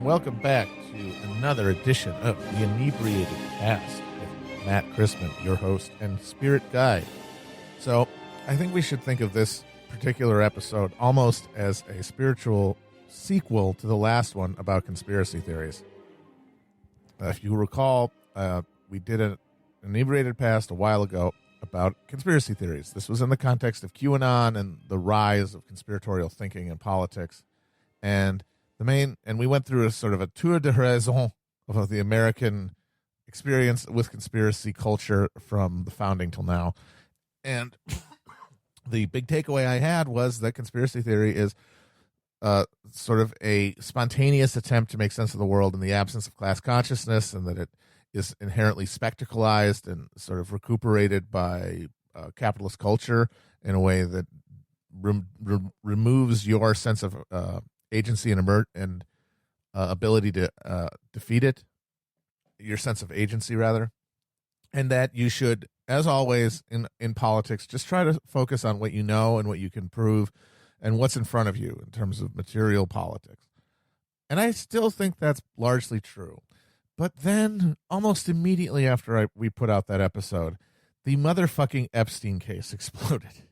Welcome back to another edition of the Inebriated Cast with Matt Christman, your host and spirit guide. So, I think we should think of this particular episode almost as a spiritual sequel to the last one about conspiracy theories. If you recall, we did an Inebriated Past a while ago about conspiracy theories. This was in the context of QAnon and the rise of conspiratorial thinking in politics. And we went through a sort of a tour de raison of the American experience with conspiracy culture from the founding till now. And the big takeaway I had was that conspiracy theory is sort of a spontaneous attempt to make sense of the world in the absence of class consciousness, and that it is inherently spectacleized and sort of recuperated by capitalist culture in a way that removes your sense of agency and ability to defeat it, your sense of agency, rather. And that you should, as always in politics, just try to focus on what you know and what you can prove and what's in front of you in terms of material politics. And I still think that's largely true. But then, almost immediately after we put out that episode, the motherfucking Epstein case exploded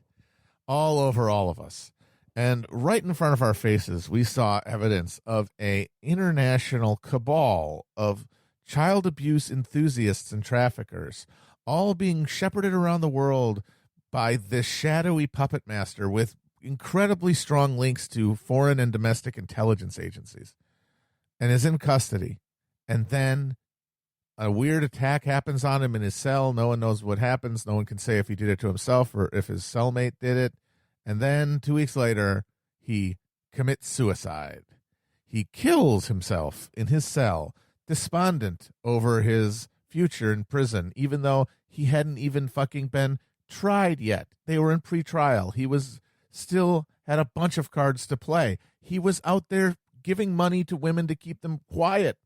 all over all of us. And right in front of our faces, we saw evidence of an international cabal of child abuse enthusiasts and traffickers, all being shepherded around the world by this shadowy puppet master with incredibly strong links to foreign and domestic intelligence agencies, and is in custody. And then a weird attack happens on him in his cell. No one knows what happens. No one can say if he did it to himself or if his cellmate did it. And then 2 weeks later, he commits suicide. He kills himself in his cell, despondent over his future in prison, even though he hadn't even fucking been tried yet. They were in pre-trial. He was still had a bunch of cards to play. He was out there giving money to women to keep them quiet.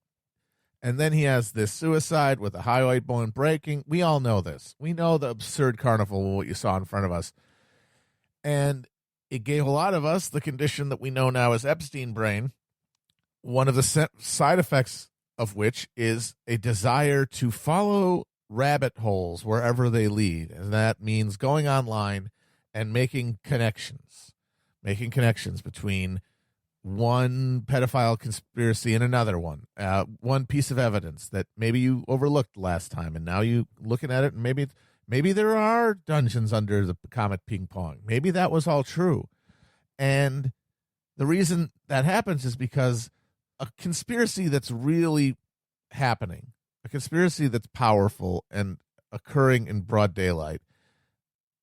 And then he has this suicide with a hyoid bone breaking. We all know this. We know the absurd carnival, what you saw in front of us. And it gave a lot of us the condition that we know now as Epstein brain, one of the side effects of which is a desire to follow rabbit holes wherever they lead. And that means going online and making connections between one pedophile conspiracy and another one, one piece of evidence that maybe you overlooked last time, and now you looking at it, and maybe there are dungeons under the comet ping pong. Maybe that was all true. And the reason that happens is because a conspiracy that's really happening, a conspiracy that's powerful and occurring in broad daylight,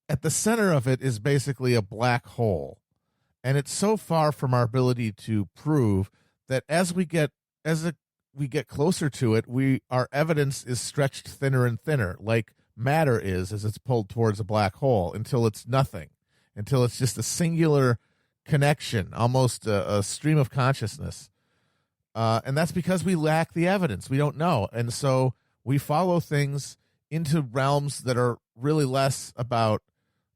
at the center of it is basically a black hole. And it's so far from our ability to prove that as we get closer to it, our evidence is stretched thinner and thinner, like matter is as it's pulled towards a black hole, until it's nothing, until it's just a singular connection, almost a stream of consciousness. And that's because we lack the evidence. We don't know. And so we follow things into realms that are really less about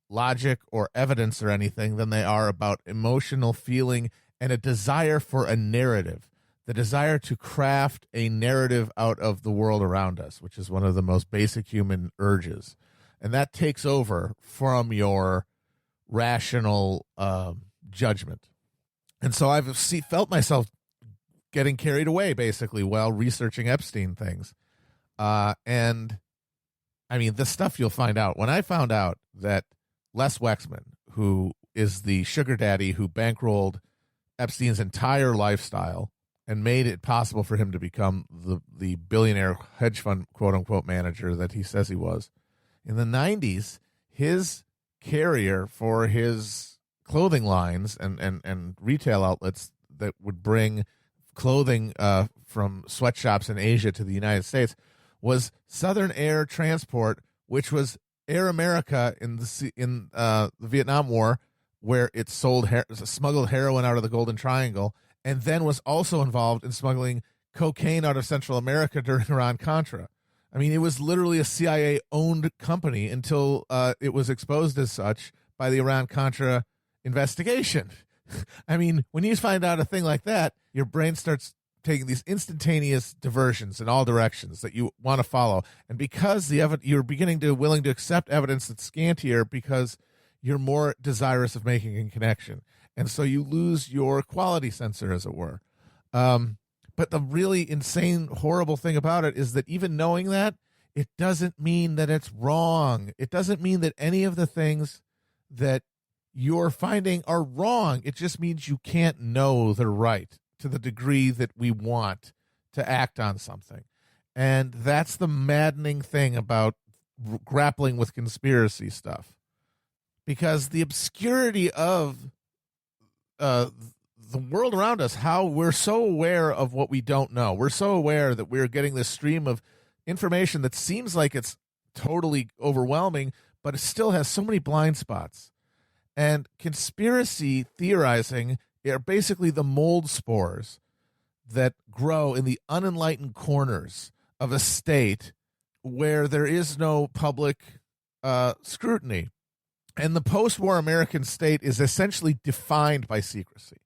logic or evidence or anything than they are about emotional feeling and a desire for a narrative, the desire to craft a narrative out of the world around us, which is one of the most basic human urges. And that takes over from your rational judgment. And so I've felt myself getting carried away, basically, while researching Epstein things. And, I mean, the stuff you'll find out. When I found out that Les Wexman, who is the sugar daddy who bankrolled Epstein's entire lifestyle and made it possible for him to become the billionaire hedge fund quote-unquote manager that he says he was. In the 90s, his carrier for his clothing lines and retail outlets that would bring clothing from sweatshops in Asia to the United States was Southern Air Transport, which was Air America in the Vietnam War, where it smuggled heroin out of the Golden Triangle, and then was also involved in smuggling cocaine out of Central America during Iran-Contra. I mean, it was literally a CIA-owned company until it was exposed as such by the Iran-Contra investigation. I mean, when you find out a thing like that, your brain starts taking these instantaneous diversions in all directions that you want to follow. And because you're beginning to willing to accept evidence that's scantier because you're more desirous of making a connection. And so you lose your quality sensor, as it were. But the really insane, horrible thing about it is that even knowing that, it doesn't mean that it's wrong. It doesn't mean that any of the things that you're finding are wrong. It just means you can't know they're right to the degree that we want to act on something. And that's the maddening thing about grappling with conspiracy stuff. Because the obscurity of the world around us, how we're so aware of what we don't know. We're so aware that we're getting this stream of information that seems like it's totally overwhelming, but it still has so many blind spots. And conspiracy theorizing are basically the mold spores that grow in the unenlightened corners of a state where there is no public scrutiny. And the post-war American state is essentially defined by secrecy.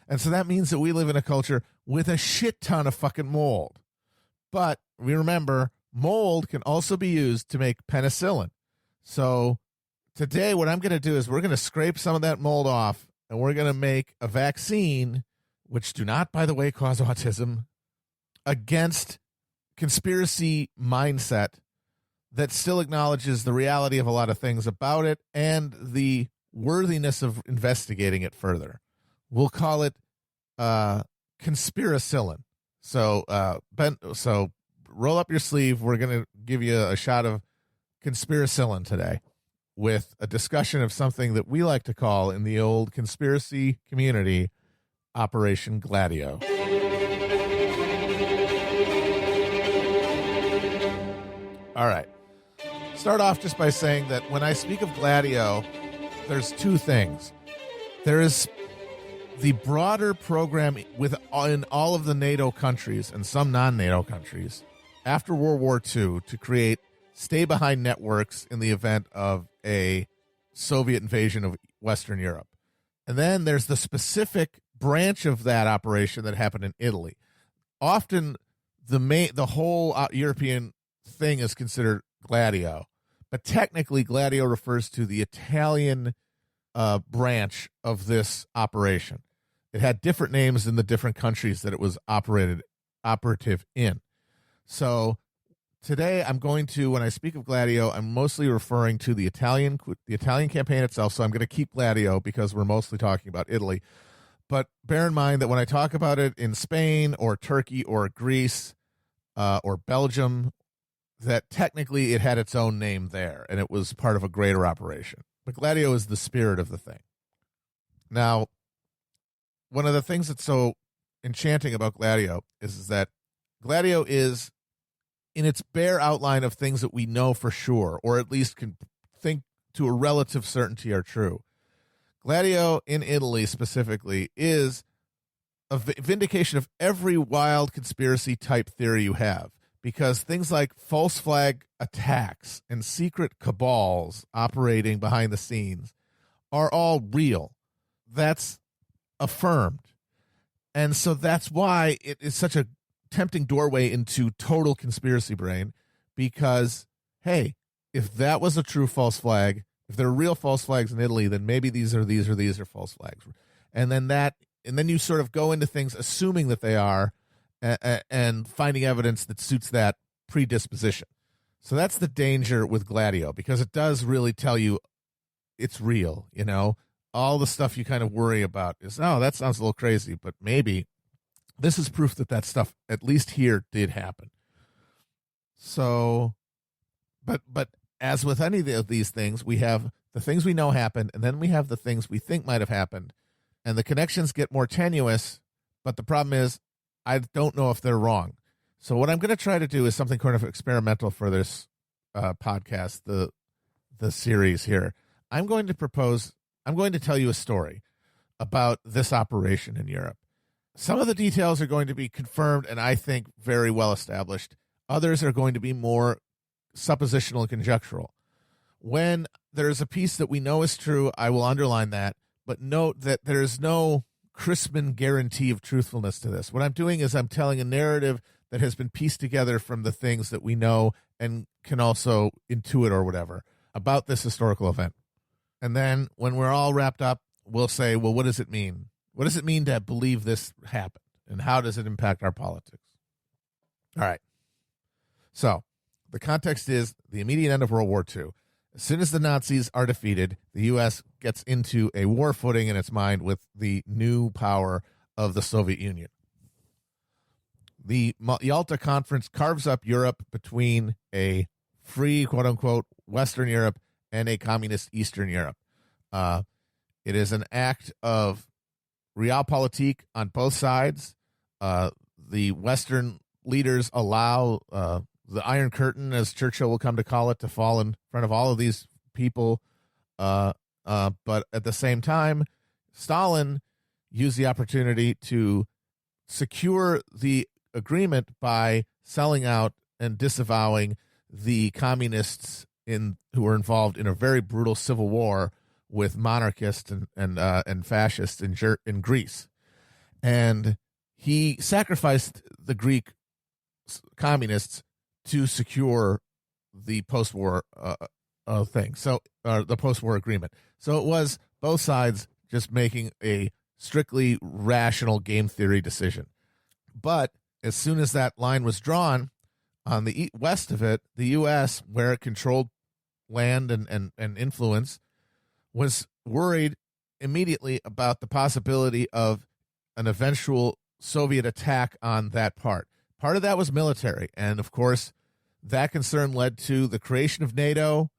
And so that means that we live in a culture with a shit ton of fucking mold. But we remember, mold can also be used to make penicillin. So today what I'm going to do is we're going to scrape some of that mold off, and we're going to make a vaccine, which do not, by the way, cause autism, against conspiracy mindset that still acknowledges the reality of a lot of things about it and the worthiness of investigating it further. We'll call it conspiracillin. So roll up your sleeve. We're going to give you a shot of conspiracillin today with a discussion of something that we like to call in the old conspiracy community, Operation Gladio. All right. Start off just by saying that when I speak of Gladio, there's two things. There is the broader program in all of the NATO countries and some non-NATO countries after World War II to create stay-behind networks in the event of a Soviet invasion of Western Europe. And then there's the specific branch of that operation that happened in Italy. Often the whole European thing is considered Gladio, but technically Gladio refers to the Italian branch of this operation. It had different names in the different countries that it was operative in. So today I'm going to, when I speak of Gladio, I'm mostly referring to the Italian campaign itself. So I'm going to keep Gladio because we're mostly talking about Italy. But bear in mind that when I talk about it in Spain or Turkey or Greece or Belgium, that technically it had its own name there and it was part of a greater operation. But Gladio is the spirit of the thing. Now, one of the things that's so enchanting about Gladio is that Gladio is, in its bare outline of things that we know for sure, or at least can think to a relative certainty are true. Gladio in Italy specifically is a vindication of every wild conspiracy type theory you have, because things like false flag attacks and secret cabals operating behind the scenes are all real. That's affirmed. And so that's why it is such a tempting doorway into total conspiracy brain, because, hey, if that was a true false flag, if there are real false flags in Italy, then maybe these are false flags. And then you sort of go into things assuming that they are and finding evidence that suits that predisposition. So that's the danger with Gladio, because it does really tell you it's real, you know. All the stuff you kind of worry about is, oh, that sounds a little crazy, but maybe this is proof that stuff, at least here, did happen. So, but as with any of these things, we have the things we know happened, and then we have the things we think might have happened, and the connections get more tenuous, but the problem is I don't know if they're wrong. So what I'm going to try to do is something kind of experimental for this podcast, the series here. I'm going to tell you a story about this operation in Europe. Some of the details are going to be confirmed and I think very well established. Others are going to be more suppositional and conjectural. When there's a piece that we know is true, I will underline that, but note that there's no Christman guarantee of truthfulness to this. What I'm doing is I'm telling a narrative that has been pieced together from the things that we know and can also intuit or whatever about this historical event. And then when we're all wrapped up, we'll say, well, what does it mean? What does it mean to believe this happened? And how does it impact our politics? All right. So the context is the immediate end of World War II. As soon as the Nazis are defeated, the U.S. gets into a war footing in its mind with the new power of the Soviet Union. The Yalta Conference carves up Europe between a free, quote-unquote, Western Europe and a communist Eastern Europe. It is an act of realpolitik on both sides. The Western leaders allow the Iron Curtain, as Churchill will come to call it, to fall in front of all of these people. But at the same time, Stalin used the opportunity to secure the agreement by selling out and disavowing the communists who were involved in a very brutal civil war with monarchists and fascists in Greece. And he sacrificed the Greek communists to secure the post-war thing. So the post-war agreement. So it was both sides just making a strictly rational game theory decision. But as soon as that line was drawn on the west of it, the U.S., where it controlled land and influence, was worried immediately about the possibility of an eventual Soviet attack on that part. Part of that was military. And of course, that concern led to the creation of NATO,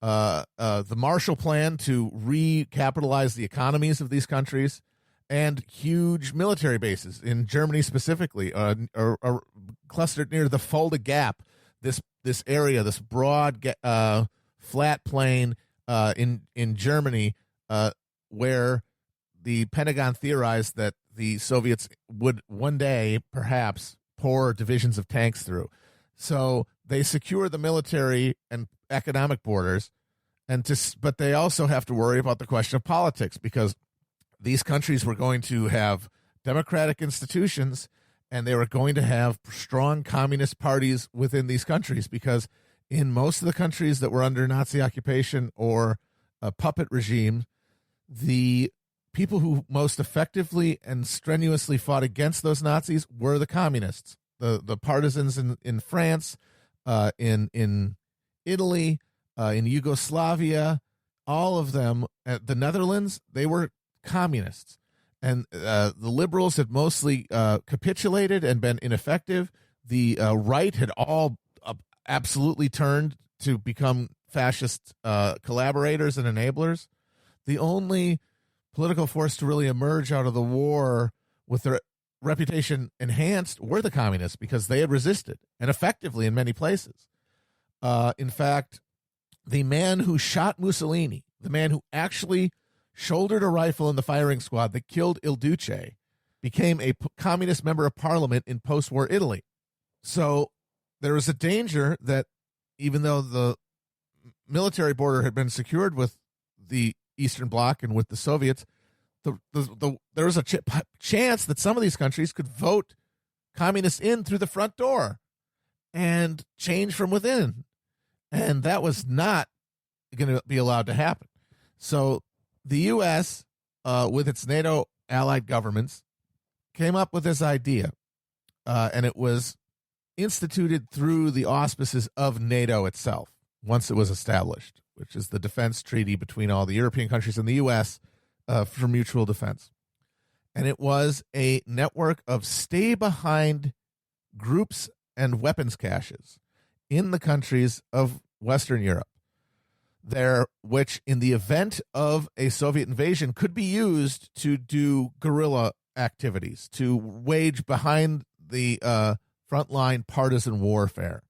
the Marshall Plan to recapitalize the economies of these countries, and huge military bases in Germany specifically, or clustered near the Fulda Gap, this area, this broad flat plain in Germany, where the Pentagon theorized that the Soviets would one day perhaps pour divisions of tanks through. So they secure the military and economic borders, but they also have to worry about the question of politics, because these countries were going to have democratic institutions and they were going to have strong communist parties within these countries, because in most of the countries that were under Nazi occupation or a puppet regime, the people who most effectively and strenuously fought against those Nazis were the communists, the partisans in France, in Italy, in Yugoslavia, all of them, the Netherlands, they were communists. And the liberals had mostly capitulated and been ineffective. The right had all absolutely turned to become fascist collaborators and enablers. The only political force to really emerge out of the war with their reputation enhanced were the communists, because they had resisted, and effectively in many places. In fact, the man who shot Mussolini, the man who actually shouldered a rifle in the firing squad that killed Il Duce, became a communist member of parliament in post-war Italy. So there was a danger that even though the military border had been secured with the Eastern Bloc and with the Soviets, there was a chance that some of these countries could vote communists in through the front door and change from within. And that was not going to be allowed to happen. So the U.S., with its NATO allied governments, came up with this idea, and it was instituted through the auspices of NATO itself once it was established, which is the defense treaty between all the European countries and the U.S. For mutual defense. And it was a network of stay-behind groups and weapons caches in the countries of Western Europe, which in the event of a Soviet invasion could be used to do guerrilla activities, to wage behind the frontline partisan warfare,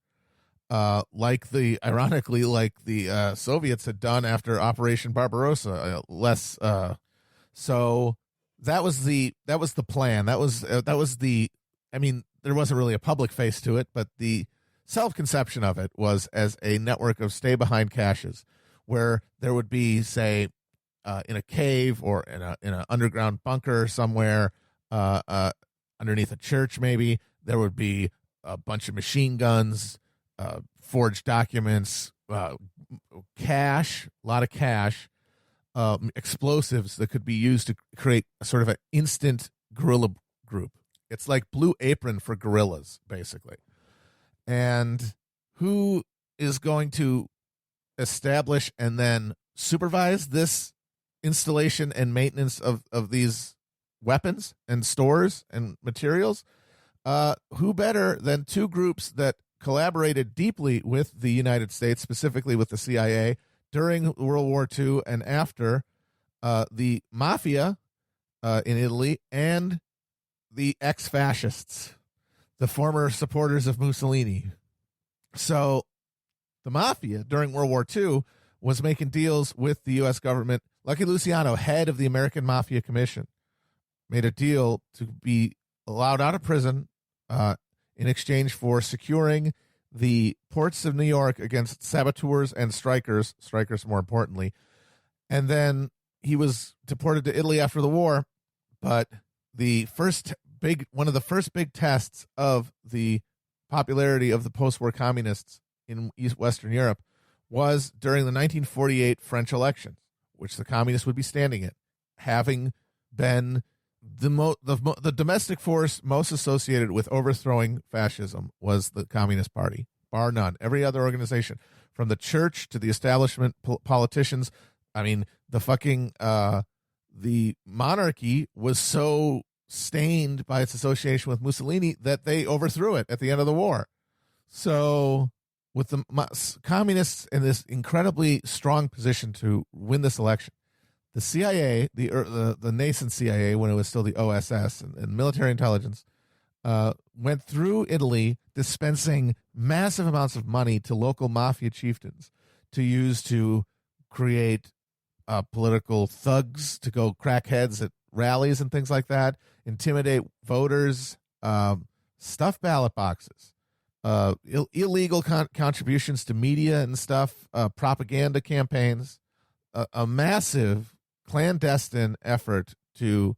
ironically, like the Soviets had done after Operation Barbarossa. So that was the plan. That was the. I mean, there wasn't really a public face to it, but the self-conception of it was as a network of stay-behind caches, where there would be, say, in a cave or in an underground bunker somewhere, underneath a church. Maybe there would be a bunch of machine guns, forged documents, cash, a lot of cash, explosives that could be used to create a sort of an instant guerrilla group. It's like Blue Apron for guerrillas, basically. And who is going to establish and then supervise this installation and maintenance of these weapons and stores and materials? Who better than two groups that collaborated deeply with the United States, specifically with the CIA, during World War II and after, the Mafia in Italy and the ex-fascists, the former supporters of Mussolini. So the Mafia during World War II was making deals with the U.S. government. Lucky Luciano, head of the American Mafia Commission, made a deal to be allowed out of prison in exchange for securing the ports of New York against saboteurs and strikers more importantly. And then he was deported to Italy after the war. But one of the first big tests of the popularity of the post-war communists in Western Europe was during the 1948 French elections, which the communists would be standing in, having been the domestic force most associated with overthrowing fascism was the Communist Party, bar none. Every other organization, from the church to the establishment politicians, I mean, the monarchy was so stained by its association with Mussolini that they overthrew it at the end of the war. So with the communists in this incredibly strong position to win this election, the CIA, the nascent CIA when it was still the OSS and military intelligence, went through Italy dispensing massive amounts of money to local mafia chieftains to use to create political thugs to go crack heads at rallies and things like that, intimidate voters, stuff ballot boxes, illegal contributions to media and stuff, propaganda campaigns, a massive clandestine effort to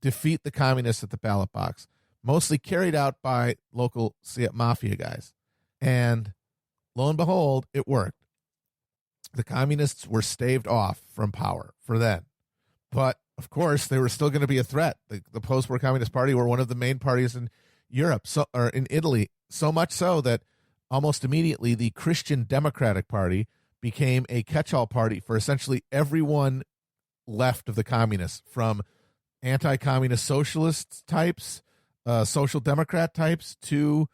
defeat the communists at the ballot box, mostly carried out by local mafia guys. And lo and behold, it worked. The communists were staved off from power for then. But, of course, they were still going to be a threat. The post-war Communist Party were one of the main parties in Europe, or in Italy, so much so that almost immediately the Christian Democratic Party became a catch-all party for essentially everyone left of the communists, from anti-communist socialist types, social democrat types, to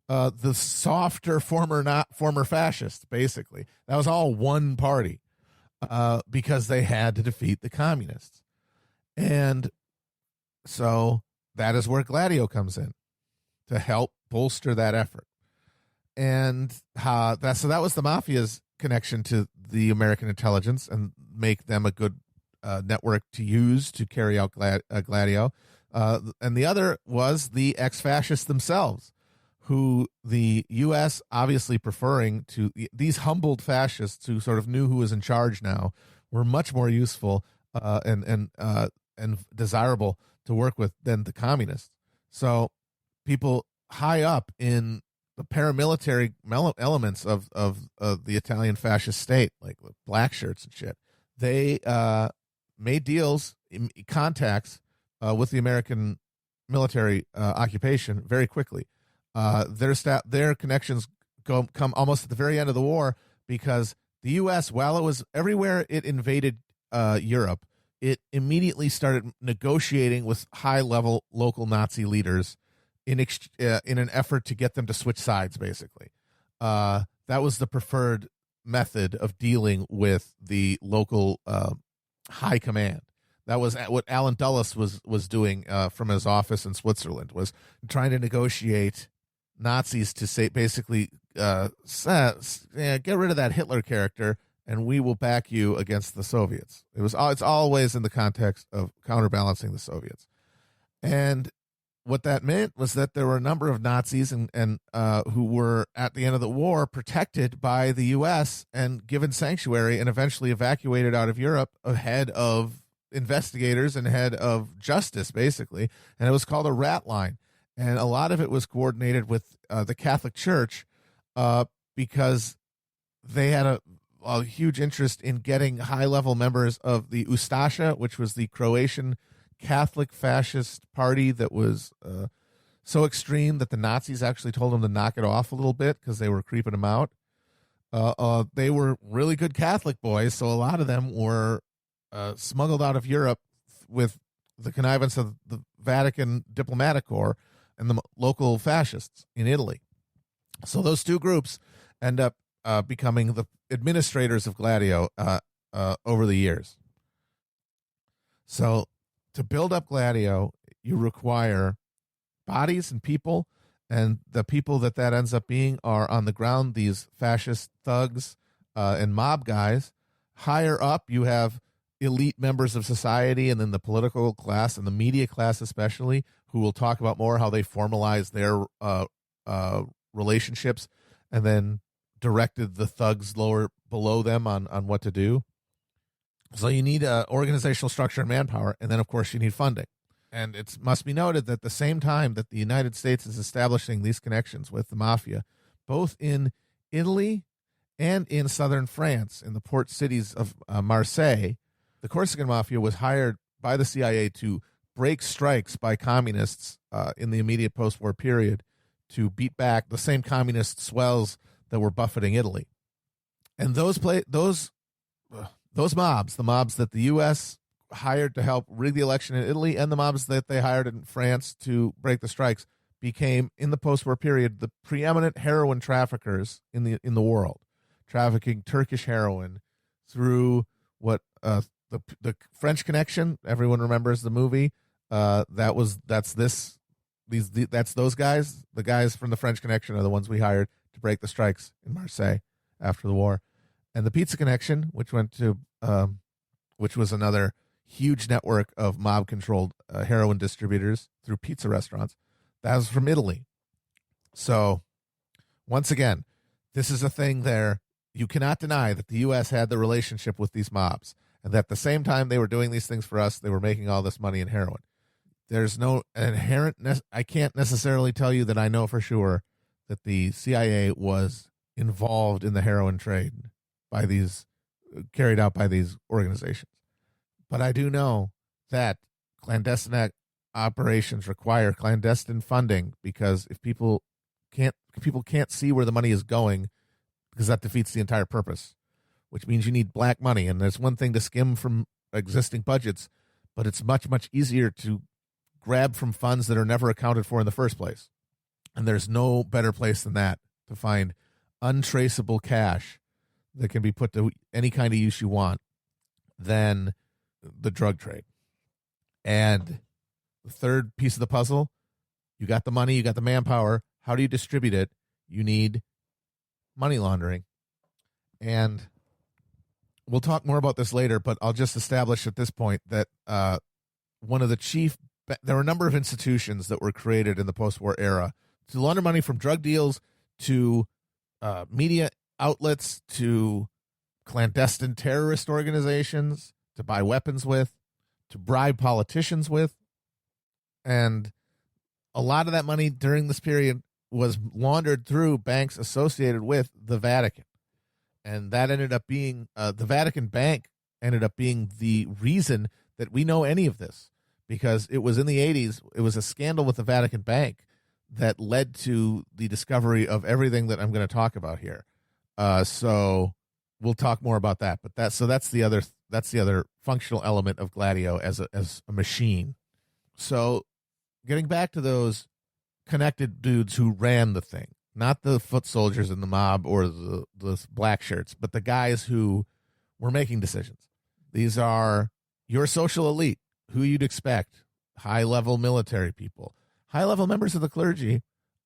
the softer former fascists. Basically, that was all one party because they had to defeat the communists, and so that is where Gladio comes in to help bolster that effort. And that was the Mafia's connection to the American intelligence and make them a good network to use to carry out Gladio. And the other was the ex-fascists themselves, who the U.S. obviously preferring to these humbled fascists who sort of knew who was in charge now were much more useful and desirable to work with than the communists. So people high up in the paramilitary elements of the Italian fascist state, like with black shirts and shit, they made deals, contacts with the American military occupation very quickly. Their connections come almost at the very end of the war, because the U.S., while it was everywhere it invaded Europe, it immediately started negotiating with high-level local Nazi leaders in an effort to get them to switch sides, basically. That was the preferred method of dealing with the local high command. That was what Alan Dulles was doing from his office in Switzerland, was trying to negotiate Nazis to say, basically, get rid of that Hitler character, and we will back you against the Soviets. It's always in the context of counterbalancing the Soviets. And what that meant was that there were a number of Nazis and who were at the end of the war protected by the U.S. and given sanctuary and eventually evacuated out of Europe ahead of investigators and head of justice, basically. And it was called a rat line. And a lot of it was coordinated with the Catholic Church because they had a huge interest in getting high-level members of the Ustasha, which was the Croatian Catholic fascist party that was so extreme that the Nazis actually told them to knock it off a little bit because they were creeping them out. They were really good Catholic boys, so a lot of them were smuggled out of Europe with the connivance of the Vatican diplomatic corps and the local fascists in Italy. So those two groups end up becoming the administrators of Gladio over the years. So to build up Gladio, you require bodies and people, and the people that ends up being are on the ground, these fascist thugs and mob guys. Higher up, you have elite members of society, and then the political class and the media class especially, who will talk about more how they formalize their relationships and then directed the thugs lower below them on what to do. So you need organizational structure and manpower, and then, of course, you need funding. And it must be noted that at the same time that the United States is establishing these connections with the Mafia, both in Italy and in southern France, in the port cities of Marseille, the Corsican Mafia was hired by the CIA to break strikes by communists in the immediate post-war period to beat back the same communist swells that were buffeting Italy. And those mobs, the mobs that the U.S. hired to help rig the election in Italy and the mobs that they hired in France to break the strikes, became, in the post-war period, the preeminent heroin traffickers in the world, trafficking Turkish heroin through what the French Connection. Everyone remembers the movie. That's those guys. The guys from the French Connection are the ones we hired to break the strikes in Marseille after the war. And the Pizza Connection, which was another huge network of mob-controlled heroin distributors through pizza restaurants, that was from Italy. So, once again, this is a thing there. You cannot deny that the U.S. had the relationship with these mobs, and that at the same time they were doing these things for us, they were making all this money in heroin. There's no inherent... I can't necessarily tell you that I know for sure that the CIA was involved in the heroin trade carried out by these organizations. But I do know that clandestine operations require clandestine funding, because if people can't see where the money is going, because that defeats the entire purpose, which means you need black money. And there's one thing to skim from existing budgets, but it's much, much easier to grab from funds that are never accounted for in the first place. And there's no better place than that to find untraceable cash that can be put to any kind of use you want than the drug trade. And the third piece of the puzzle, you got the money, you got the manpower. How do you distribute it? You need money laundering. And we'll talk more about this later, but I'll just establish at this point that there were a number of institutions that were created in the post-war era to launder money from drug deals to media outlets to clandestine terrorist organizations to buy weapons with, to bribe politicians with. And a lot of that money during this period was laundered through banks associated with the Vatican. And that ended up being, the Vatican Bank ended up being the reason that we know any of this, because it was in the 80s, it was a scandal with the Vatican Bank that led to the discovery of everything that I'm going to talk about here. So we'll talk more about that. But that's the other functional element of Gladio as a machine. So getting back to those connected dudes who ran the thing, not the foot soldiers in the mob or the black shirts, but the guys who were making decisions. These are your social elite, who you'd expect, high-level military people, high-level members of the clergy,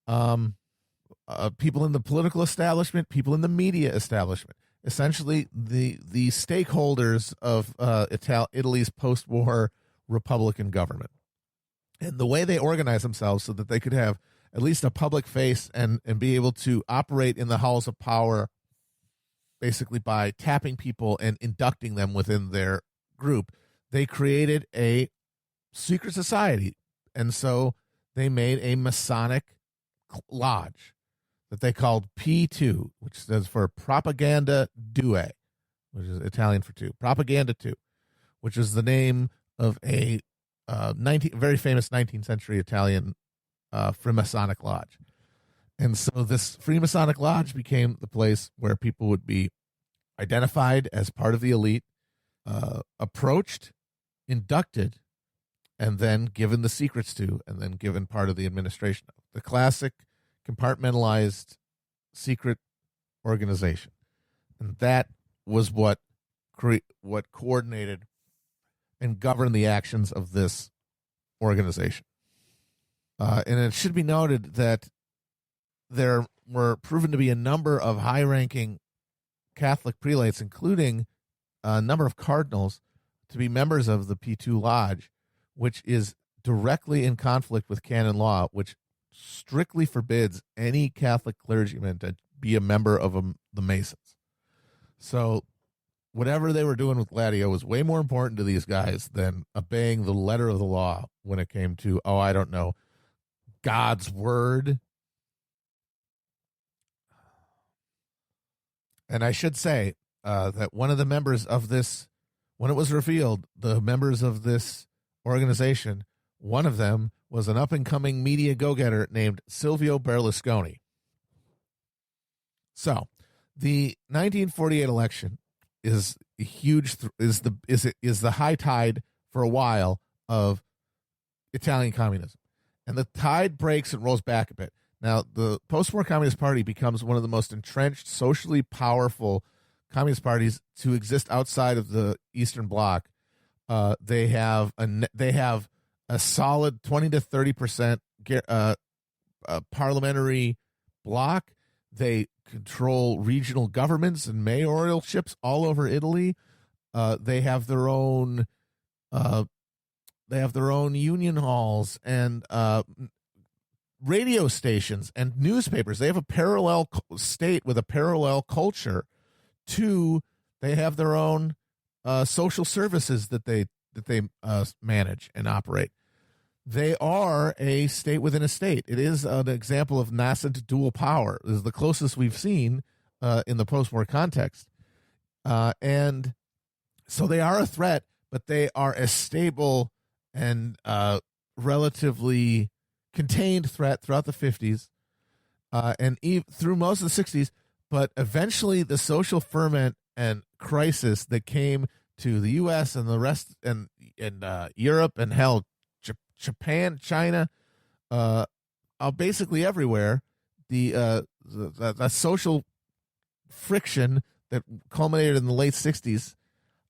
people in the political establishment, people in the media establishment, essentially the stakeholders of Italy's post-war Republican government. And the way they organized themselves so that they could have at least a public face and be able to operate in the halls of power, basically by tapping people and inducting them within their group, they created a secret society. And so they made a Masonic lodge that they called P2, which stands for Propaganda Due, which is Italian for two. Propaganda 2, which is the name of a very famous 19th century Italian Freemasonic lodge. And so this Freemasonic lodge became the place where people would be identified as part of the elite, approached, inducted, and then given the secrets to, and then given part of the administration of. The classic compartmentalized secret organization. And that was what coordinated and governed the actions of this organization. And it should be noted that there were proven to be a number of high-ranking Catholic prelates, including a number of cardinals, to be members of the P2 Lodge, which is directly in conflict with canon law, which strictly forbids any Catholic clergyman to be a member of the Masons. So whatever they were doing with Gladio was way more important to these guys than obeying the letter of the law when it came to, I don't know, God's word. And I should say that one of the members of this, when it was revealed, the members of this organization, one of them was an up-and-coming media go-getter named Silvio Berlusconi. So, the 1948 election is a huge is the high tide for a while of Italian communism, and the tide breaks and rolls back a bit. Now, the post-war Communist Party becomes one of the most entrenched, socially powerful communist parties to exist outside of the Eastern Bloc. They have a solid 20 to 30% parliamentary bloc. They control regional governments and mayoralships all over Italy. They have their own union halls and radio stations and newspapers. They have a parallel state with a parallel culture. They have their own social services that they manage and operate. They are a state within a state. It is an example of nascent dual power. This is the closest we've seen in the post-war context. And so they are a threat, but they are a stable and relatively contained threat throughout the 50s and through most of the 60s. But eventually the social ferment and crisis that came to the U.S. and the rest and Europe and hell, Japan, China, basically everywhere, the social friction that culminated in the late 60s,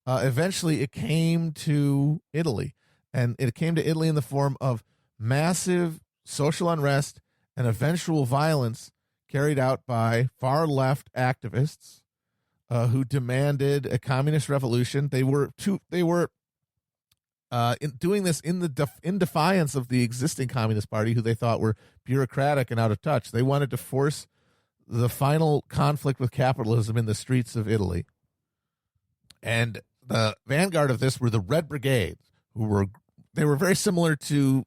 eventually it came to Italy. And it came to Italy in the form of massive social unrest and eventual violence carried out by far-left activists who demanded a communist revolution. They were doing this in defiance of the existing Communist Party, who they thought were bureaucratic and out of touch. They wanted to force the final conflict with capitalism in the streets of Italy. And the vanguard of this were the Red Brigades, who were very similar to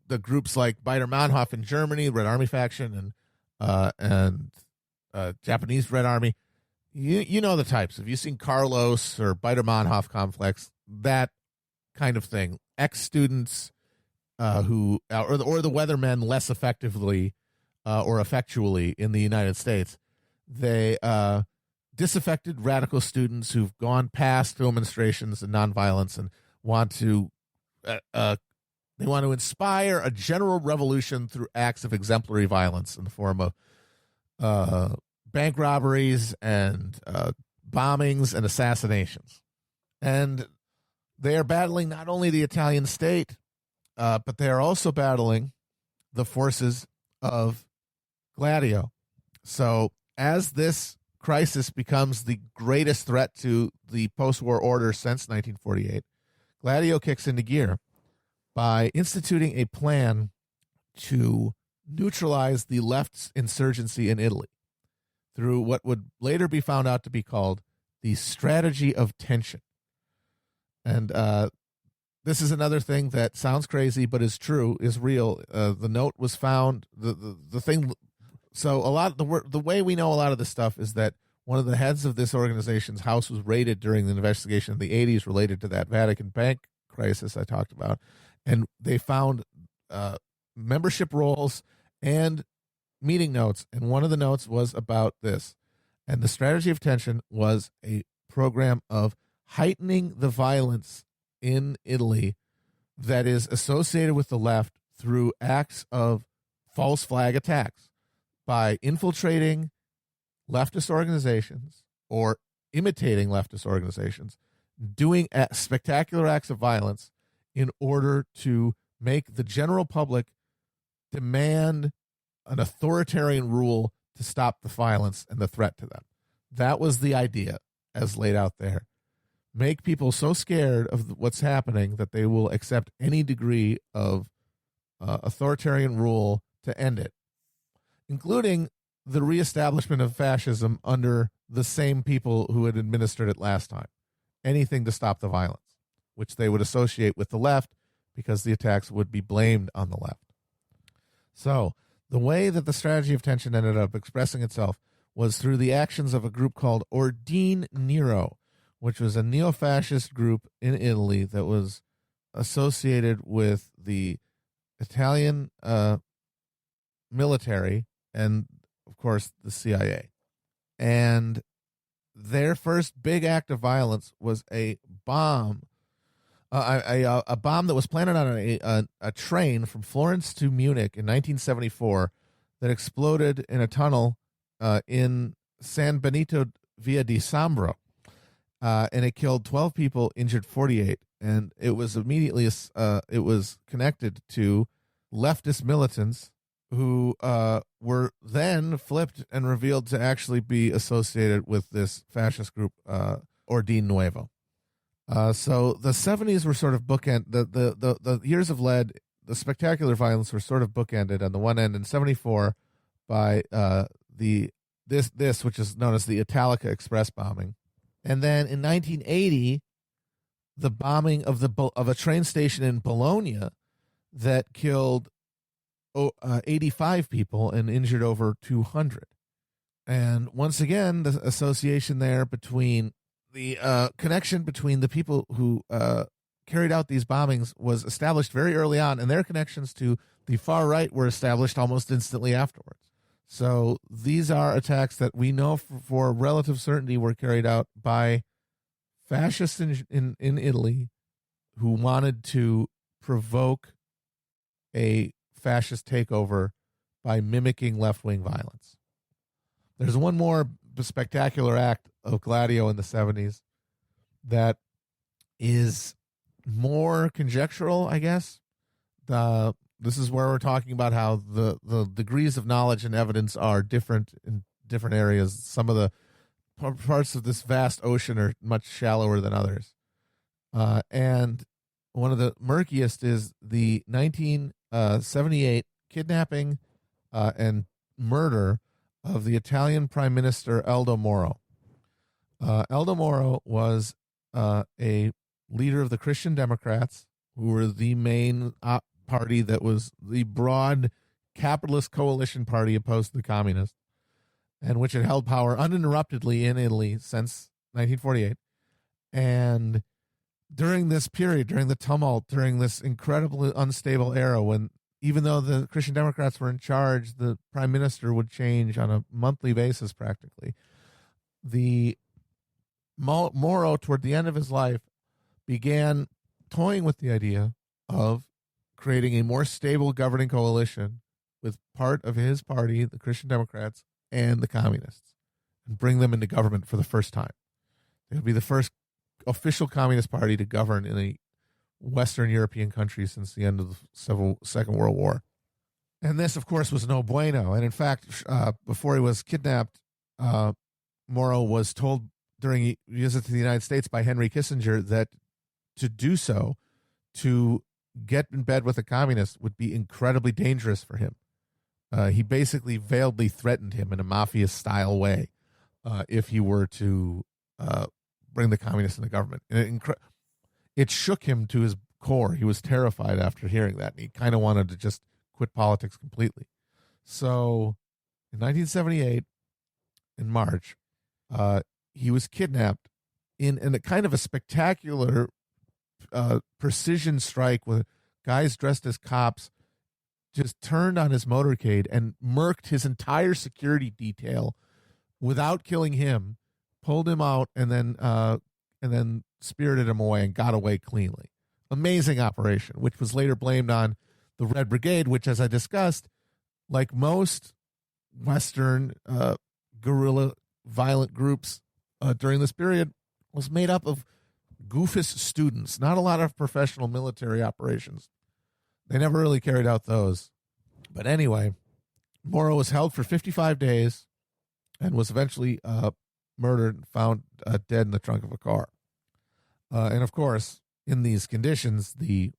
the groups like Baader-Meinhof in Germany, Red Army faction, and Japanese Red Army. You know the types. Have you seen Carlos or Baader-Meinhof complex? That kind of thing. Ex-students who or the weathermen less effectively or effectually in the United States. They disaffected radical students who've gone past demonstrations and nonviolence and want to inspire a general revolution through acts of exemplary violence in the form of bank robberies and bombings and assassinations. And they are battling not only the Italian state, but they are also battling the forces of Gladio. So as this crisis becomes the greatest threat to the post-war order since 1948, Gladio kicks into gear. by instituting a plan to neutralize the left's insurgency in Italy through what would later be found out to be called the strategy of tension. And this is another thing that sounds crazy, but is true, is real. The note was found. The thing. So a lot of the way we know a lot of this stuff is that one of the heads of this organization's house was raided during the investigation of the 80s related to that Vatican bank crisis I talked about, and they found membership rolls and meeting notes, and one of the notes was about this. And the strategy of tension was a program of heightening the violence in Italy that is associated with the left through acts of false flag attacks by infiltrating leftist organizations or imitating leftist organizations, doing spectacular acts of violence in order to make the general public demand an authoritarian rule to stop the violence and the threat to them. That was the idea as laid out there. Make people so scared of what's happening that they will accept any degree of authoritarian rule to end it, including the reestablishment of fascism under the same people who had administered it last time. Anything to stop the violence, which they would associate with the left because the attacks would be blamed on the left. So the way that the strategy of tension ended up expressing itself was through the actions of a group called Ordine Nero, which was a neo-fascist group in Italy that was associated with the Italian military and, of course, the CIA. And their first big act of violence was a bomb, a bomb that was planted on a train from Florence to Munich in 1974 that exploded in a tunnel in San Benito via di Sambro. And it killed 12 people, injured 48. And it was immediately it was connected to leftist militants who were then flipped and revealed to actually be associated with this fascist group, Ordine Nuevo. So the 70s were sort of bookend. The years of lead, the spectacular violence were sort of bookended on the one end in 74 by this which is known as the Italica Express bombing. And then in 1980, the bombing of a train station in Bologna that killed 85 people and injured over 200. And once again, the association there between the connection between the people who carried out these bombings was established very early on, and their connections to the far right were established almost instantly afterwards. So these are attacks that we know for relative certainty were carried out by fascists in Italy who wanted to provoke a fascist takeover by mimicking left-wing violence. There's one more spectacular act of Gladio in the 70s that is more conjectural, I guess. This is where we're talking about how the degrees of knowledge and evidence are different in different areas. Some of the parts of this vast ocean are much shallower than others. And one of the murkiest is the 1978 kidnapping and murder of the Italian Prime Minister Aldo Moro. Aldo Moro was a leader of the Christian Democrats, who were the main party that was the broad capitalist coalition party opposed to the communists, and which had held power uninterruptedly in Italy since 1948. And during this period, during the tumult, during this incredibly unstable era, when even though the Christian Democrats were in charge, the prime minister would change on a monthly basis practically. The Moro, toward the end of his life, began toying with the idea of creating a more stable governing coalition with part of his party, the Christian Democrats, and the communists, and bring them into government for the first time. It would be the first official communist party to govern in a Western European country since the end of the Second World War. And this, of course, was no bueno. And in fact, before he was kidnapped, Moro was told during a visit to the United States by Henry Kissinger that to do so, to get in bed with a communist would be incredibly dangerous for him. He basically veiledly threatened him in a mafia-style way if he were to bring the communists in the government. And it shook him to his core. He was terrified after hearing that, and he kind of wanted to just quit politics completely. So in 1978, in March, he was kidnapped in a kind of a spectacular precision strike with guys dressed as cops just turned on his motorcade and murked his entire security detail without killing him, pulled him out, and then spirited him away and got away cleanly. Amazing operation, which was later blamed on the Red Brigade, which, as I discussed, like most Western guerrilla violent groups during this period, was made up of goofus students, not a lot of professional military operations. They never really carried out those. But anyway, Moro was held for 55 days and was eventually murdered and found dead in the trunk of a car. And of course, in these conditions, the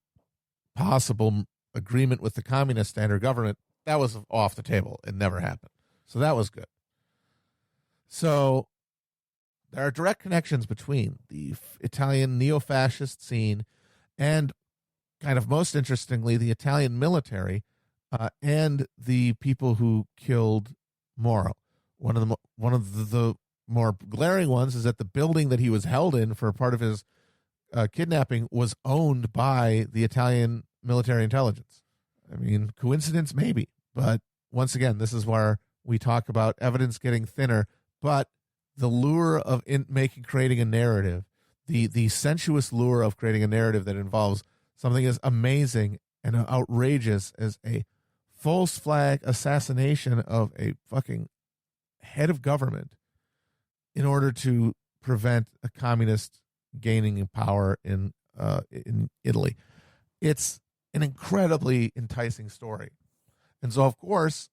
possible agreement with the communist standard government, that was off the table. It never happened. So that was good. So there are direct connections between the Italian neo-fascist scene and, kind of most interestingly, the Italian military and the people who killed Moro. One of the more glaring ones is that the building that he was held in for part of his kidnapping was owned by the Italian military intelligence. I mean, coincidence maybe, but once again, this is where we talk about evidence getting thinner, but the lure of creating a narrative, the sensuous lure of creating a narrative that involves something as amazing and outrageous as a false flag assassination of a fucking head of government in order to prevent a communist gaining power in Italy. It's an incredibly enticing story. And so, of course,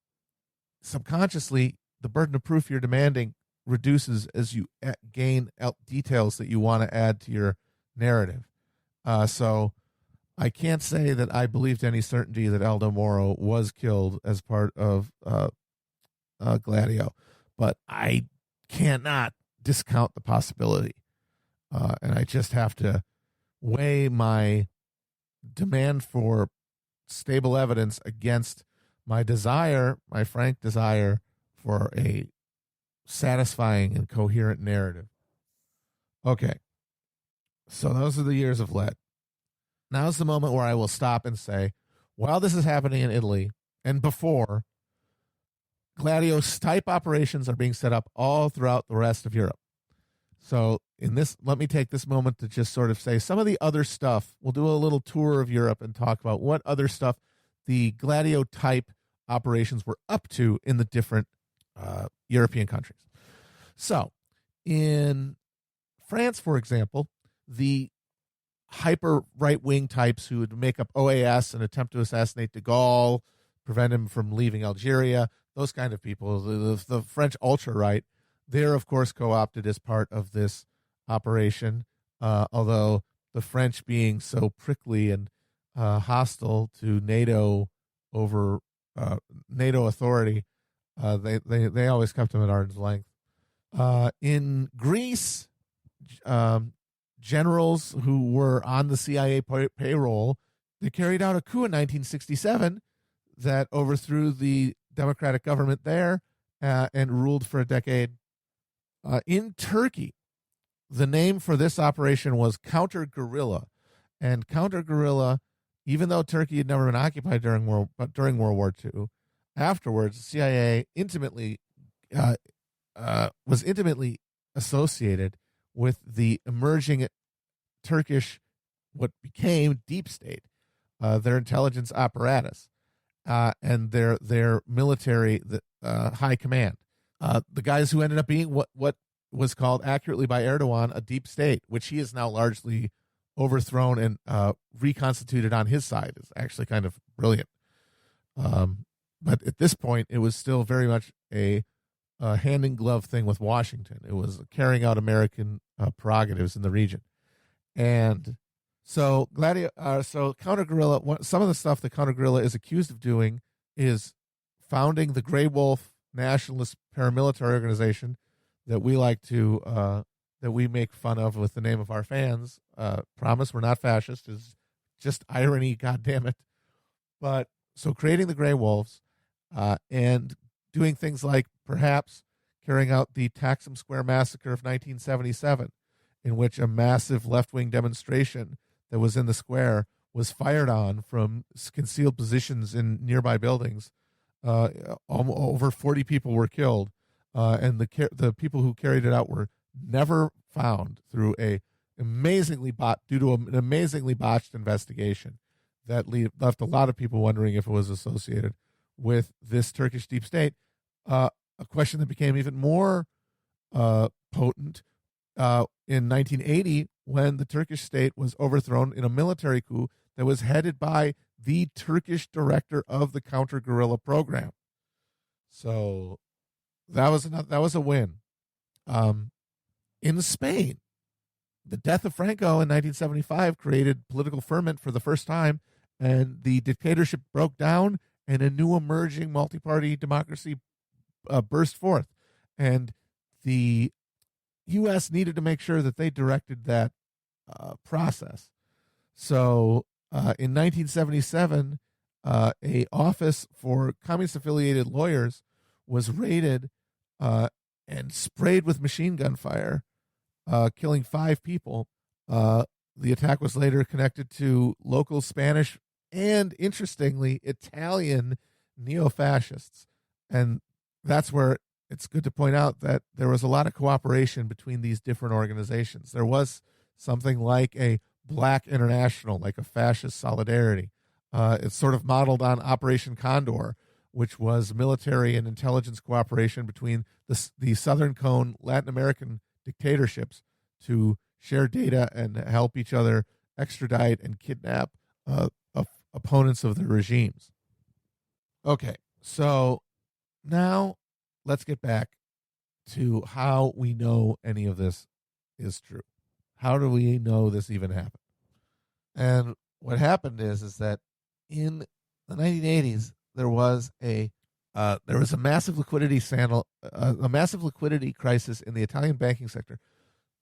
subconsciously, the burden of proof you're demanding reduces as you gain details that you want to add to your narrative. So I can't say that I believe to any certainty that Aldo Moro was killed as part of Gladio, but I cannot discount the possibility. And I just have to weigh my demand for stable evidence against my frank desire for a satisfying and coherent narrative. Okay. So those are the years of lead. Now's the moment where I will stop and say, while this is happening in Italy and before, Gladio's type operations are being set up all throughout the rest of Europe. So let me take this moment to just sort of say some of the other stuff. We'll do a little tour of Europe and talk about what other stuff the Gladio type operations were up to in the different European countries. So in France, for example, the hyper right-wing types who would make up OAS and attempt to assassinate de Gaulle, prevent him from leaving Algeria, those kind of people, the French ultra-right, they're, of course, co-opted as part of this operation, although the French being so prickly and hostile to NATO over NATO authority, they always kept them at arm's length. In Greece, generals who were on the CIA payroll, they carried out a coup in 1967 that overthrew the democratic government there and ruled for a decade. In Turkey, the name for this operation was counter-guerrilla. And counter-guerrilla, even though Turkey had never been occupied during World War II, afterwards, the CIA was intimately associated with the emerging Turkish, what became deep state, their intelligence apparatus, and their military high command. The guys who ended up being what was called accurately by Erdogan a deep state, which he has now largely overthrown and reconstituted on his side, is actually kind of brilliant. But at this point, it was still very much a hand-in-glove thing with Washington. It was carrying out American prerogatives in the region. And So Gladio, so counter guerrilla. Some of the stuff the counter guerrilla is accused of doing is founding the Grey Wolf nationalist paramilitary organization that we like to that we make fun of with the name of our fans. Promise we're not fascist is just irony. God damn it! But so creating the Grey Wolves and doing things like perhaps carrying out the Taksim Square massacre of 1977, in which a massive left-wing demonstration that was in the square was fired on from concealed positions in nearby buildings. Over 40 people were killed, and the people who carried it out were never found through due to an amazingly botched investigation that left a lot of people wondering if it was associated with this Turkish deep state. A question that became even more potent in 1980 when the Turkish state was overthrown in a military coup that was headed by the Turkish director of the counter-guerrilla program. So that was a win. In Spain, the death of Franco in 1975 created political ferment for the first time, and the dictatorship broke down, and a new emerging multi-party democracy burst forth. And the U.S. needed to make sure that they directed that process. So in 1977, a office for communist-affiliated lawyers was raided and sprayed with machine gun fire, killing 5 people. The attack was later connected to local Spanish and, interestingly, Italian neo-fascists. And that's where it's good to point out that there was a lot of cooperation between these different organizations. There was something like a Black International, like a fascist solidarity. It's sort of modeled on Operation Condor, which was military and intelligence cooperation between the Southern Cone Latin American dictatorships to share data and help each other extradite and kidnap opponents of the regimes. Okay, so now let's get back to how we know any of this is true. How do we know this even happened? And what happened is that in the 1980s there was a massive liquidity crisis in the Italian banking sector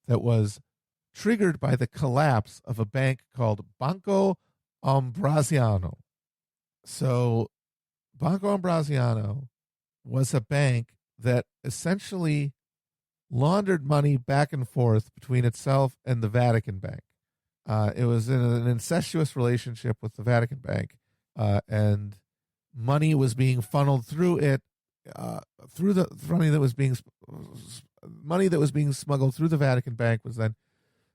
that was triggered by the collapse of a bank called Banco Ambrosiano. So Banco Ambrosiano was a bank that essentially laundered money back and forth between itself and the Vatican Bank. It was in an incestuous relationship with the Vatican Bank, and money was being funneled through it, through the money that was being smuggled through the Vatican Bank was then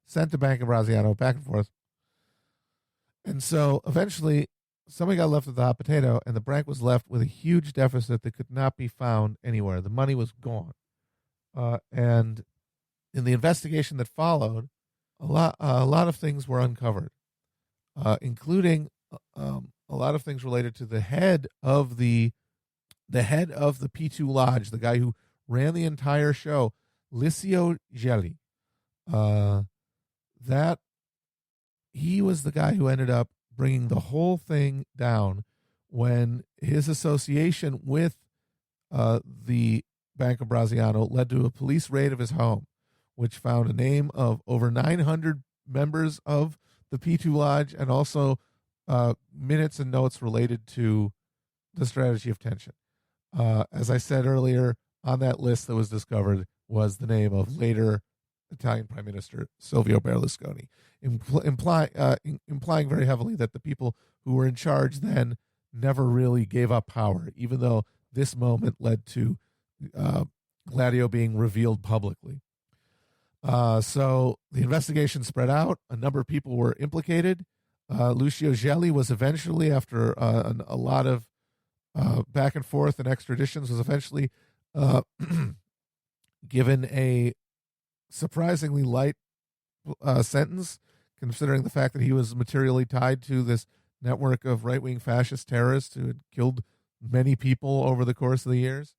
sent to Banco Ambrosiano back and forth. And so eventually somebody got left with the hot potato, and the bank was left with a huge deficit that could not be found anywhere. The money was gone. And in the investigation that followed, a lot of things were uncovered, including a lot of things related to the head of the P2 Lodge, the guy who ran the entire show, Licio Gelli. That he was the guy who ended up bringing the whole thing down when his association with the Banco Ambrosiano led to a police raid of his home, which found a name of over 900 members of the P2 Lodge and also minutes and notes related to the strategy of tension. As I said earlier, on that list that was discovered was the name of later Italian Prime Minister Silvio Berlusconi, implying very heavily that the people who were in charge then never really gave up power, even though this moment led to Gladio being revealed publicly. So the investigation spread out. A number of people were implicated. Lucio Gelli was eventually, after a lot of back and forth and extraditions, was eventually given a surprisingly light sentence, considering the fact that he was materially tied to this network of right-wing fascist terrorists who had killed many people over the course of the years.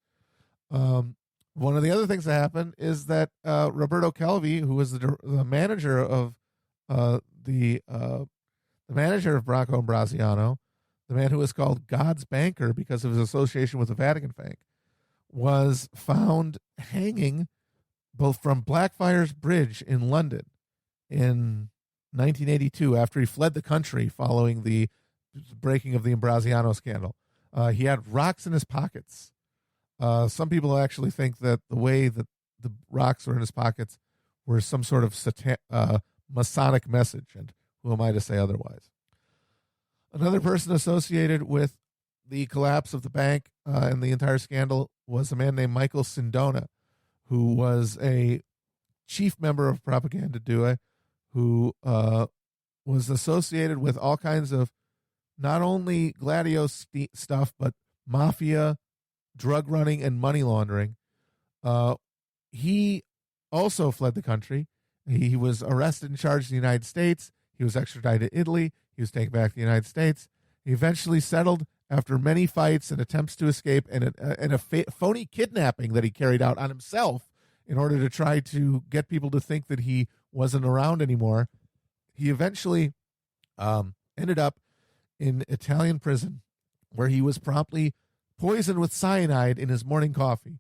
One of the other things that happened is that Roberto Calvi, who was the manager of the manager of Branco and Brasiano, the man who was called God's banker because of his association with the Vatican Bank, was found hanging both from Blackfriars Bridge in London in 1982 after he fled the country following the breaking of the Imbrasiano scandal. He had rocks in his pockets. Some people actually think that the way that the rocks were in his pockets were some sort of Masonic message, and who am I to say otherwise? Another person associated with the collapse of the bank and the entire scandal was a man named Michael Sindona, who was a chief member of Propaganda Due, who was associated with all kinds of not only Gladio stuff, but mafia, drug running, and money laundering. He also fled the country. He was arrested and charged in the United States. He was extradited to Italy. He was taken back to the United States. He eventually settled after many fights and attempts to escape and a phony kidnapping that he carried out on himself in order to try to get people to think that he wasn't around anymore. He eventually ended up in Italian prison, where he was promptly poisoned with cyanide in his morning coffee.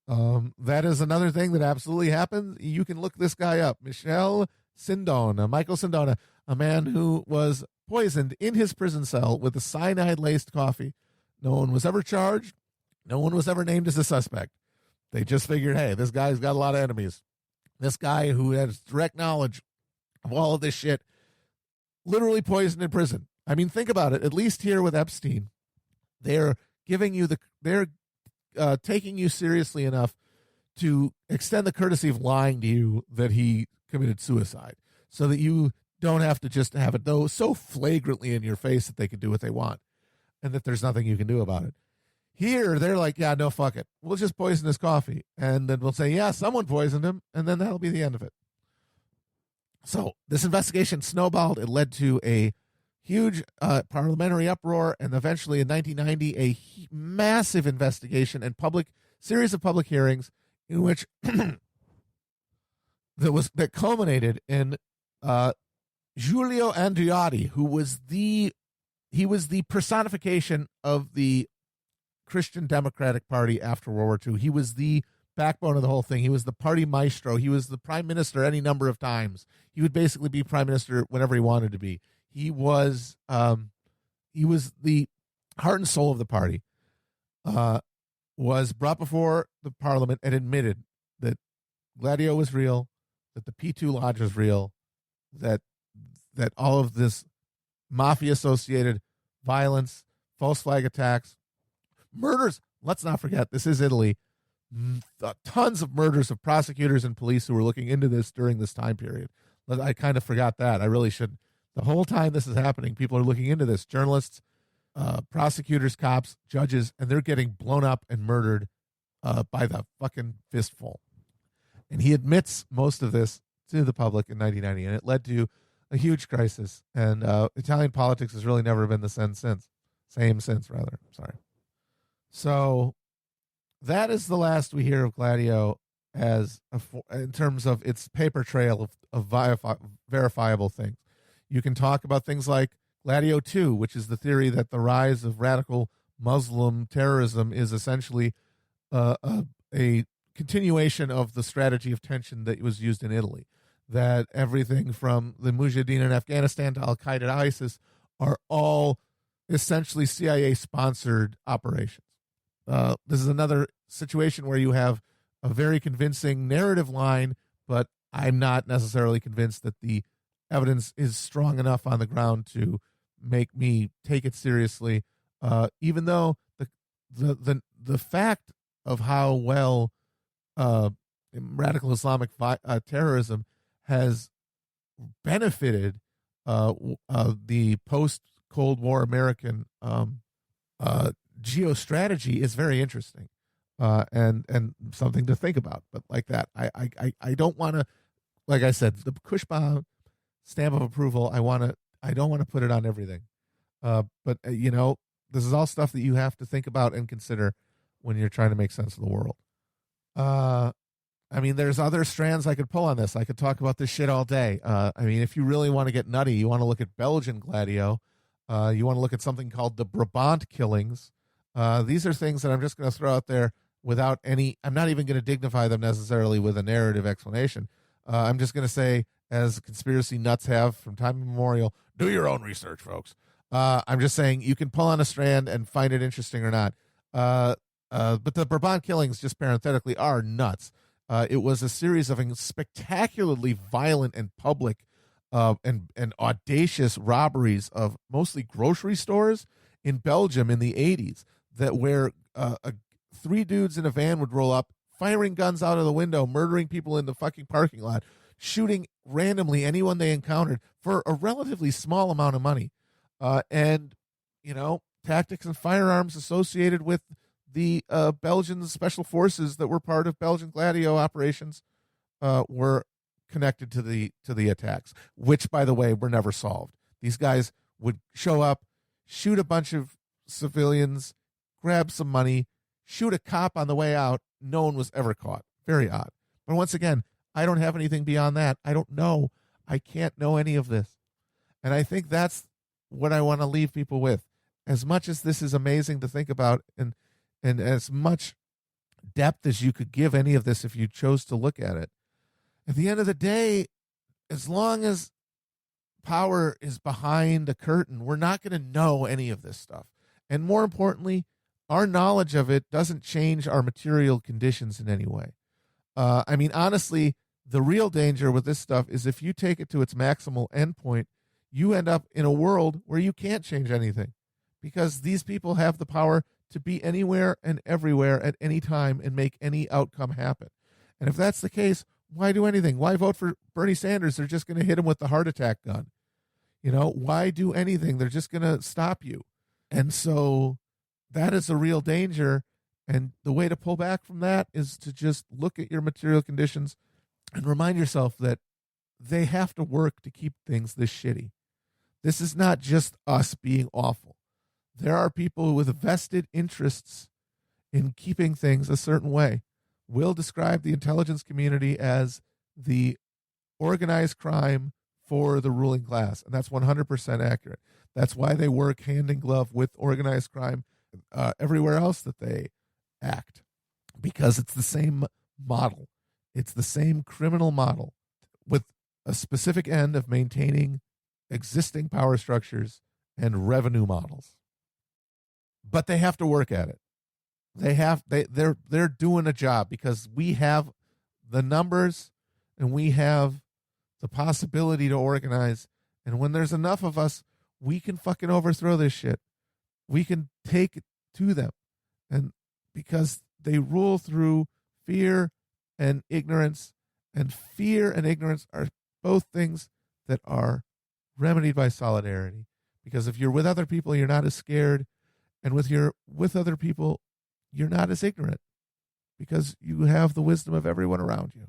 That is another thing that absolutely happened. You can look this guy up, Michael Sindona, a man who was poisoned in his prison cell with a cyanide-laced coffee. No one was ever charged. No one was ever named as a suspect. They just figured, hey, this guy's got a lot of enemies. This guy who has direct knowledge of all of this shit, literally poisoned in prison. I mean, think about it. At least here with Epstein, they're giving you they're taking you seriously enough to extend the courtesy of lying to you that he committed suicide, so that you don't have to just have it though so flagrantly in your face that they can do what they want and that there's nothing you can do about it. Here, they're like, yeah, no, fuck it. We'll just poison his coffee. And then we'll say, yeah, someone poisoned him. And then that'll be the end of it. So this investigation snowballed. It led to a huge parliamentary uproar. And eventually in 1990, a massive investigation and series of public hearings in which that culminated in Giulio Andreotti, who was the personification of the Christian Democratic Party after World War II. He was the backbone of the whole thing. He was the party maestro. He was the prime minister any number of times. He would basically be prime minister whenever he wanted to be. He was the heart and soul of the party. Was brought before the parliament and admitted that Gladio was real, that the P2 Lodge was real, that all of this mafia-associated violence, false flag attacks, murders. Let's not forget, this is Italy. Tons of murders of prosecutors and police who were looking into this during this time period. I kind of forgot that. I really should. The whole time this is happening, people are looking into this. Journalists, prosecutors, cops, judges, and they're getting blown up and murdered by the fucking fistful. And he admits most of this to the public in 1990, and it led to a huge crisis. And Italian politics has really never been the same since. Sorry. So that is the last we hear of Gladio in terms of its paper trail of verifiable things. You can talk about things like Gladio 2, which is the theory that the rise of radical Muslim terrorism is essentially a continuation of the strategy of tension that was used in Italy. That everything from the Mujahideen in Afghanistan to Al-Qaeda to ISIS are all essentially CIA-sponsored operations. This is another situation where you have a very convincing narrative line, but I'm not necessarily convinced that the evidence is strong enough on the ground to make me take it seriously. Even though the fact of how well radical Islamic terrorism has benefited the post-Cold War American geostrategy is very interesting and something to think about. But like that, I don't want to, like I said, the Kushba stamp of approval. I don't want to put it on everything. But this is all stuff that you have to think about and consider when you're trying to make sense of the world. I mean, there's other strands I could pull on this. I could talk about this shit all day. I mean, if you really want to get nutty, you want to look at Belgian Gladio. You want to look at something called the Brabant killings. These are things that I'm just going to throw out there without any, I'm not even going to dignify them necessarily with a narrative explanation. I'm just going to say, as conspiracy nuts have from time immemorial, do your own research, folks. I'm just saying you can pull on a strand and find it interesting or not. But the Brabant killings, just parenthetically, are nuts. It was a series of spectacularly violent and public and audacious robberies of mostly grocery stores in Belgium in the 80s, that where 3 dudes in a van would roll up, firing guns out of the window, murdering people in the fucking parking lot, shooting randomly anyone they encountered for a relatively small amount of money. And, you know, tactics and firearms associated with the Belgian special forces that were part of Belgian Gladio operations were connected to the attacks, which, by the way, were never solved. These guys would show up, shoot a bunch of civilians, grab some money, shoot a cop on the way out. No one was ever caught. Very odd. But once again, I don't have anything beyond that. I don't know. I can't know any of this. And I think that's what I want to leave people with. As much as this is amazing to think about, and as much depth as you could give any of this if you chose to look at it, at the end of the day, as long as power is behind a curtain, we're not going to know any of this stuff. And more importantly, our knowledge of it doesn't change our material conditions in any way. I mean, honestly, the real danger with this stuff is if you take it to its maximal endpoint, you end up in a world where you can't change anything, because these people have the power to be anywhere and everywhere at any time and make any outcome happen. And if that's the case, why do anything? Why vote for Bernie Sanders? They're just going to hit him with the heart attack gun. You know, why do anything? They're just going to stop you. And so that is a real danger. And the way to pull back from that is to just look at your material conditions and remind yourself that they have to work to keep things this shitty. This is not just us being awful. There are people with vested interests in keeping things a certain way. We'll describe the intelligence community as the organized crime for the ruling class, and that's 100% accurate. That's why they work hand in glove with organized crime everywhere else that they act, because it's the same model. It's the same criminal model with a specific end of maintaining existing power structures and revenue models. But they have to work at it. They're doing a job, because we have the numbers and we have the possibility to organize. And when there's enough of us, we can fucking overthrow this shit. We can take it to them. And because they rule through fear and ignorance, and fear and ignorance are both things that are remedied by solidarity. Because if you're with other people, you're not as scared. And with other people, you're not as ignorant, because you have the wisdom of everyone around you.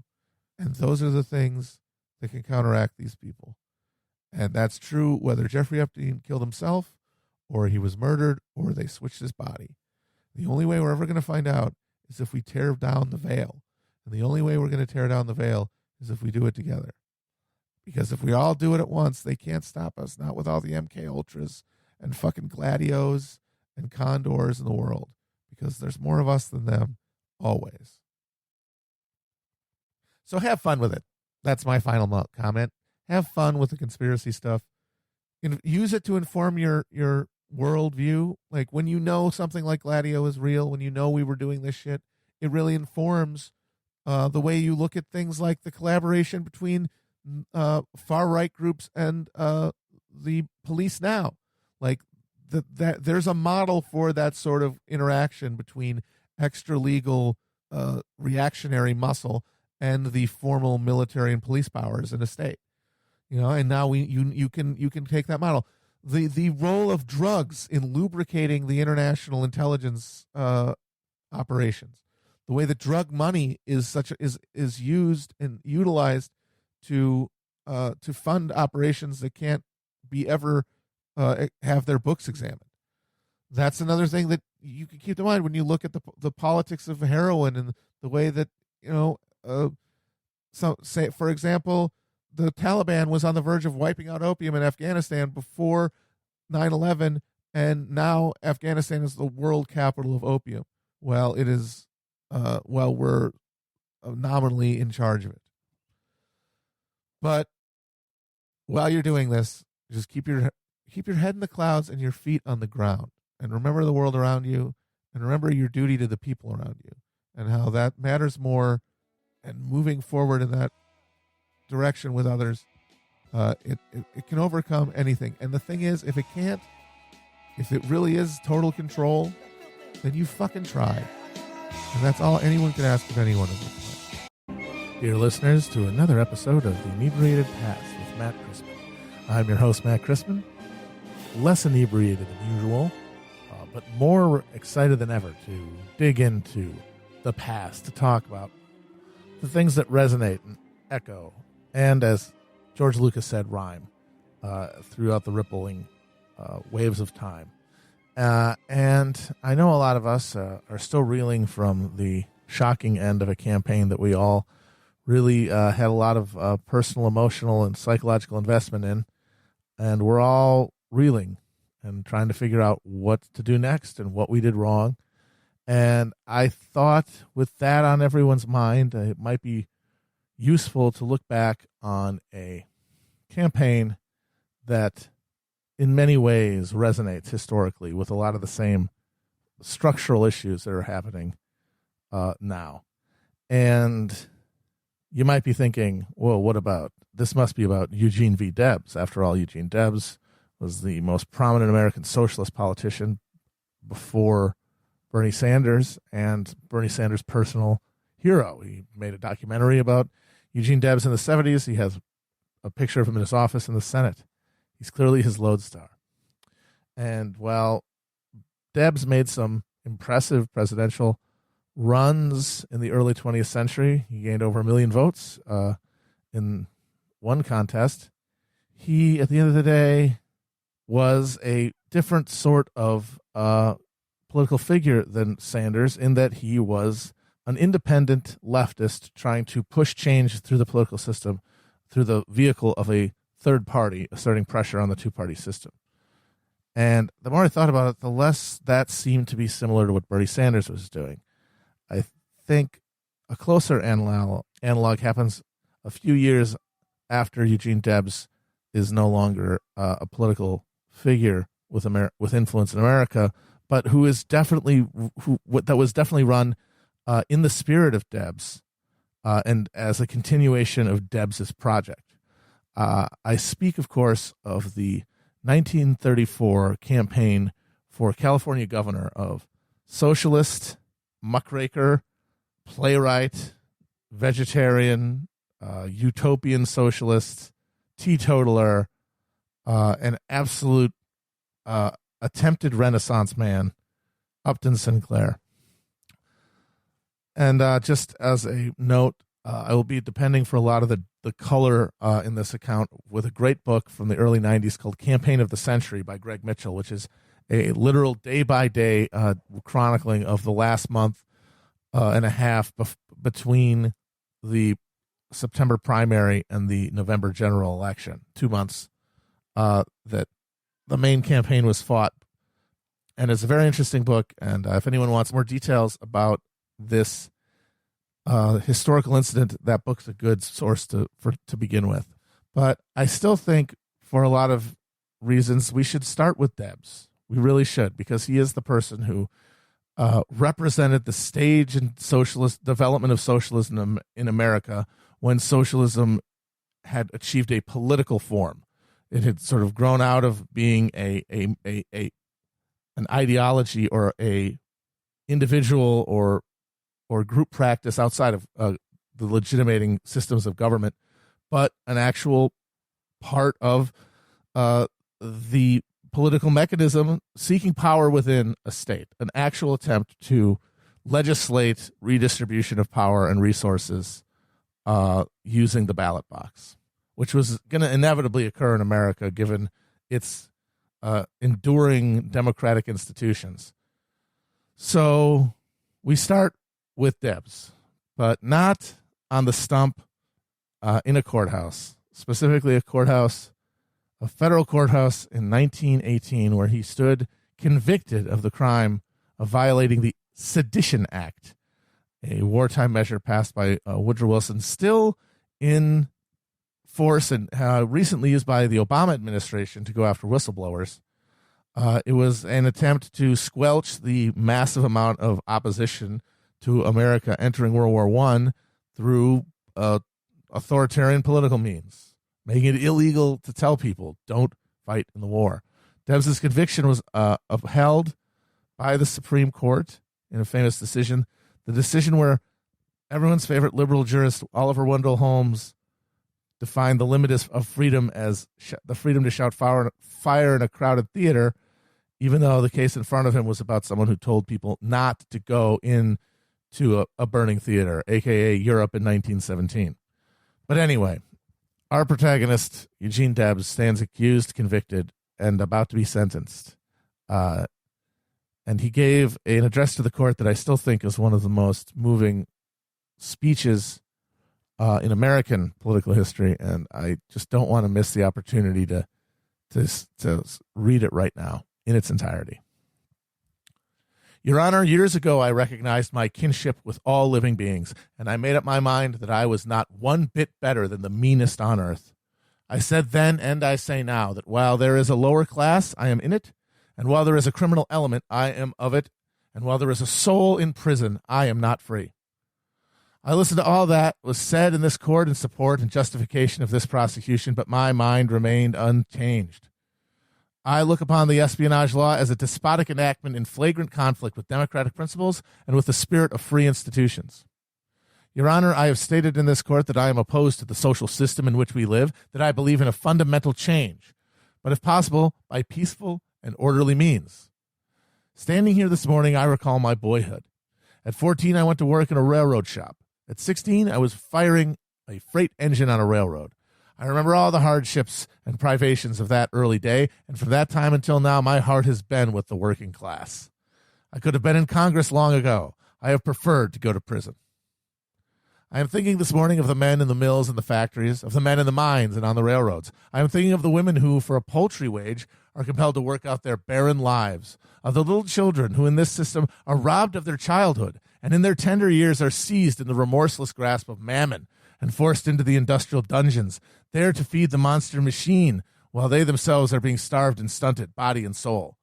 And those are the things that can counteract these people. And that's true whether Jeffrey Epstein killed himself, or he was murdered, or they switched his body. The only way we're ever going to find out is if we tear down the veil. And the only way we're going to tear down the veil is if we do it together. Because if we all do it at once, they can't stop us. Not with all the MK Ultras and fucking Gladios and Condors in the world. Because there's more of us than them, always. So have fun with it. That's my final comment. Have fun with the conspiracy stuff. Use it to inform your worldview. Like, when you know something like Gladio is real, when you know we were doing this shit, it really informs the way you look at things like the collaboration between far-right groups and the police now. Like, that there's a model for that sort of interaction between extra-legal reactionary muscle and the formal military and police powers in a state. You know, and now you can take that model. The role of drugs in lubricating the international intelligence operations, the way that drug money is used and utilized to fund operations that can't be ever have their books examined. That's another thing that you can keep in mind when you look at the politics of heroin, and the way that, you know, so say, for example, the Taliban was on the verge of wiping out opium in Afghanistan before 9/11, and now Afghanistan is the world capital of opium. Well, it is. Well, we're nominally in charge of it. But while you're doing this, just keep your head in the clouds and your feet on the ground, and remember the world around you, and remember your duty to the people around you, and how that matters more. And moving forward in that direction with others, it can overcome anything. And the thing is, if it really is total control, then you fucking try. And that's all anyone can ask of anyone in this life. Dear listeners, to another episode of the Inebriated Past with Matt Christman. I'm your host, Matt Christman. Less inebriated than usual, but more excited than ever to dig into the past, to talk about the things that resonate and echo, and as George Lucas said, rhyme throughout the rippling waves of time. And I know a lot of us are still reeling from the shocking end of a campaign that we all really had a lot of personal, emotional, and psychological investment in. And we're all reeling and trying to figure out what to do next and what we did wrong. And I thought with that on everyone's mind, it might be useful to look back on a campaign that in many ways resonates historically with a lot of the same structural issues that are happening now. And you might be thinking, well, what about, this must be about Eugene V. Debs. After all, Eugene Debs was the most prominent American socialist politician before Bernie Sanders, and Bernie Sanders' personal hero. He made a documentary about Eugene Debs in the 70s. He has a picture of him in his office in the Senate. He's clearly his lodestar. And while Debs made some impressive presidential runs in the early 20th century, he gained over 1 million votes in one contest. He, at the end of the day, was a different sort of political figure than Sanders, in that he was an independent leftist trying to push change through the political system through the vehicle of a third party asserting pressure on the two-party system. And the more I thought about it, the less that seemed to be similar to what Bernie Sanders was doing. I think a closer analog happens a few years after Eugene Debs is no longer a political figure with influence in America, but who was definitely run in the spirit of Debs and as a continuation of Debs's project. I speak, of course, of the 1934 campaign for California governor of socialist, muckraker, playwright, vegetarian, utopian socialist, teetotaler, an absolute attempted Renaissance man, Upton Sinclair. And just as a note, I will be depending for a lot of the color in this account with a great book from the early 90s called Campaign of the Century by Greg Mitchell, which is a literal day-by-day chronicling of the last month and a half between the September primary and the November general election, 2 months that the main campaign was fought. And it's a very interesting book, and if anyone wants more details about this historical incident, that book's a good source to begin with. But I still think, for a lot of reasons, we should start with Debs. We really should, because he is the person who represented the stage in socialist development of socialism in America when socialism had achieved a political form. It had sort of grown out of being an ideology or a individual or group practice outside of the legitimating systems of government, but an actual part of the political mechanism seeking power within a state, an actual attempt to legislate redistribution of power and resources using the ballot box, which was going to inevitably occur in America given its enduring democratic institutions. So we start with Debs, but not on the stump in a courthouse, specifically a federal courthouse in 1918, where he stood convicted of the crime of violating the Sedition Act, a wartime measure passed by Woodrow Wilson, still in force and recently used by the Obama administration to go after whistleblowers. It was an attempt to squelch the massive amount of opposition to America entering World War I through authoritarian political means, making it illegal to tell people, don't fight in the war. Debs' conviction was upheld by the Supreme Court in a famous decision, the decision where everyone's favorite liberal jurist, Oliver Wendell Holmes, defined the limit of freedom as the freedom to shout fire in a crowded theater, even though the case in front of him was about someone who told people not to go into a burning theater, a.k.a. Europe in 1917. But anyway, our protagonist, Eugene Debs, stands accused, convicted, and about to be sentenced. And he gave an address to the court that I still think is one of the most moving speeches in American political history, and I just don't want to miss the opportunity to read it right now in its entirety. Your Honor, years ago I recognized my kinship with all living beings, and I made up my mind that I was not one bit better than the meanest on earth. I said then, and I say now, that while there is a lower class, I am in it, and while there is a criminal element, I am of it, and while there is a soul in prison, I am not free. I listened to all that was said in this court in support and justification of this prosecution, but my mind remained unchanged. I look upon the espionage law as a despotic enactment in flagrant conflict with democratic principles and with the spirit of free institutions. Your Honor, I have stated in this court that I am opposed to the social system in which we live, that I believe in a fundamental change, but if possible, by peaceful and orderly means. Standing here this morning, I recall my boyhood. At 14, I went to work in a railroad shop. At 16, I was firing a freight engine on a railroad. I remember all the hardships and privations of that early day, and from that time until now, my heart has been with the working class. I could have been in Congress long ago. I have preferred to go to prison. I am thinking this morning of the men in the mills and the factories, of the men in the mines and on the railroads. I am thinking of the women who, for a paltry wage, are compelled to work out their barren lives, of the little children who in this system are robbed of their childhood and in their tender years are seized in the remorseless grasp of mammon and forced into the industrial dungeons, there to feed the monster machine while they themselves are being starved and stunted, body and soul.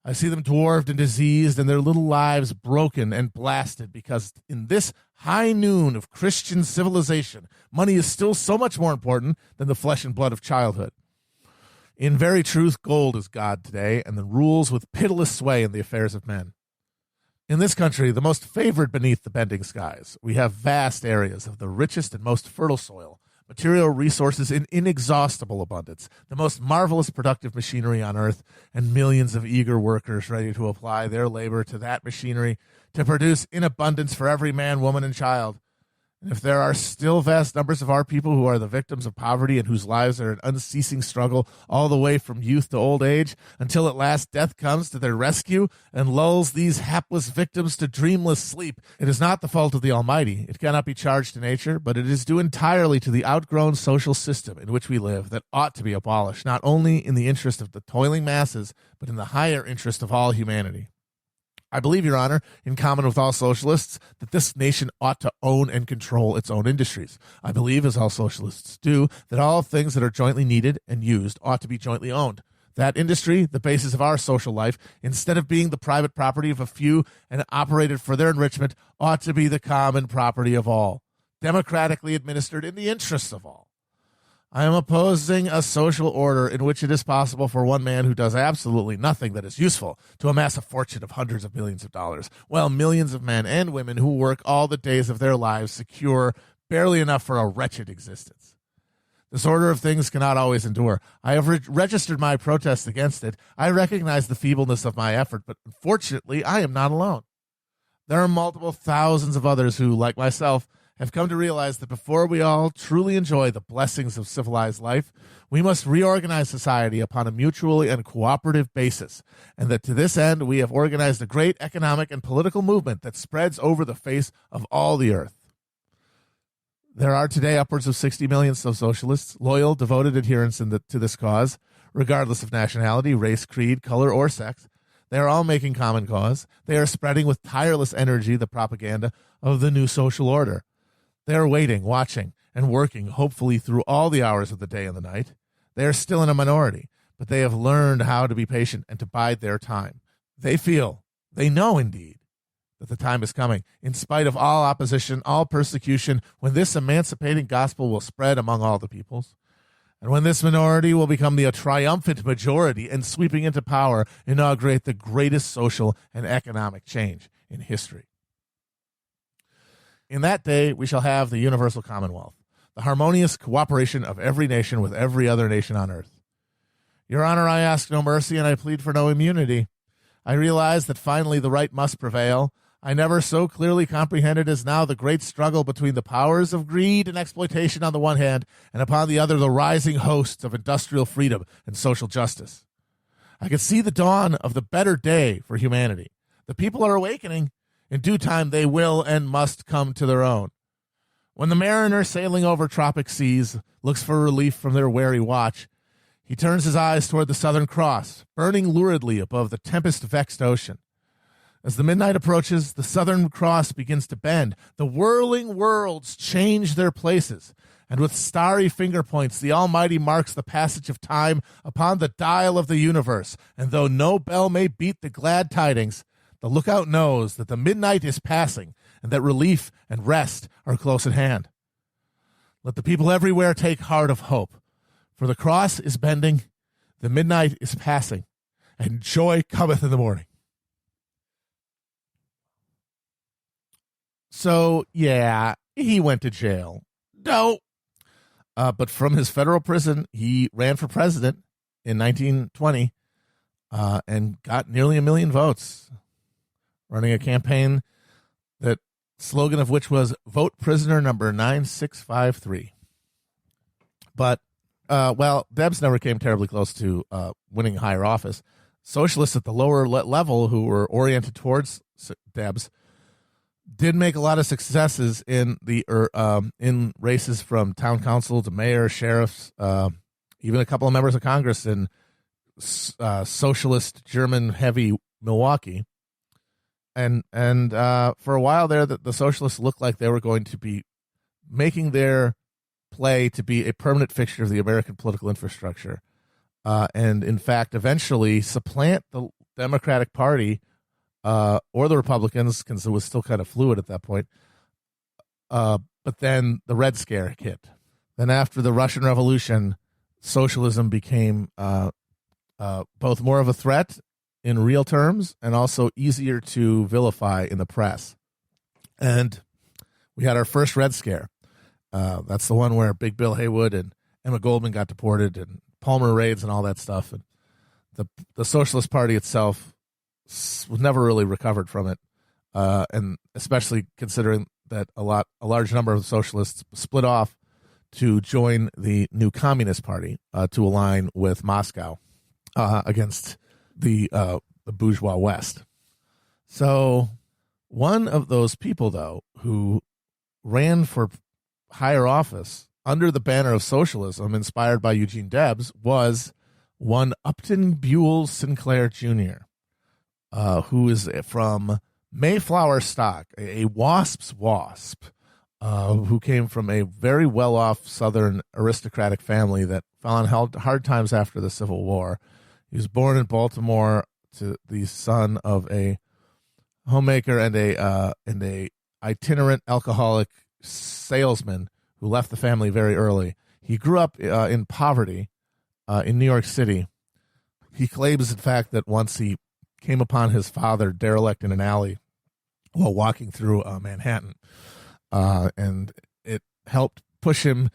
I see them dwarfed and diseased and their little lives broken and blasted because in this high noon of Christian civilization, money is still so much more important than the flesh and blood of childhood. In very truth, gold is God today and rules with pitiless sway in the affairs of men. In this country, the most favored beneath the bending skies, we have vast areas of the richest and most fertile soil, material resources in inexhaustible abundance, the most marvelous productive machinery on earth, and millions of eager workers ready to apply their labor to that machinery to produce in abundance for every man, woman, and child. And if there are still vast numbers of our people who are the victims of poverty and whose lives are an unceasing struggle all the way from youth to old age, until at last death comes to their rescue and lulls these hapless victims to dreamless sleep, it is not the fault of the Almighty. It cannot be charged to nature, but it is due entirely to the outgrown social system in which we live that ought to be abolished, not only in the interest of the toiling masses, but in the higher interest of all humanity. I believe, Your Honor, in common with all socialists, that this nation ought to own and control its own industries. I believe, as all socialists do, that all things that are jointly needed and used ought to be jointly owned. That industry, the basis of our social life, instead of being the private property of a few and operated for their enrichment, ought to be the common property of all, democratically administered in the interests of all. I am opposing a social order in which it is possible for one man who does absolutely nothing that is useful to amass a fortune of hundreds of millions of dollars, while millions of men and women who work all the days of their lives secure barely enough for a wretched existence. This order of things cannot always endure. I have registered my protest against it. I recognize the feebleness of my effort, but unfortunately, I am not alone. There are multiple thousands of others who, like myself, have come to realize that before we all truly enjoy the blessings of civilized life, we must reorganize society upon a mutually and cooperative basis, and that to this end we have organized a great economic and political movement that spreads over the face of all the earth. There are today upwards of 60 million socialists, loyal, devoted adherents to this cause, regardless of nationality, race, creed, color, or sex. They are all making common cause. They are spreading with tireless energy the propaganda of the new social order. They are waiting, watching, and working, hopefully through all the hours of the day and the night. They are still in a minority, but they have learned how to be patient and to bide their time. They feel, they know indeed, that the time is coming, in spite of all opposition, all persecution, when this emancipating gospel will spread among all the peoples, and when this minority will become the triumphant majority and, sweeping into power, inaugurate the greatest social and economic change in history. In that day, we shall have the universal commonwealth, the harmonious cooperation of every nation with every other nation on earth. Your Honor, I ask no mercy and I plead for no immunity. I realize that finally the right must prevail. I never so clearly comprehended as now the great struggle between the powers of greed and exploitation on the one hand, and upon the other the rising hosts of industrial freedom and social justice. I can see the dawn of the better day for humanity. The people are awakening. In due time they will and must come to their own. When the mariner sailing over tropic seas looks for relief from their weary watch, he turns his eyes toward the Southern Cross, burning luridly above the tempest-vexed ocean. As the midnight approaches, the Southern Cross begins to bend. The whirling worlds change their places, and with starry finger points, the Almighty marks the passage of time upon the dial of the universe. And though no bell may beat the glad tidings, the lookout knows that the midnight is passing and that relief and rest are close at hand. Let the people everywhere take heart of hope, for the cross is bending, the midnight is passing, and joy cometh in the morning. So, yeah, he went to jail. No. But from his federal prison, he ran for president in 1920 and got nearly 1 million votes, running a campaign that slogan of which was "Vote Prisoner Number 9653." But, Debs never came terribly close to winning higher office. Socialists at the lower level who were oriented towards Debs did make a lot of successes in the in races from town council to mayor, sheriffs, even a couple of members of Congress in socialist German heavy Milwaukee. And for a while there, the socialists looked like they were going to be making their play to be a permanent fixture of the American political infrastructure, and in fact, eventually supplant the Democratic Party or the Republicans, because it was still kind of fluid at that point. But then the Red Scare hit. Then after the Russian Revolution, socialism became both more of a threat in real terms and also easier to vilify in the press. And we had our first Red Scare. That's the one where Big Bill Haywood and Emma Goldman got deported and Palmer raids and all that stuff. And the Socialist Party itself was never really recovered from it, and especially considering that a large number of socialists split off to join the new Communist Party to align with Moscow against the bourgeois West. So one of those people, though, who ran for higher office under the banner of socialism, inspired by Eugene Debs, was one Upton Sinclair Jr., who is from Mayflower stock, a wasp's wasp, who came from a very well-off Southern aristocratic family that fell on hard times after the Civil War. He was born in Baltimore to the son of a homemaker and a itinerant alcoholic salesman who left the family very early. He grew up in poverty in New York City. He claims, in fact, that once he came upon his father derelict in an alley while walking through Manhattan, and it helped push him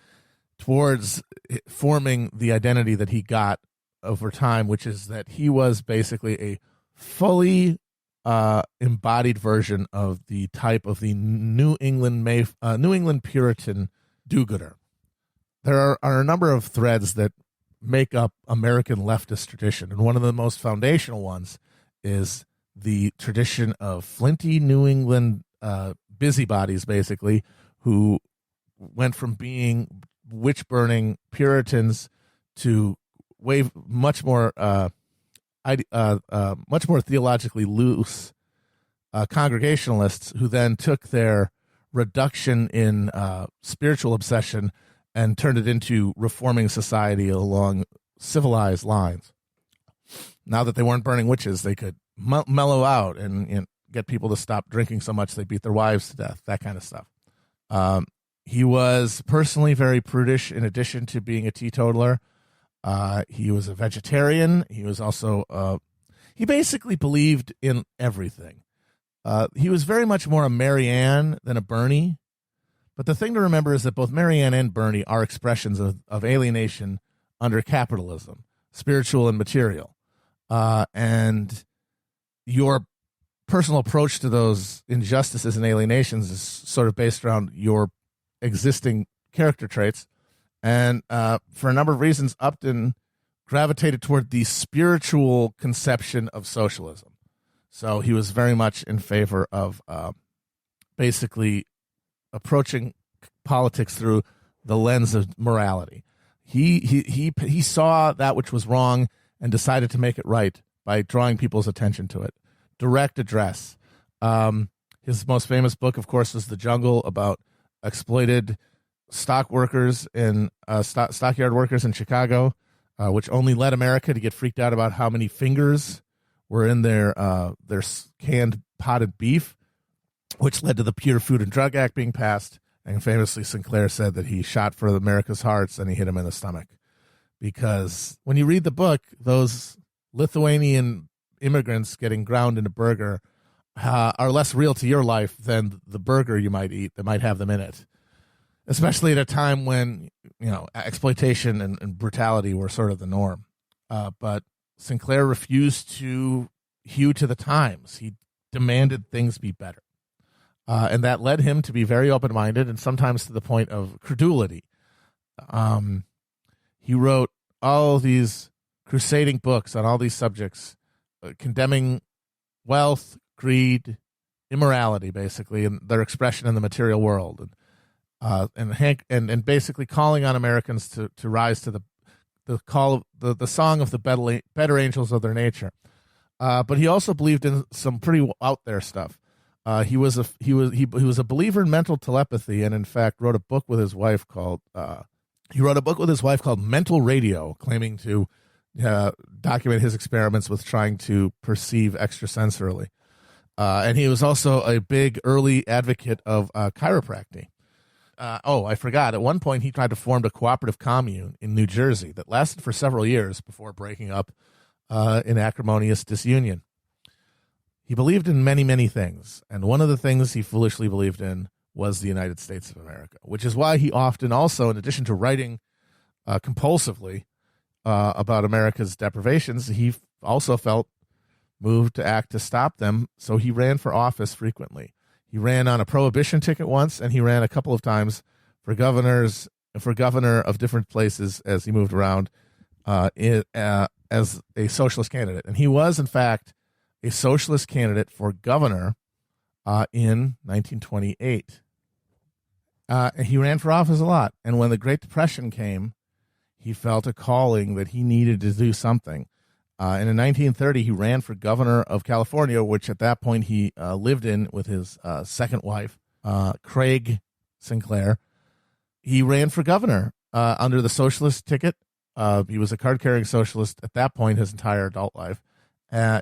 towards forming the identity that he got over time, which is that he was basically a fully embodied version of the type of the New England Puritan do-gooder. There are a number of threads that make up American leftist tradition, and one of the most foundational ones is the tradition of flinty New England busybodies, basically, who went from being witch-burning Puritans to much more theologically loose Congregationalists, who then took their reduction in spiritual obsession and turned it into reforming society along civilized lines. Now that they weren't burning witches, they could mellow out and get people to stop drinking so much they beat their wives to death, that kind of stuff. He was personally very prudish in addition to being a teetotaler. He was a vegetarian. He was also, he basically believed in everything. He was very much more a Marianne than a Bernie. But the thing to remember is that both Marianne and Bernie are expressions of alienation under capitalism, spiritual and material. And your personal approach to those injustices and alienations is sort of based around your existing character traits. And for a number of reasons, Upton gravitated toward the spiritual conception of socialism. So he was very much in favor of basically approaching politics through the lens of morality. He saw that which was wrong and decided to make it right by drawing people's attention to it. Direct address. His most famous book, of course, is The Jungle, about exploited stock workers in stockyard workers in Chicago, which only led America to get freaked out about how many fingers were in their canned potted beef, which led to the Pure Food and Drug Act being passed. And famously, Sinclair said that he shot for America's hearts and he hit him in the stomach. Because when you read the book, those Lithuanian immigrants getting ground in a burger are less real to your life than the burger you might eat that might have them in it. Especially at a time when, exploitation and brutality were sort of the norm. But Sinclair refused to hew to the times. He demanded things be better. And that led him to be very open-minded and sometimes to the point of credulity. He wrote all these crusading books on all these subjects, condemning wealth, greed, immorality, basically, and their expression in the material world. And basically calling on Americans to rise to the call of the song of the better angels of their nature. But he also believed in some pretty out there stuff. He was a believer in mental telepathy, and in fact wrote a book with his wife called Mental Radio, claiming to document his experiments with trying to perceive extrasensorily. And he was also a big early advocate of chiropractic. I forgot. At one point, he tried to form a cooperative commune in New Jersey that lasted for several years before breaking up in acrimonious disunion. He believed in many, many things, and one of the things he foolishly believed in was the United States of America, which is why he often also, in addition to writing compulsively about America's deprivations, he also felt moved to act to stop them, so he ran for office frequently. He ran on a prohibition ticket once, and he ran a couple of times for governor of different places as he moved around as a socialist candidate. And he was, in fact, a socialist candidate for governor in 1928. He ran for office a lot. And when the Great Depression came, he felt a calling that he needed to do something. And in 1930, he ran for governor of California, which at that point he lived in with his second wife, Craig Sinclair. He ran for governor under the socialist ticket. He was a card-carrying socialist at that point his entire adult life.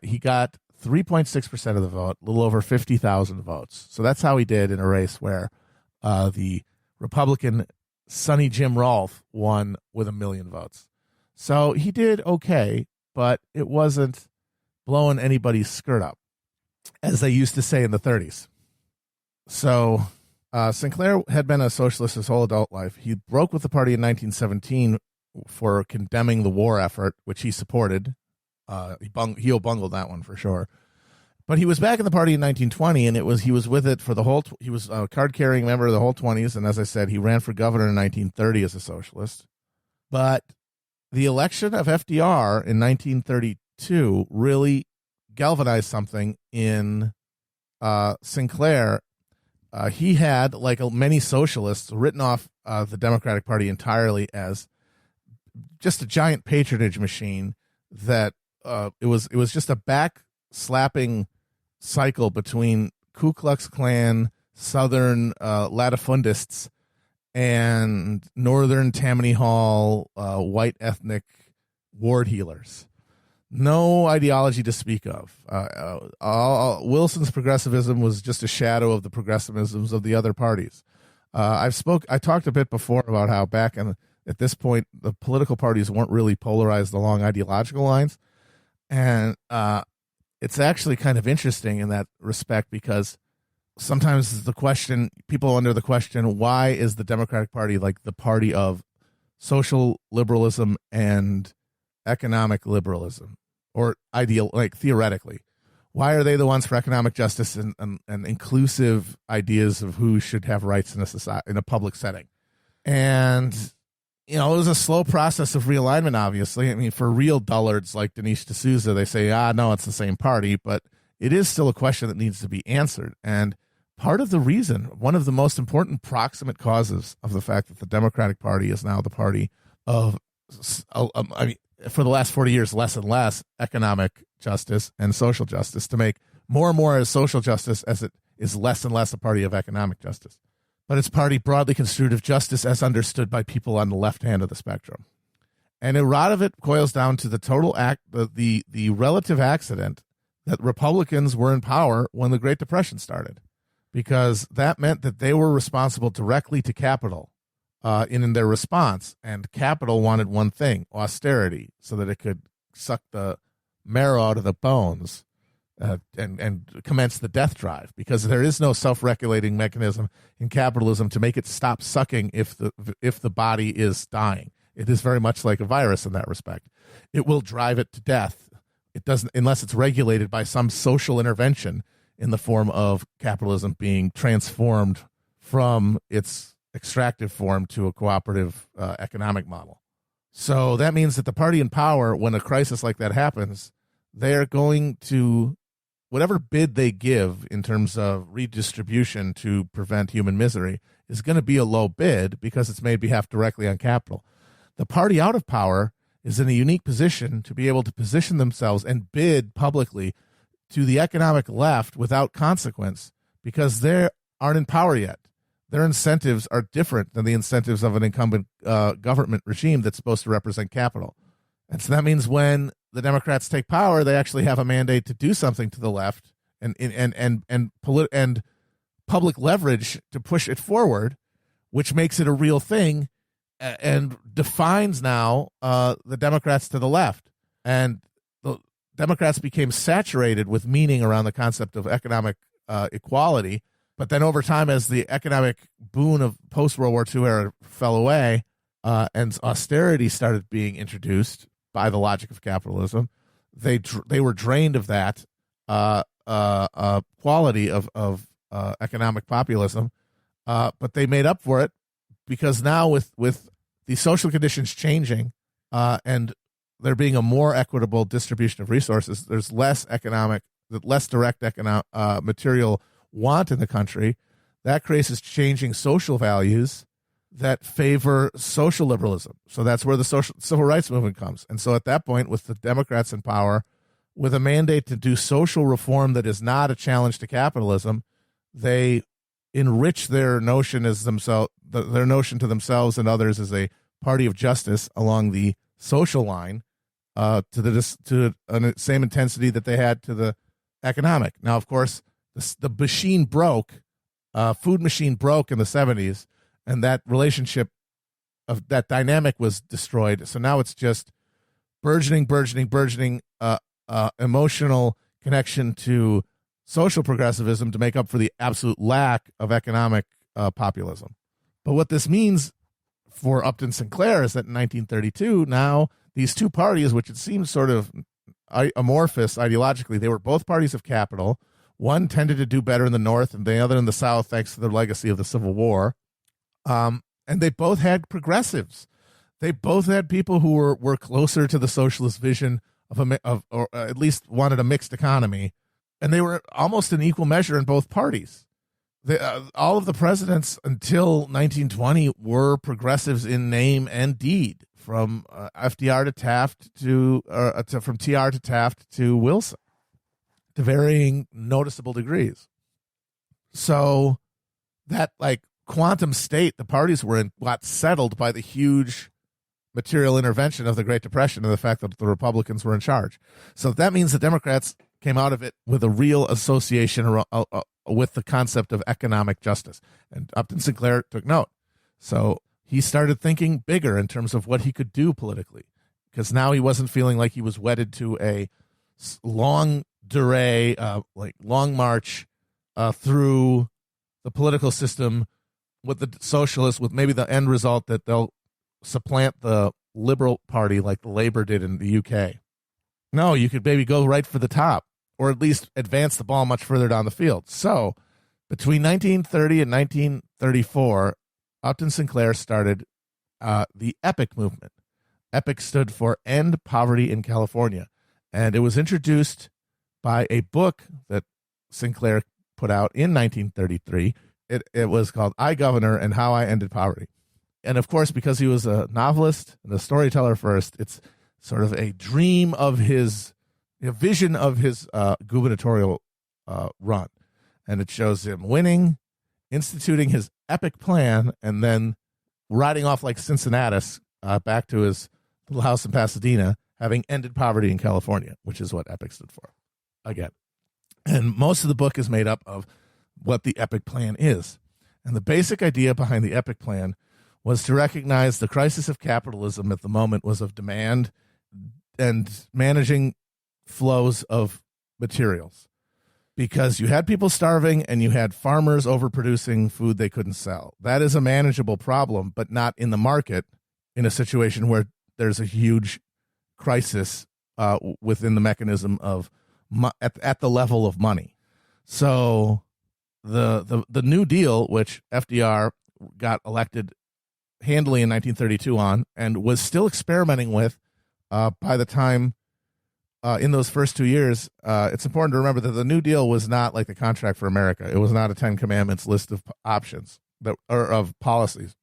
He got 3.6% of the vote, a little over 50,000 votes. So that's how he did in a race where the Republican Sonny Jim Rolfe won with 1 million votes. So he did okay, but it wasn't blowing anybody's skirt up, as they used to say in the 30s. So Sinclair had been a socialist his whole adult life. He broke with the party in 1917 for condemning the war effort, which he supported. He bungled that one for sure. But he was back in the party in 1920, and he was with it for the whole. He was a card-carrying member of the whole 20s, and as I said, he ran for governor in 1930 as a socialist. But the election of FDR in 1932 really galvanized something in Sinclair he had, like many socialists, written off the Democratic Party entirely as just a giant patronage machine. That it was just a back slapping cycle between Ku Klux Klan, Southern latifundists, and Northern Tammany Hall white ethnic ward healers. No ideology to speak of. Wilson's progressivism was just a shadow of the progressivisms of the other parties. I talked a bit before about how at this point the political parties weren't really polarized along ideological lines, and it's actually kind of interesting in that respect, because sometimes people under the question, why is the Democratic Party like the party of social liberalism and economic liberalism, or theoretically, why are they the ones for economic justice and inclusive ideas of who should have rights in a society, in a public setting? And it was a slow process of realignment, obviously. I mean, for real dullards like Dinesh D'Souza, they say, no, it's the same party, but it is still a question that needs to be answered. And part of the reason, one of the most important proximate causes of the fact that the Democratic Party is now the party of, for the last 40 years, less and less economic justice and social justice, to make more and more as social justice as it is less and less a party of economic justice. But it's party broadly construed of justice as understood by people on the left hand of the spectrum. And a lot of it coils down to the total the relative accident that Republicans were in power when the Great Depression started, because that meant that they were responsible directly to capital in their response. And capital wanted one thing: austerity, so that it could suck the marrow out of the bones and commence the death drive, because there is no self-regulating mechanism in capitalism to make it stop sucking if the body is dying. It is very much like a virus in that respect. It will drive it to death. It doesn't, unless it's regulated by some social intervention in the form of capitalism being transformed from its extractive form to a cooperative economic model. So that means that the party in power, when a crisis like that happens, they're going to, whatever bid they give in terms of redistribution to prevent human misery, is going to be a low bid because it's made behalf directly on capital. The party out of power is in a unique position to be able to position themselves and bid publicly to the economic left without consequence, because they aren't in power yet. Their incentives are different than the incentives of an incumbent government regime that's supposed to represent capital. And so that means when the Democrats take power, they actually have a mandate to do something to the left and public leverage to push it forward, which makes it a real thing and defines now the Democrats to the left. And the Democrats became saturated with meaning around the concept of economic equality. But then over time, as the economic boon of post-World War II era fell away and austerity started being introduced by the logic of capitalism, they were drained of that quality of economic populism, but they made up for it, because now with the social conditions changing and there being a more equitable distribution of resources, there's less direct economic material want in the country. That creates changing social values that favor social liberalism. So that's where the civil rights movement comes. And so at that point, with the Democrats in power, with a mandate to do social reform that is not a challenge to capitalism, they enrich their notion their notion to themselves and others as a party of justice along the social line, to the same intensity that they had to the economic. Now, of course, the machine broke, food machine broke in the 70s, and that relationship of that dynamic was destroyed. So now it's just burgeoning emotional connection to social progressivism to make up for the absolute lack of economic populism. But what this means for Upton Sinclair is that in 1932, now these two parties, which it seems sort of amorphous ideologically, they were both parties of capital. One tended to do better in the North and the other in the South, thanks to the legacy of the Civil War. And they both had progressives. They both had people who were closer to the socialist vision or at least wanted a mixed economy. And they were almost in equal measure in both parties. all of the presidents until 1920 were progressives in name and deed, from FDR to Taft from TR to Taft to Wilson, to varying noticeable degrees. So that like quantum state the parties were in got settled by the huge material intervention of the Great Depression and the fact that the Republicans were in charge. So that means the Democrats came out of it with a real association with the concept of economic justice. And Upton Sinclair took note. So he started thinking bigger in terms of what he could do politically, because now he wasn't feeling like he was wedded to a long durée, long march through the political system with the socialists, with maybe the end result that they'll supplant the Liberal Party like the Labour did in the UK. No, you could maybe go right for the top, or at least advance the ball much further down the field. So between 1930 and 1934, Upton Sinclair started the EPIC movement. EPIC stood for End Poverty in California, and it was introduced by a book that Sinclair put out in 1933. It was called I, Governor, and How I Ended Poverty. And of course, because he was a novelist and a storyteller first, it's sort of a dream of his, a vision of his gubernatorial run. And it shows him winning, instituting his epic plan, and then riding off like Cincinnatus back to his little house in Pasadena, having ended poverty in California, which is what EPIC stood for, again. And most of the book is made up of what the EPIC plan is. And the basic idea behind the EPIC plan was to recognize the crisis of capitalism at the moment was of demand and managing flows of materials, because you had people starving and you had farmers overproducing food they couldn't sell. That is a manageable problem, but not in the market, in a situation where there's a huge crisis within the mechanism of at the level of money. So the New Deal, which FDR got elected handily in 1932 on, and was still experimenting with by the time in those first 2 years, it's important to remember that the New Deal was not like the Contract for America. It was not a 10 Commandments list of options or of policies.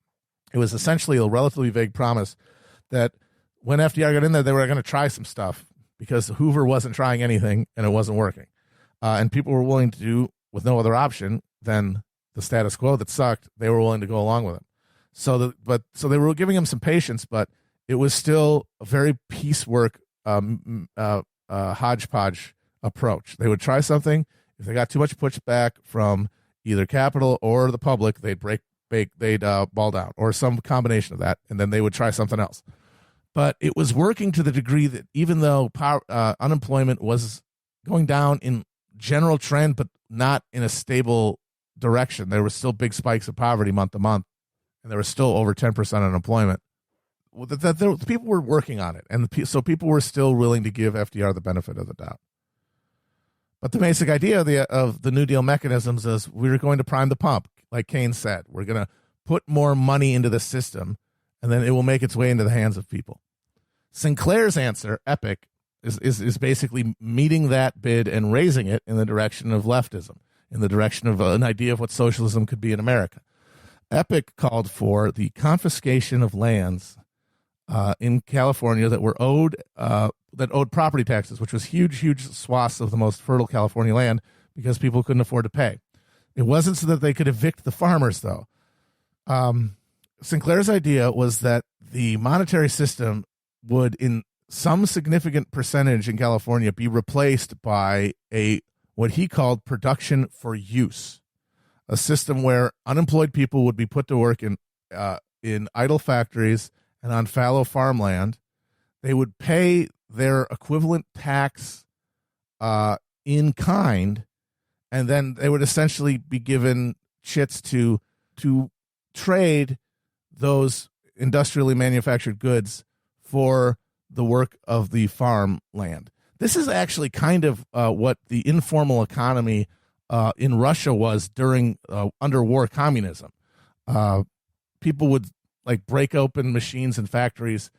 It was essentially a relatively vague promise that when FDR got in there, they were going to try some stuff, because Hoover wasn't trying anything and it wasn't working. And people were willing to do, with no other option than the status quo that sucked, they were willing to go along with it. So they were giving him some patience, but it was still a very piecework, hodgepodge approach. They would try something. If they got too much pushback from either capital or the public, they'd they'd ball down, or some combination of that, and then they would try something else. But it was working to the degree that even though unemployment was going down in general trend, but not in a stable direction, there were still big spikes of poverty month to month, and there was still over 10% unemployment. People were working on it, and so people were still willing to give FDR the benefit of the doubt. But the basic idea of the New Deal mechanisms is we're going to prime the pump, like Keynes said. We're going to put more money into the system, and then it will make its way into the hands of people. Sinclair's answer, EPIC, is basically meeting that bid and raising it in the direction of leftism, in the direction of an idea of what socialism could be in America. EPIC called for the confiscation of lands in California that were owed property taxes, which was huge swaths of the most fertile California land, because people couldn't afford to pay. It wasn't so that they could evict the farmers, though. Sinclair's idea was that the monetary system would, in some significant percentage in California, be replaced by what he called production for use, a system where unemployed people would be put to work in idle factories and on fallow farmland. They would pay their equivalent tax in kind, and then they would essentially be given chits to trade those industrially manufactured goods for the work of the farmland. This is actually kind of what the informal economy in Russia was during underwar communism. People would like break open machines and factories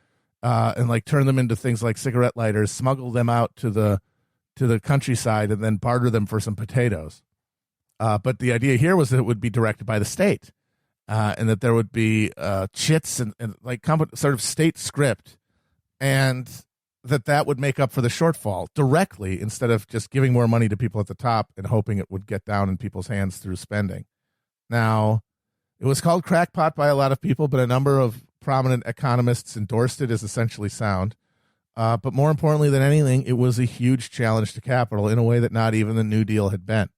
and like turn them into things like cigarette lighters, smuggle them out to the countryside, and then barter them for some potatoes. But the idea here was that it would be directed by the state, and that there would be chits and like sort of state script, and that would make up for the shortfall directly instead of just giving more money to people at the top and hoping it would get down in people's hands through spending. Now, it was called crackpot by a lot of people, but a number of prominent economists endorsed it as essentially sound. But more importantly than anything, it was a huge challenge to capital in a way that not even the New Deal had been.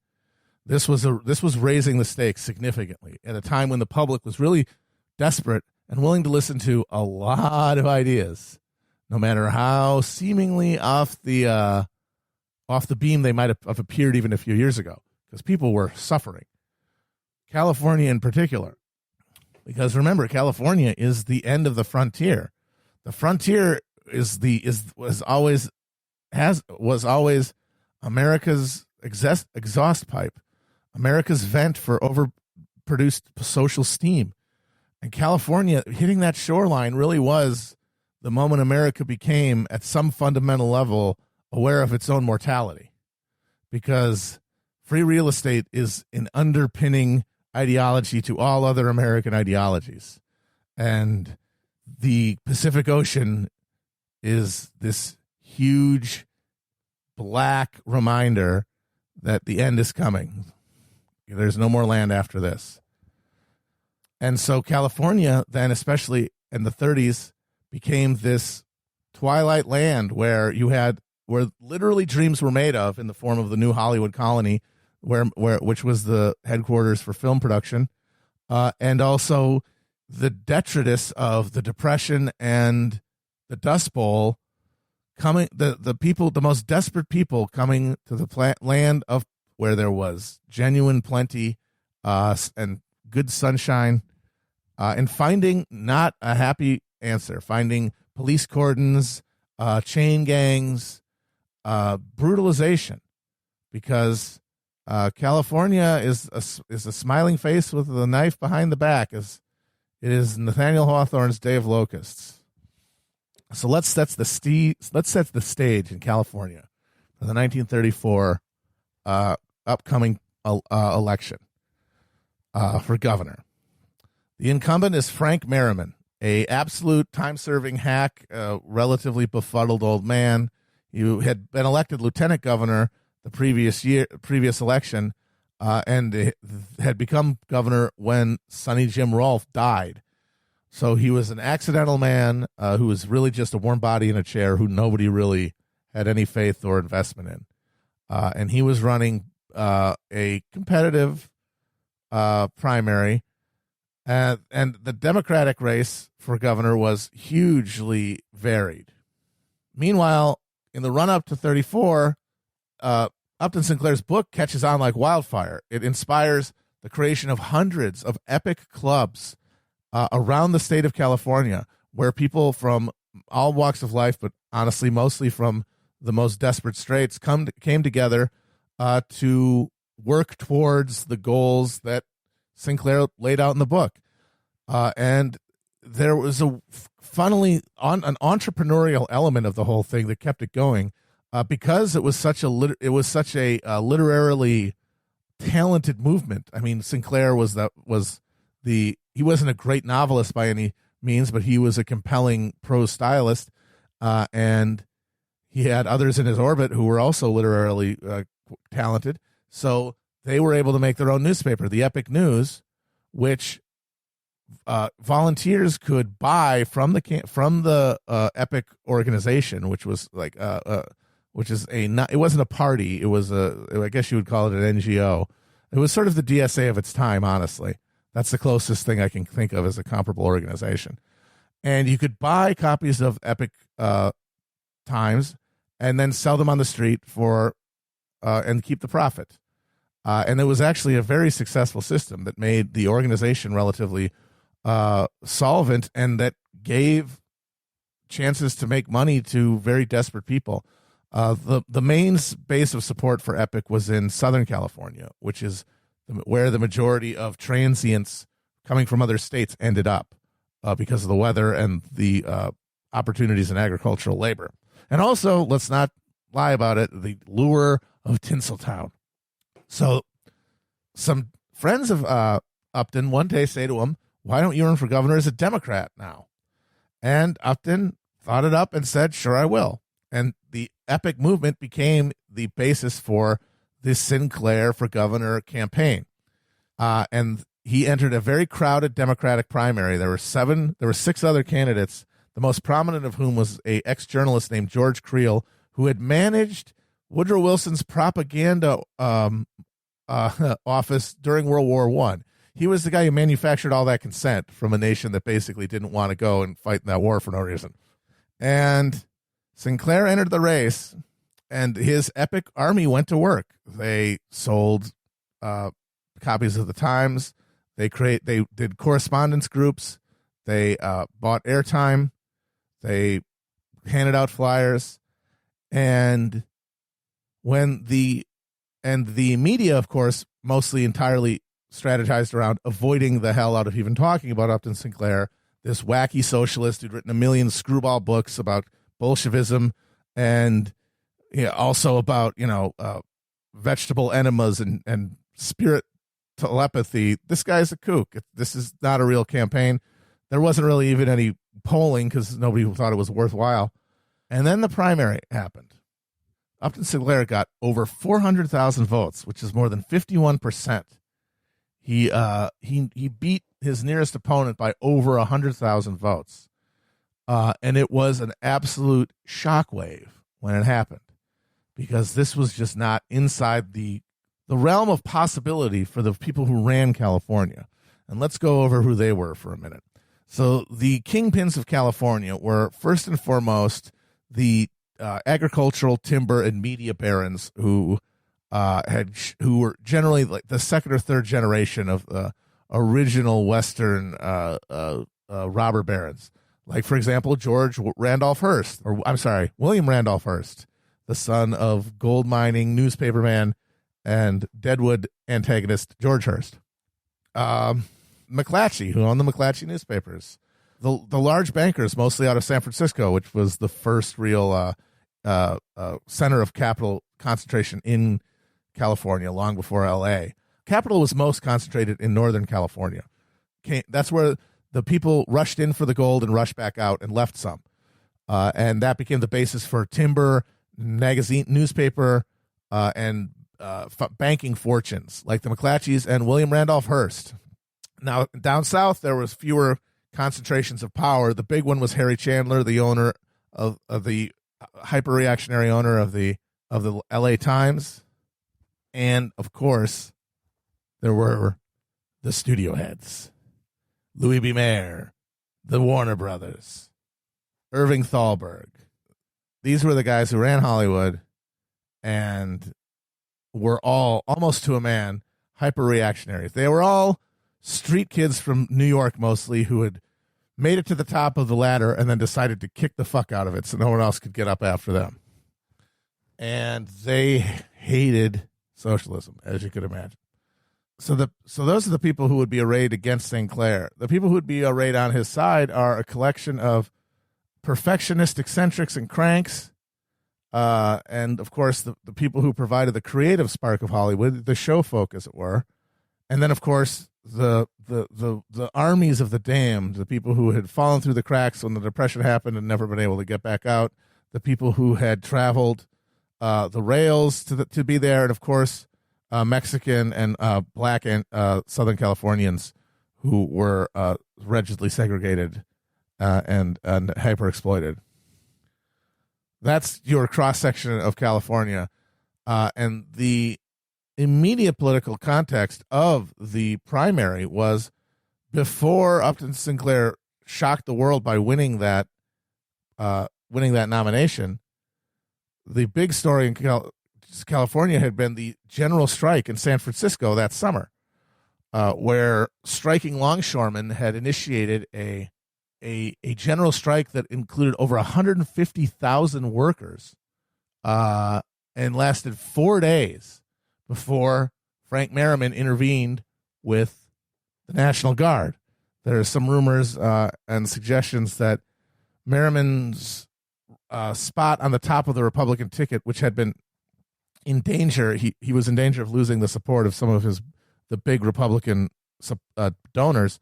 This was raising the stakes significantly at a time when the public was really desperate and willing to listen to a lot of ideas, no matter how seemingly off the beam they might have appeared even a few years ago, because people were suffering. California in particular, because remember, California is the end of the frontier. The frontier was always America's exhaust pipe, America's vent for overproduced social steam. And California hitting that shoreline really was the moment America became, at some fundamental level, aware of its own mortality, because free real estate is an underpinning ideology to all other American ideologies. And the Pacific Ocean is this huge black reminder that the end is coming. There's no more land after this. And so California then, especially in the 30s, became this twilight land where literally dreams were made of in the form of the new Hollywood colony, which was the headquarters for film production, and also the detritus of the Depression and the Dust Bowl coming, the most desperate people coming to the land of where there was genuine plenty and good sunshine, and finding not a happy answer, finding police cordons, chain gangs, brutalization, because California is a smiling face with a knife behind the back, as it is Nathaniel Hawthorne's Day of Locusts. So let's set the stage in California for the 1934 upcoming election for governor. The incumbent is Frank Merriman, a absolute time-serving hack, relatively befuddled old man. He had been elected lieutenant governor the previous election, and had become governor when Sonny Jim Rolfe died. So he was an accidental man who was really just a warm body in a chair who nobody really had any faith or investment in. And he was running a competitive primary. And the Democratic race for governor was hugely varied. Meanwhile, in the run-up to 34, Upton Sinclair's book catches on like wildfire. It inspires the creation of hundreds of epic clubs around the state of California, where people from all walks of life, but honestly mostly from the most desperate straits, came together to work towards the goals that Sinclair laid out in the book. And there was an entrepreneurial element of the whole thing that kept it going, because it was such a literarily talented movement. I mean, Sinclair he wasn't a great novelist by any means, but he was a compelling prose stylist, and he had others in his orbit who were also literarily talented. So they were able to make their own newspaper, the Epic News, which volunteers could buy from the Epic organization, which was like it wasn't a party, it was I guess you would call it an NGO. It was sort of the DSA of its time, honestly. That's the closest thing I can think of as a comparable organization. And you could buy copies of Epic Times and then sell them on the street for and keep the profit. And it was actually a very successful system that made the organization relatively solvent, and that gave chances to make money to very desperate people. The main base of support for Epic was in Southern California, which is where the majority of transients coming from other states ended up because of the weather and the opportunities in agricultural labor. And also, let's not lie about it, the lure of Tinseltown. So some friends of Upton one day say to him, "Why don't you run for governor as a Democrat now?" And Upton thought it up and said, "Sure, I will." And the epic movement became the basis for the Sinclair for governor campaign. And he entered a very crowded Democratic primary. There were 6 other candidates, the most prominent of whom was a ex-journalist named George Creel, who had managed Woodrow Wilson's propaganda office during World War I. He was the guy who manufactured all that consent from a nation that basically didn't want to go and fight in that war for no reason. And Sinclair entered the race, and his epic army went to work. They sold copies of the Times. They did correspondence groups. They bought airtime. They handed out flyers, and the media, of course, mostly entirely strategized around avoiding the hell out of even talking about Upton Sinclair, this wacky socialist who'd written a million screwball books about Bolshevism and also about vegetable enemas and spirit telepathy. This guy's a kook. This is not a real campaign. There wasn't really even any polling because nobody thought it was worthwhile. And then the primary happened. Upton Sinclair got over 400,000 votes, which is more than 51%. He beat his nearest opponent by over 100,000 votes. And it was an absolute shockwave when it happened, because this was just not inside the realm of possibility for the people who ran California. And let's go over who they were for a minute. So the kingpins of California were, first and foremost, the agricultural, timber, and media barons who were generally like the second or third generation of the original Western robber barons. Like, for example, William Randolph Hearst, the son of gold mining newspaperman and Deadwood antagonist George Hearst. McClatchy, who owned the McClatchy newspapers. The large bankers, mostly out of San Francisco, which was the first real center of capital concentration in California, long before L.A. Capital was most concentrated in Northern California. That's where the people rushed in for the gold and rushed back out and left some. And that became the basis for timber, magazine, newspaper, and banking fortunes, like the McClatchys and William Randolph Hearst. Now, down south, there was fewer concentrations of power. The big one was Harry Chandler, the owner of the hyper-reactionary owner of the L.A. Times. And, of course, there were the studio heads. Louis B. Mayer, the Warner Brothers, Irving Thalberg. These were the guys who ran Hollywood and were all, almost to a man, hyper-reactionaries. They were all street kids from New York mostly who had made it to the top of the ladder and then decided to kick the fuck out of it so no one else could get up after them. And they hated socialism, as you could imagine. So those are the people who would be arrayed against Sinclair. The people who would be arrayed on his side are a collection of perfectionist eccentrics and cranks, and of course the people who provided the creative spark of Hollywood, the show folk, as it were. And then, of course, the armies of the damned, the people who had fallen through the cracks when the Depression happened and never been able to get back out, the people who had traveled the rails to be there, and of course, Mexican and black and Southern Californians who were rigidly segregated and hyper exploited. That's your cross section of California, and the immediate political context of the primary was before Upton Sinclair shocked the world by winning that nomination. The big story in California had been the general strike in San Francisco that summer, where striking longshoremen had initiated a general strike that included over 150,000 workers and lasted 4 days before Frank Merriman intervened with the National Guard. There are some rumors and suggestions that Merriman's spot on the top of the Republican ticket, which had been in danger, he was in danger of losing the support of some of his the big Republican donors,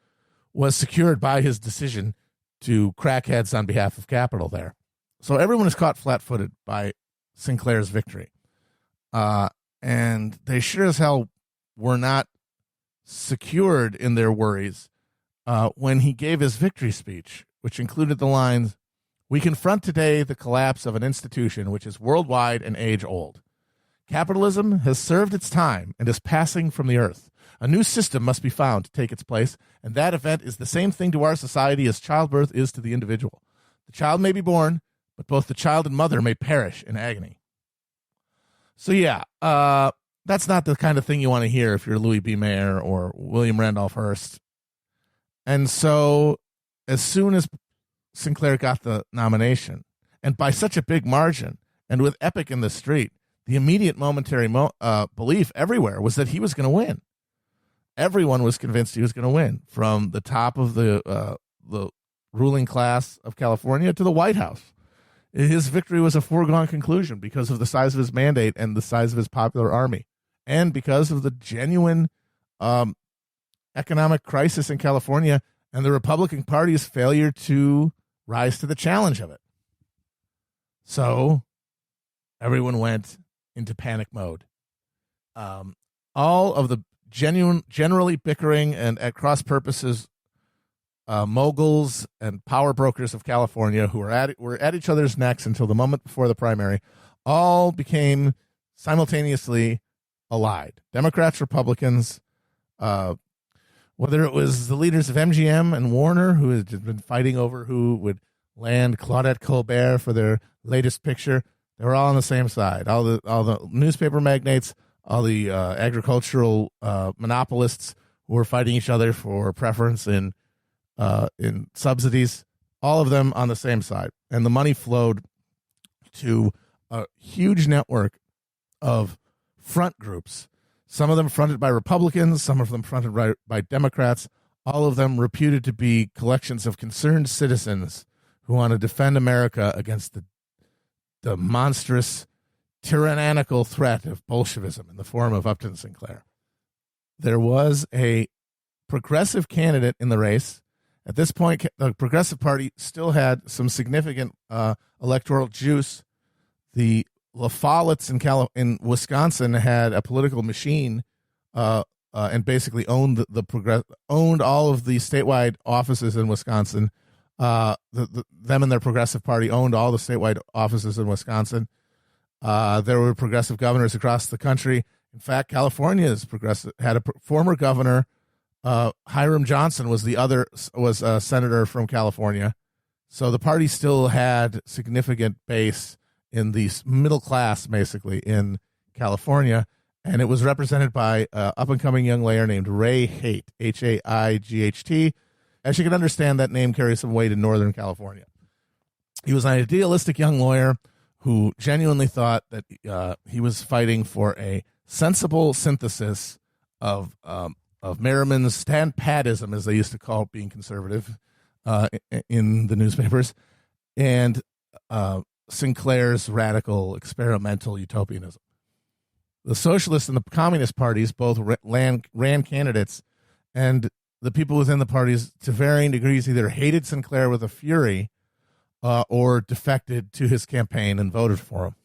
was secured by his decision to crack heads on behalf of capital there. So everyone is caught flat-footed by Sinclair's victory. And they sure as hell were not secured in their worries when he gave his victory speech, which included the lines, "We confront today the collapse of an institution which is worldwide and age-old. Capitalism has served its time and is passing from the earth. A new system must be found to take its place, and that event is the same thing to our society as childbirth is to the individual. The child may be born, but both the child and mother may perish in agony." So yeah, that's not the kind of thing you want to hear if you're Louis B. Mayer or William Randolph Hearst. And so as soon as Sinclair got the nomination, and by such a big margin, and with Epic in the street, the immediate momentary belief everywhere was that he was going to win. Everyone was convinced he was going to win, from the top of the ruling class of California to the White House. His victory was a foregone conclusion because of the size of his mandate and the size of his popular army, and because of the genuine economic crisis in California and the Republican Party's failure to rise to the challenge of it. So everyone went into panic mode. All of the generally bickering and at cross purposes moguls and power brokers of California, who were at each other's necks until the moment before the primary, all became simultaneously allied. Democrats, Republicans, whether it was the leaders of MGM and Warner, who had been fighting over who would land Claudette Colbert for their latest picture, they were all on the same side. All the newspaper magnates, all the agricultural monopolists who were fighting each other for preference in subsidies, all of them on the same side. And the money flowed to a huge network of front groups, some of them fronted by Republicans, some of them fronted by Democrats, all of them reputed to be collections of concerned citizens who want to defend America against the monstrous, tyrannical threat of Bolshevism in the form of Upton Sinclair. There was a progressive candidate in the race. At this point, the Progressive Party still had some significant electoral juice. The La Follettes in Wisconsin had a political machine and basically owned owned all of the statewide offices in Wisconsin. Them and their Progressive Party owned all the statewide offices in Wisconsin. There were progressive governors across the country. In fact, California's progressive had a former governor. Hiram Johnson was a senator from California. So the party still had significant base in the middle class, basically, in California. And it was represented by an up-and-coming young lawyer named Ray Haight, Haight. As you can understand, that name carries some weight in Northern California. He was an idealistic young lawyer who genuinely thought that he was fighting for a sensible synthesis of Merriman's stand-patism, as they used to call being conservative in the newspapers, and Sinclair's radical experimental utopianism. The socialist and the communist parties both ran candidates, and the people within the parties, to varying degrees, either hated Sinclair with a fury or defected to his campaign and voted for him.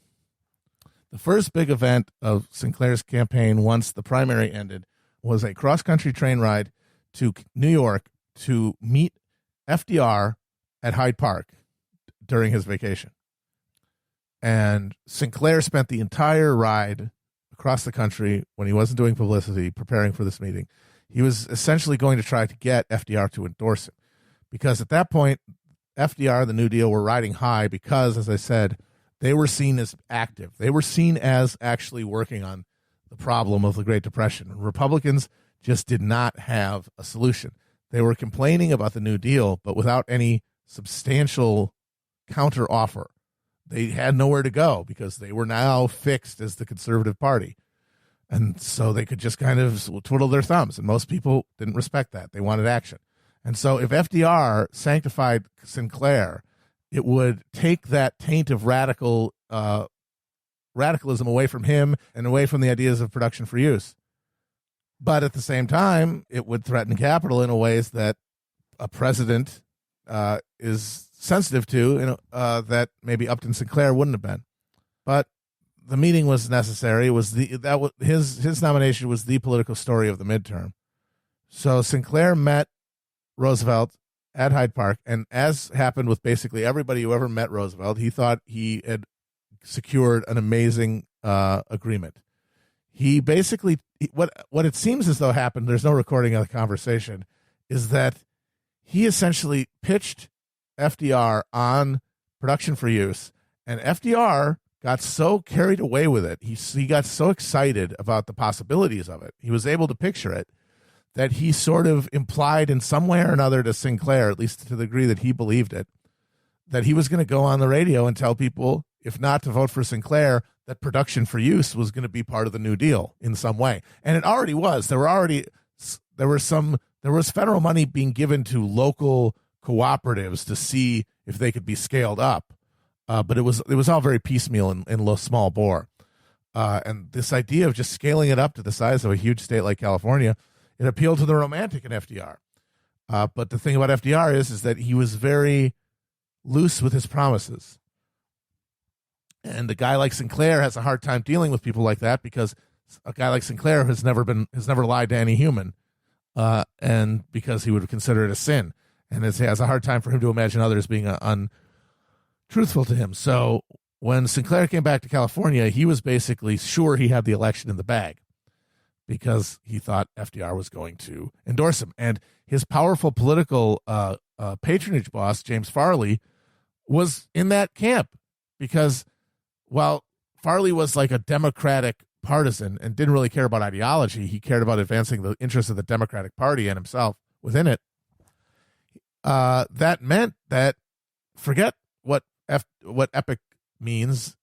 The first big event of Sinclair's campaign, once the primary ended, was a cross-country train ride to New York to meet FDR at Hyde Park during his vacation. And Sinclair spent the entire ride across the country, when he wasn't doing publicity, preparing for this meeting. He was essentially going to try to get FDR to endorse him, because at that point, FDR, the New Deal, were riding high because, as I said, they were seen as active. They were seen as actually working on the problem of the Great Depression. Republicans just did not have a solution. They were complaining about the New Deal, but without any substantial counteroffer. They had nowhere to go because they were now fixed as the conservative party. And so they could just kind of twiddle their thumbs. And most people didn't respect that. They wanted action. And so if FDR sanctified Sinclair, it would take that taint of radicalism away from him and away from the ideas of production for use. But at the same time, it would threaten capital in a ways that a president is sensitive to, that maybe Upton Sinclair wouldn't have been. But the meeting was necessary. It was his nomination was the political story of the midterm. So Sinclair met Roosevelt at Hyde Park, and as happened with basically everybody who ever met Roosevelt, he thought he had secured an amazing agreement. He basically, what it seems as though happened, there's no recording of the conversation, is that he essentially pitched FDR on production for use, and FDR got so carried away with it. He got so excited about the possibilities of it. He was able to picture it, that he sort of implied in some way or another to Sinclair, at least to the degree that he believed it, that he was going to go on the radio and tell people, if not to vote for Sinclair, that production for use was going to be part of the New Deal in some way. And it already was. There was federal money being given to local cooperatives to see if they could be scaled up. But it was all very piecemeal and small bore. And this idea of just scaling it up to the size of a huge state like California, it appealed to the romantic in FDR. But the thing about FDR is that he was very loose with his promises. And a guy like Sinclair has a hard time dealing with people like that, because a guy like Sinclair has never lied to any human, and because he would consider it a sin, and it has a hard time for him to imagine others being untruthful to him. So when Sinclair came back to California, he was basically sure he had the election in the bag, because he thought FDR was going to endorse him. And his powerful political patronage boss, James Farley, was in that camp, because while Farley was like a Democratic partisan and didn't really care about ideology, he cared about advancing the interests of the Democratic Party and himself within it. That meant that, forget what epic means,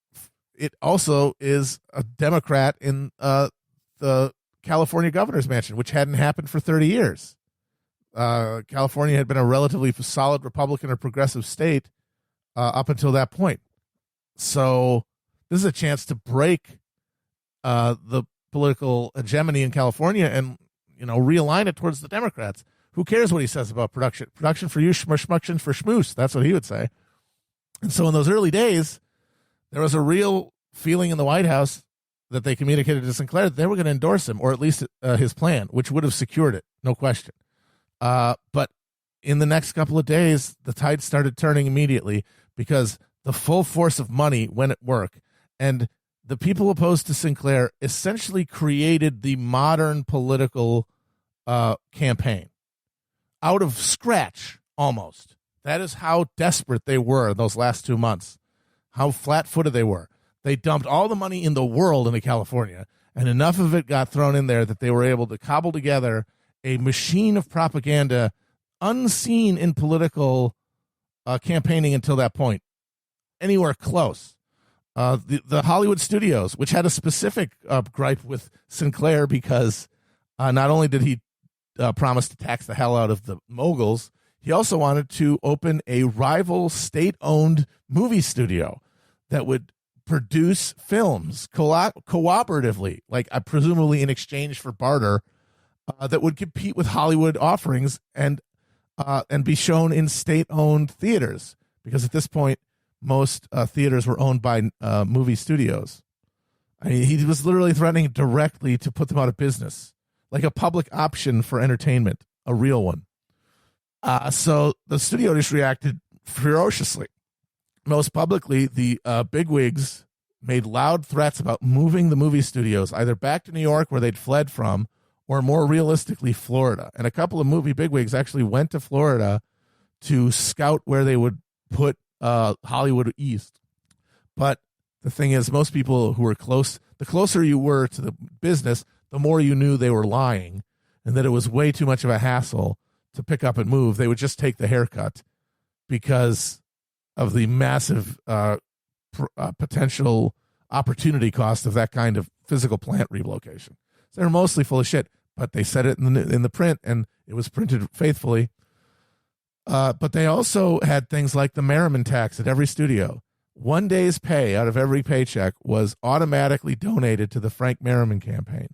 it also is a Democrat in the California governor's mansion, which hadn't happened for 30 years. California had been a relatively solid Republican or progressive state up until that point. So this is a chance to break the political hegemony in California and, realign it towards the Democrats. Who cares what he says about production? Production for you, schmuction for schmoose. That's what he would say. And so in those early days, there was a real feeling in the White House that they communicated to Sinclair that they were going to endorse him, or at least his plan, which would have secured it, no question. But in the next couple of days, the tide started turning immediately, because the full force of money went at work, and the people opposed to Sinclair essentially created the modern political campaign out of scratch, almost. That is how desperate they were those last 2 months, how flat-footed they were. They dumped all the money in the world into California, and enough of it got thrown in there that they were able to cobble together a machine of propaganda unseen in political campaigning until that point, anywhere close. The Hollywood studios, which had a specific gripe with Sinclair, because not only did he promise to tax the hell out of the moguls, he also wanted to open a rival state-owned movie studio that would produce films cooperatively, like presumably in exchange for barter, that would compete with Hollywood offerings and be shown in state-owned theaters, because at this point, most theaters were owned by movie studios. I mean, he was literally threatening directly to put them out of business, like a public option for entertainment, a real one. So the studio just reacted ferociously. Most publicly, the bigwigs made loud threats about moving the movie studios either back to New York, where they'd fled from, or more realistically, Florida. And a couple of movie bigwigs actually went to Florida to scout where they would put Hollywood East. But the thing is, most people who were close, the closer you were to the business, the more you knew they were lying, and that it was way too much of a hassle to pick up and move. They would just take the haircut because of the massive potential opportunity cost of that kind of physical plant relocation. So they're mostly full of shit, but they said it in the print, and it was printed faithfully. But they also had things like the Merriman tax at every studio. 1 day's pay out of every paycheck was automatically donated to the Frank Merriman campaign.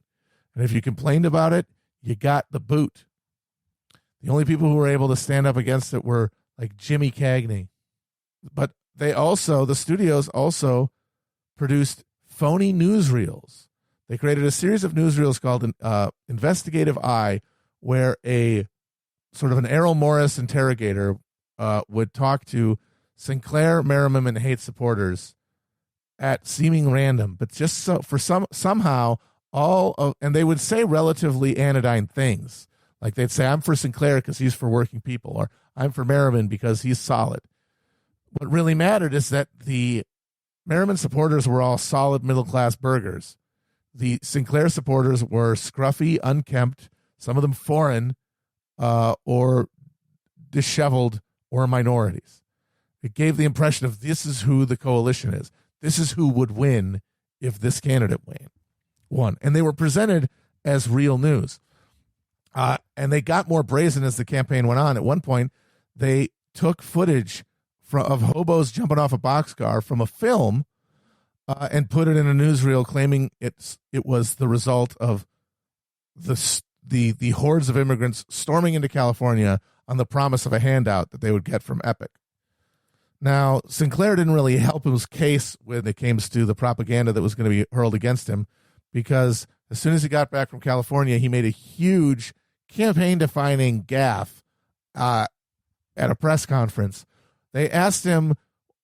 And if you complained about it, you got the boot. The only people who were able to stand up against it were like Jimmy Cagney. But the studios also produced phony newsreels. They created a series of newsreels called Investigative Eye, where a sort of an Errol Morris interrogator would talk to Sinclair, Merriman, and Haight supporters at seeming random, but just so for somehow and they would say relatively anodyne things. Like they'd say, I'm for Sinclair because he's for working people, or I'm for Merriman because he's solid. What really mattered is that the Merriman supporters were all solid middle-class burghers. The Sinclair supporters were scruffy, unkempt, some of them foreign, or disheveled, or minorities. It gave the impression of this is who the coalition is. This is who would win if this candidate won. And they were presented as real news. And they got more brazen as the campaign went on. At one point, they took footage of hobos jumping off a boxcar from a film and put it in a newsreel, claiming it was the result of the hordes of immigrants storming into California on the promise of a handout that they would get from Epic. Now, Sinclair didn't really help his case when it came to the propaganda that was going to be hurled against him, because as soon as he got back from California, he made a huge campaign-defining gaffe at a press conference. They asked him,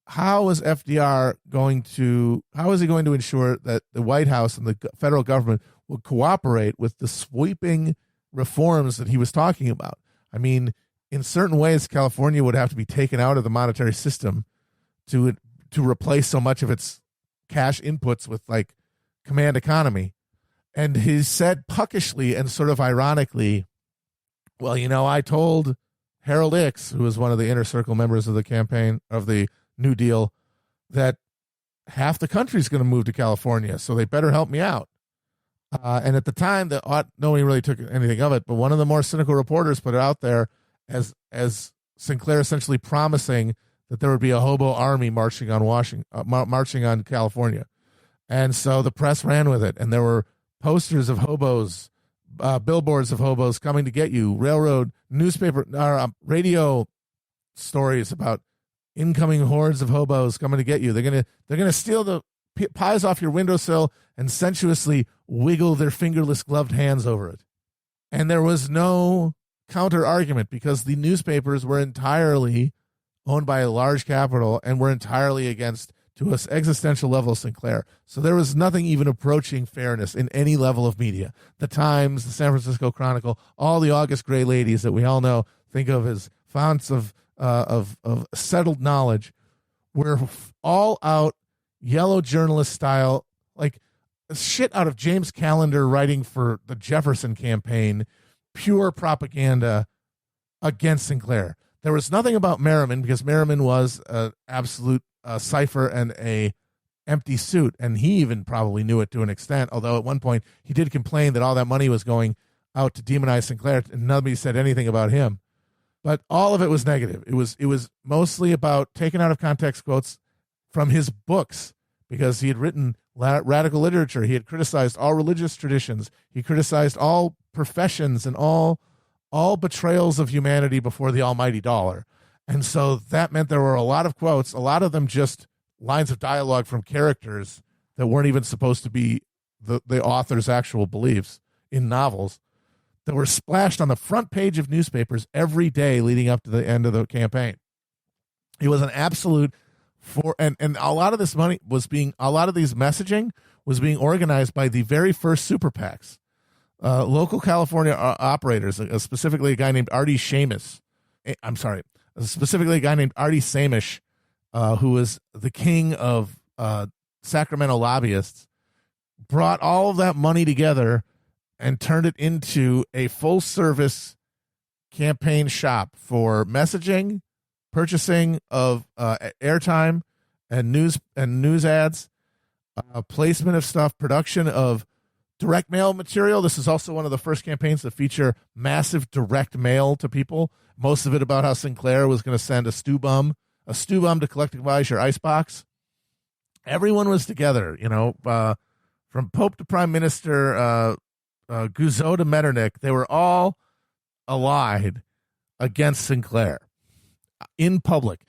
how is he going to ensure that the White House and the federal government would cooperate with the sweeping reforms that he was talking about? I mean, in certain ways, California would have to be taken out of the monetary system to replace so much of its cash inputs with like command economy. And he said puckishly and sort of ironically, well, I told Harold Ickes, who was one of the inner circle members of the campaign of the New Deal, that half the country's going to move to California, so they better help me out. And at the time, nobody really took anything of it, but one of the more cynical reporters put it out there as Sinclair essentially promising that there would be a hobo army marching on California. And so the press ran with it, and there were posters of hobos, billboards of hobos coming to get you, railroad, newspaper, radio stories about incoming hordes of hobos coming to get you. They're gonna steal the pies off your windowsill and sensuously wiggle their fingerless gloved hands over it. And there was no counter argument because the newspapers were entirely owned by a large capital and were entirely against, to an existential level, Sinclair. So there was nothing even approaching fairness in any level of media. The Times, the San Francisco Chronicle, all the August Gray ladies that we all know, think of as founts of settled knowledge, were all out yellow journalist style, like shit out of James Callender writing for the Jefferson campaign, pure propaganda against Sinclair. There was nothing about Merriman because Merriman was an absolute cipher and a empty suit, and he even probably knew it to an extent, although at one point he did complain that all that money was going out to demonize Sinclair, and nobody said anything about him. But all of it was negative. It was mostly about taken out of context quotes from his books, because he had written radical literature. He had criticized all religious traditions. He criticized all professions and all betrayals of humanity before the almighty dollar. And so that meant there were a lot of quotes, a lot of them just lines of dialogue from characters that weren't even supposed to be the author's actual beliefs in novels, that were splashed on the front page of newspapers every day leading up to the end of the campaign. It was an absolute and a lot of this money was a lot of these messaging was being organized by the very first super PACs, local California operators, specifically a guy named Artie Samish, who was the king of Sacramento lobbyists, brought all of that money together and turned it into a full service campaign shop for messaging, purchasing of airtime and news ads, placement of stuff, production of direct mail material. This is also one of the first campaigns to feature massive direct mail to people. Most of it about how Sinclair was going to send a stew bum to collectivize your icebox. Everyone was together, from Pope to Prime Minister, Guzzo to Metternich, they were all allied against Sinclair in public.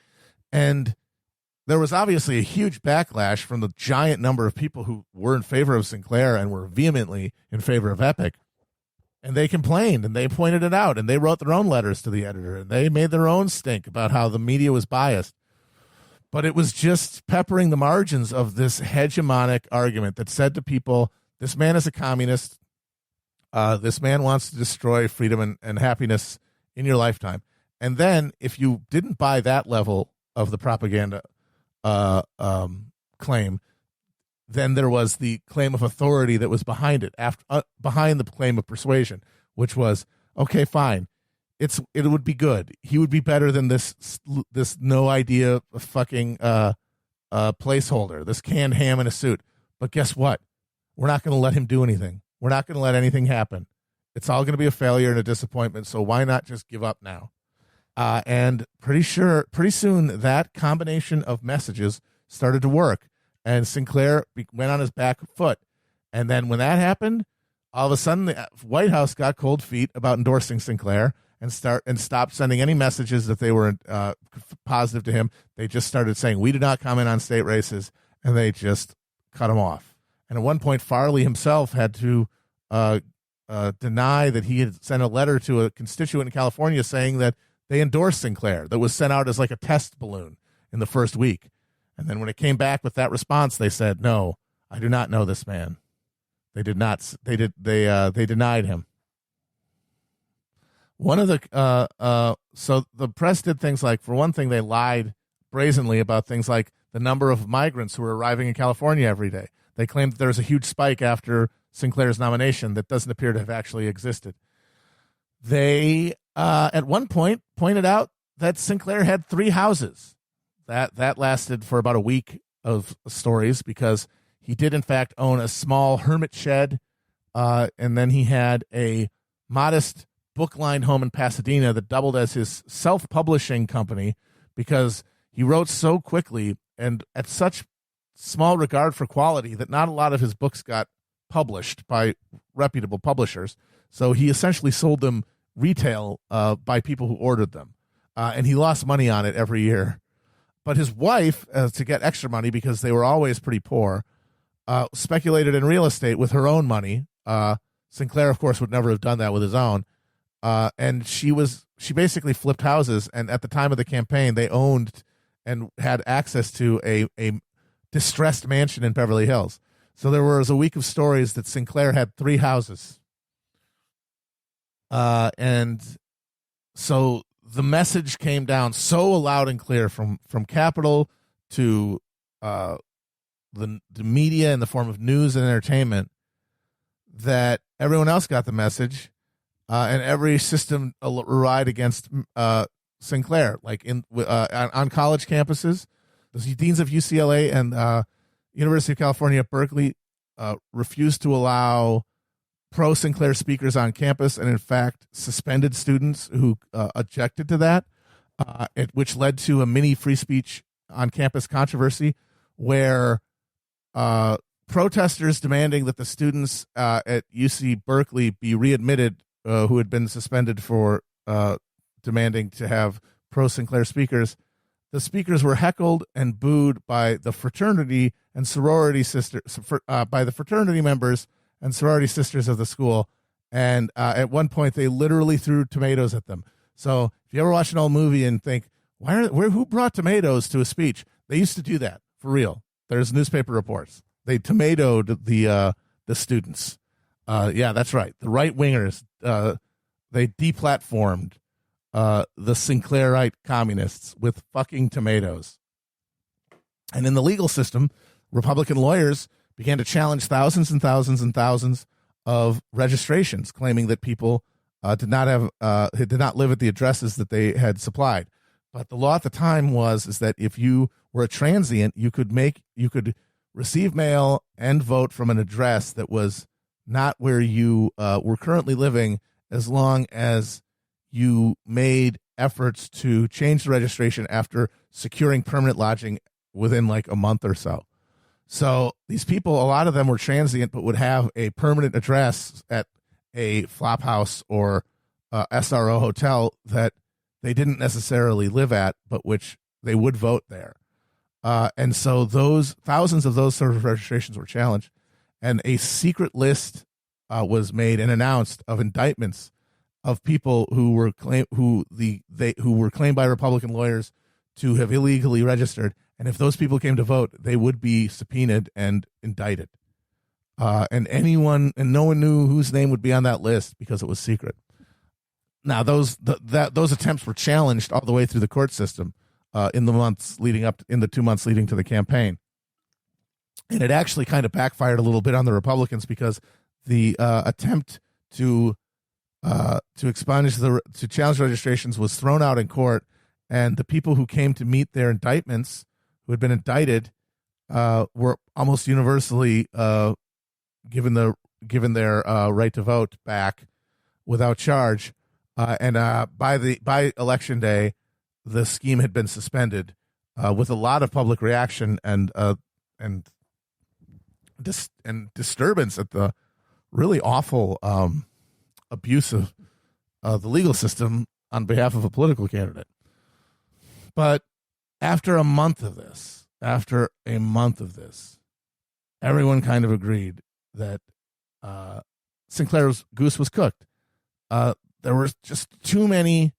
And there was obviously a huge backlash from the giant number of people who were in favor of Sinclair and were vehemently in favor of Epic. And they complained and they pointed it out and they wrote their own letters to the editor and they made their own stink about how the media was biased. But it was just peppering the margins of this hegemonic argument that said to people, this man is a communist. This man wants to destroy freedom and happiness in your lifetime. And then if you didn't buy that level of the propaganda claim, then there was the claim of authority that was behind it, behind the claim of persuasion, which was, okay, fine, it would be good. He would be better than this no idea fucking placeholder, this canned ham in a suit. But guess what? We're not going to let him do anything. We're not going to let anything happen. It's all going to be a failure and a disappointment. So why not just give up now? And pretty soon that combination of messages started to work. And Sinclair went on his back foot. And then when that happened, all of a sudden the White House got cold feet about endorsing Sinclair and stopped sending any messages that they were positive to him. They just started saying, we do not comment on state races, and they just cut him off. And at one point, Farley himself had to deny that he had sent a letter to a constituent in California saying that they endorsed Sinclair. That was sent out as like a test balloon in the first week. And then when it came back with that response, they said, no, I do not know this man. They did not. They denied him. One of the so the press did things like, for one thing, they lied brazenly about things like the number of migrants who were arriving in California every day. They claimed that there was a huge spike after Sinclair's nomination that doesn't appear to have actually existed. They at one point pointed out that Sinclair had 3 houses. That lasted for about a week of stories because he did in fact own a small hermit shed, and then he had a modest book-lined home in Pasadena that doubled as his self-publishing company because he wrote so quickly and at such small regard for quality that not a lot of his books got published by reputable publishers. So he essentially sold them retail by people who ordered them, and he lost money on it every year. But his wife, to get extra money because they were always pretty poor, speculated in real estate with her own money. Sinclair, of course, would never have done that with his own. And she basically flipped houses. And at the time of the campaign, they owned and had access to a distressed mansion in Beverly Hills. So there was a week of stories that Sinclair had 3 houses. And so the message came down so loud and clear from Capitol to the media in the form of news and entertainment that everyone else got the message, and every system relied against Sinclair, like on college campuses. The deans of UCLA and University of California at Berkeley refused to allow pro-Sinclair speakers on campus, and in fact suspended students who objected to that, which led to a mini free speech on campus controversy where protesters demanding that the students at UC Berkeley be readmitted who had been suspended for demanding to have pro-Sinclair speakers. The speakers were heckled and booed by the fraternity and sorority by the fraternity members and sorority sisters of the school. And at one point, they literally threw tomatoes at them. So if you ever watch an old movie and think, who brought tomatoes to a speech? They used to do that, for real. There's newspaper reports. They tomatoed the students. Yeah, that's right. The right-wingers, they deplatformed the Sinclairite communists with fucking tomatoes. And in the legal system, Republican lawyers began to challenge thousands and thousands and thousands of registrations, claiming that people did not live at the addresses that they had supplied. But the law at the time is that if you were a transient, you could receive mail and vote from an address that was not where you were currently living, as long as you made efforts to change the registration after securing permanent lodging within like a month or so. So these people, a lot of them were transient, but would have a permanent address at a flop house or SRO hotel that they didn't necessarily live at, but which they would vote there. And so those thousands of those sort of registrations were challenged, and a secret list was made and announced of indictments of people who were claimed by Republican lawyers to have illegally registered. And if those people came to vote, they would be subpoenaed and indicted. And no one knew whose name would be on that list because it was secret. Now, those attempts were challenged all the way through the court system in the 2 months leading to the campaign. And it actually kind of backfired a little bit on the Republicans because the attempt to challenge registrations was thrown out in court, and the people who came to meet their indictments, who had been indicted, were almost universally given their right to vote back without charge. And by election day, the scheme had been suspended with a lot of public reaction and disturbance at the really awful abuse of the legal system on behalf of a political candidate. But after a month of this, everyone kind of agreed that Sinclair's goose was cooked. There were just too many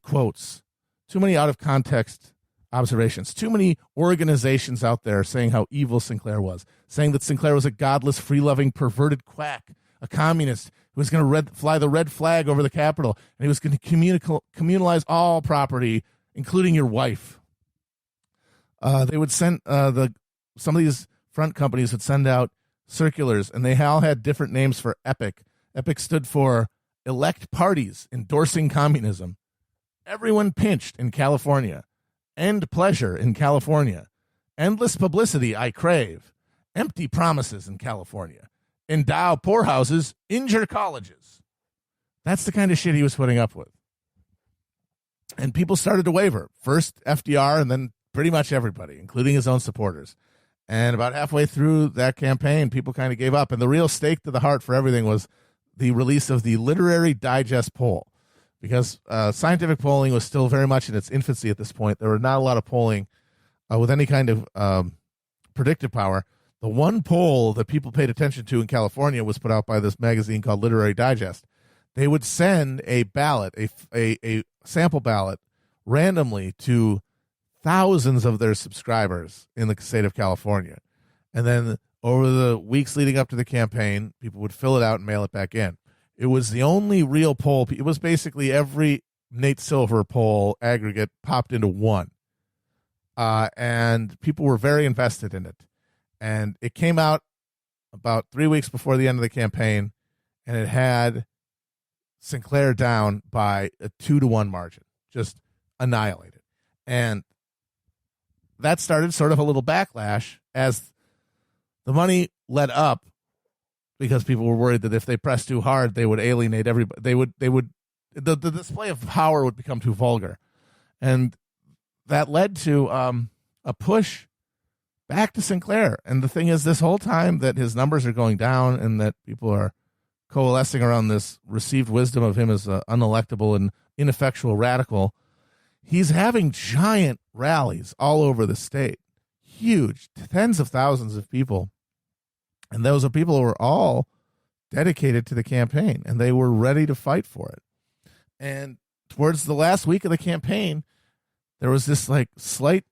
quotes, too many out of context observations, too many organizations out there saying how evil Sinclair was, saying that Sinclair was a godless, free-loving, perverted quack, a communist who was going to fly the red flag over the Capitol, and he was going to communalize all property, including your wife. They would send some of these front companies would send out circulars, and they all had different names for EPIC. EPIC stood for Elect Parties Endorsing Communism. Everyone pinched in California. End pleasure in California. Endless publicity I crave. Empty promises in California. Endow poorhouses, injure colleges. That's the kind of shit he was putting up with. And people started to waver. First FDR, and then pretty much everybody, including his own supporters. And about halfway through that campaign, people kind of gave up. And the real stake to the heart for everything was the release of the Literary Digest poll. Because scientific polling was still very much in its infancy at this point. There were not a lot of polling with any kind of predictive power. The one poll that people paid attention to in California was put out by this magazine called Literary Digest. They would send a ballot, a sample ballot, randomly to thousands of their subscribers in the state of California. And then over the weeks leading up to the campaign, people would fill it out and mail it back in. It was the only real poll. It was basically every Nate Silver poll aggregate popped into one. And people were very invested in it. And it came out about 3 weeks before the end of the campaign, and it had Sinclair down by a 2-1 margin, just annihilated. And that started sort of a little backlash as the money led up, because people were worried that if they pressed too hard, they would alienate everybody. The display of power would become too vulgar. And that led to a push back to Sinclair. And the thing is, this whole time that his numbers are going down and that people are coalescing around this received wisdom of him as an unelectable and ineffectual radical, he's having giant rallies all over the state. Huge, tens of thousands of people. And those are people who were all dedicated to the campaign, and they were ready to fight for it. And towards the last week of the campaign, there was this like slight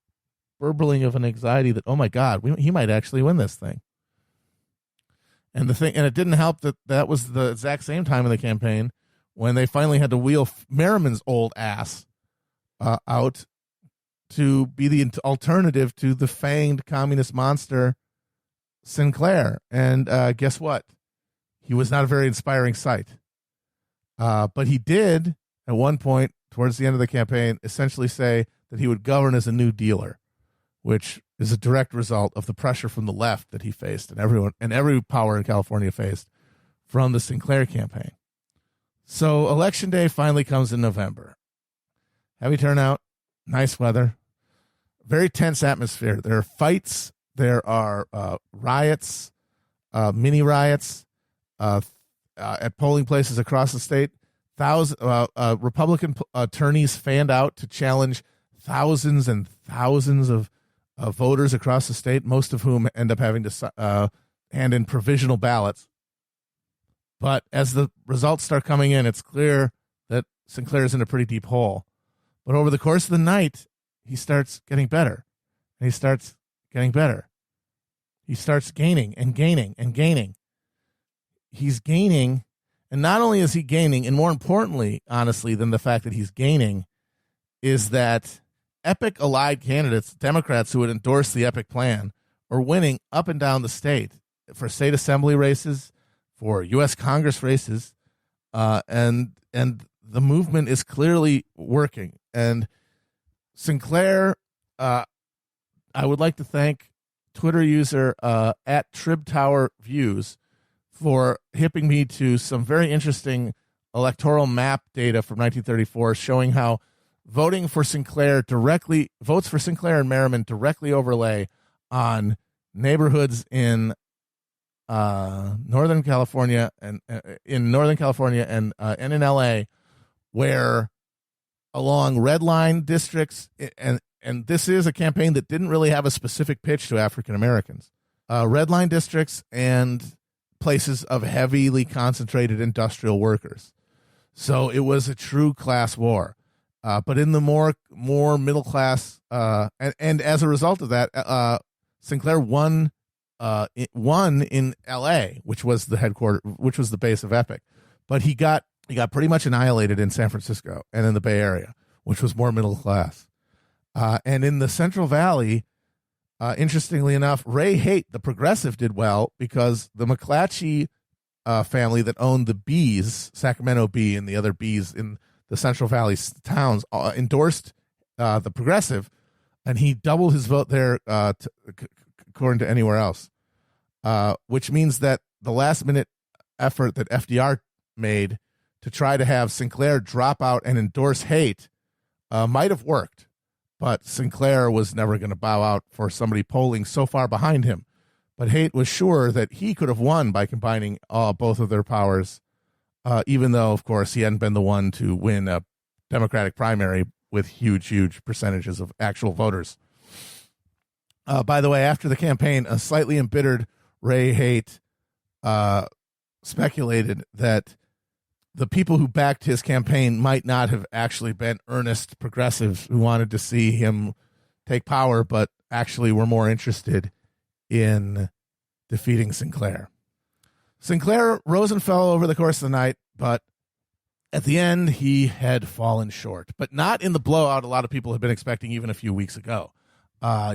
burbling of an anxiety that, oh my God, he might actually win this thing. And it didn't help that was the exact same time in the campaign when they finally had to wheel Merriman's old ass out to be the alternative to the fanged communist monster Sinclair. And guess what? He was not a very inspiring sight. But he did, at one point, towards the end of the campaign, essentially say that he would govern as a new dealer, which is a direct result of the pressure from the left that he faced and every power in California faced from the Sinclair campaign. So election day finally comes in November. Heavy turnout, nice weather, very tense atmosphere. There are fights, there are riots, mini riots. at polling places across the state. Republican attorneys fanned out to challenge thousands and thousands of voters across the state, most of whom end up having to hand in provisional ballots. But as the results start coming in, it's clear that Sinclair is in a pretty deep hole. But over the course of the night, he starts getting better. And he starts getting better. He starts gaining and gaining and gaining. He's gaining, and not only is he gaining, and more importantly, honestly, than the fact that he's gaining, is that Epic allied candidates, Democrats who would endorse the Epic plan, are winning up and down the state for state assembly races, for U.S. Congress races, and the movement is clearly working. And Sinclair, I would like to thank Twitter user at TribTowerViews for hipping me to some very interesting electoral map data from 1934 showing how votes for Sinclair and Merriman directly overlay on neighborhoods in Northern California and in LA, where along red line districts, and this is a campaign that didn't really have a specific pitch to African Americans, red line districts and places of heavily concentrated industrial workers. So it was a true class war. But in the more middle class, and as a result of that, Sinclair won in L.A., which was the base of Epic. But he got pretty much annihilated in San Francisco and in the Bay Area, which was more middle class. And in the Central Valley, interestingly enough, Ray Haight, the progressive, did well because the McClatchy family that owned the Bees, Sacramento Bee, and the other Bees in the Central Valley towns endorsed the progressive, and he doubled his vote there according to anywhere else, which means that the last-minute effort that FDR made to try to have Sinclair drop out and endorse Haight might have worked, but Sinclair was never going to bow out for somebody polling so far behind him. But Haight was sure that he could have won by combining both of their powers, even though, of course, he hadn't been the one to win a Democratic primary with huge percentages of actual voters. By the way, after the campaign, a slightly embittered Ray Haight speculated that the people who backed his campaign might not have actually been earnest progressives who wanted to see him take power, but actually were more interested in defeating Sinclair. Sinclair rose and fell over the course of the night, but at the end he had fallen short, but not in the blowout a lot of people had been expecting even a few weeks ago.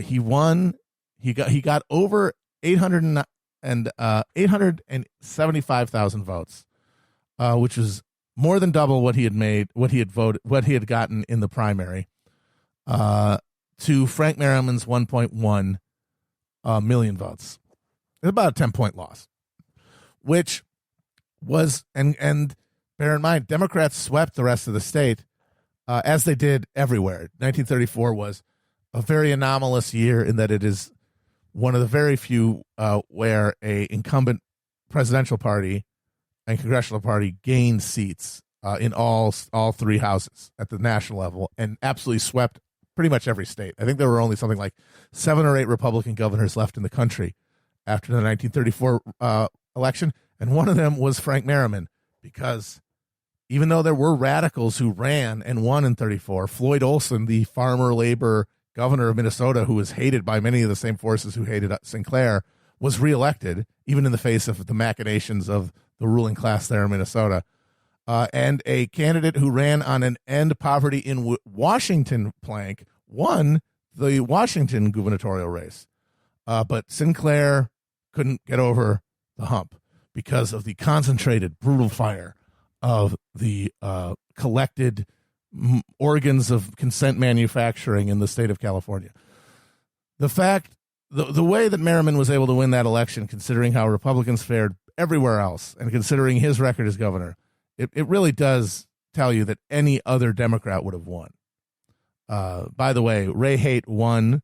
He won. He got over 875,000 votes, which was more than double what he had gotten in the primary, to Frank Merriman's 1.1 million votes. It's about a 10-point loss, which was, and bear in mind, Democrats swept the rest of the state, as they did everywhere. 1934 was a very anomalous year in that it is one of the very few where a incumbent presidential party and congressional party gained seats in all three houses at the national level and absolutely swept pretty much every state. I think there were only something like 7 or 8 Republican governors left in the country after the 1934 election, and one of them was Frank Merriman, because even though there were radicals who ran and won in 34, Floyd Olson, the farmer labor governor of Minnesota, who was hated by many of the same forces who hated Sinclair, was reelected, even in the face of the machinations of the ruling class there in Minnesota. And a candidate who ran on an end poverty in Washington plank won the Washington gubernatorial race. But Sinclair couldn't get over the hump because of the concentrated, brutal fire of the collected organs of consent manufacturing in the state of California. The way that Merriman was able to win that election, considering how Republicans fared everywhere else, and considering his record as governor, it really does tell you that any other Democrat would have won. By the way, Ray Haight won.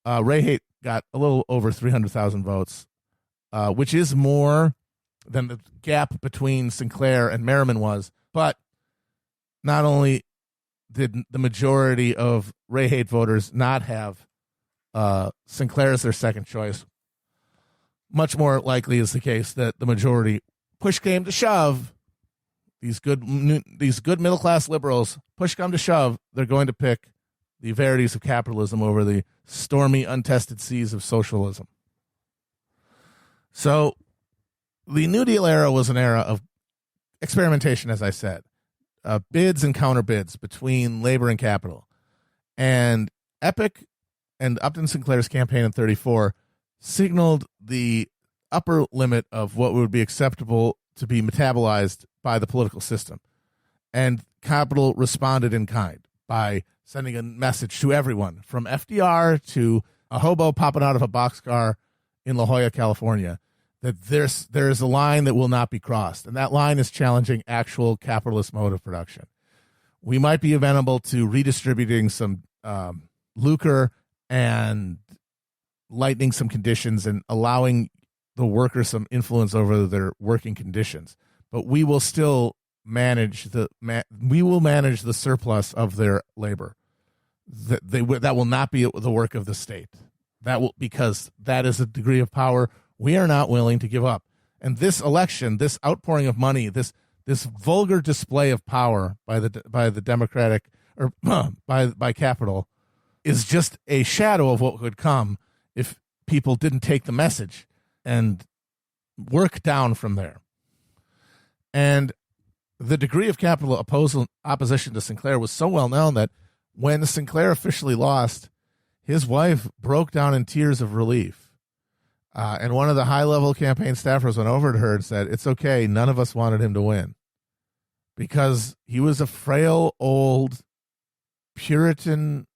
Ray Haight got a little over 300,000 votes, which is more than the gap between Sinclair and Merriman was. But not only did the majority of Ray Haight voters not have Sinclair as their second choice, much more likely is the case that the majority, push came to shove, these good middle class liberals, push come to shove, they're going to pick the verities of capitalism over the stormy, untested seas of socialism. So the New Deal era was an era of experimentation, as I said, bids and counter bids between labor and capital. And Epic and Upton Sinclair's campaign in 34 signaled the upper limit of what would be acceptable to be metabolized by the political system. And capital responded in kind by sending a message to everyone, from FDR to a hobo popping out of a boxcar in La Jolla, California, that there is a line that will not be crossed, and that line is challenging actual capitalist mode of production. We might be amenable to redistributing some lucre and lightening some conditions and allowing the workers some influence over their working conditions, but we will still manage the surplus of their labor. That will not be the work of the state. Because that is a degree of power we are not willing to give up. And this election, this outpouring of money, this vulgar display of power by the Democratic or by capital is just a shadow of what would come if people didn't take the message and work down from there. And the degree of capital opposition to Sinclair was so well known that when Sinclair officially lost, his wife broke down in tears of relief. And one of the high-level campaign staffers went over to her and said, "It's okay, none of us wanted him to win." Because he was a frail, old, Puritan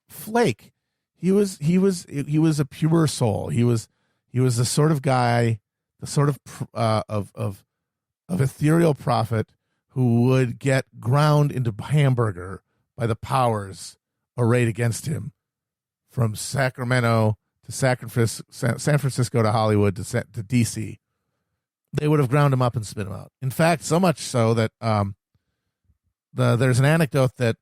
flake. He was a pure soul. He was the sort of guy, the sort of ethereal prophet who would get ground into hamburger by the powers arrayed against him, from Sacramento to San Francisco to Hollywood to D.C. They would have ground him up and spit him out. In fact, so much so that there's an anecdote that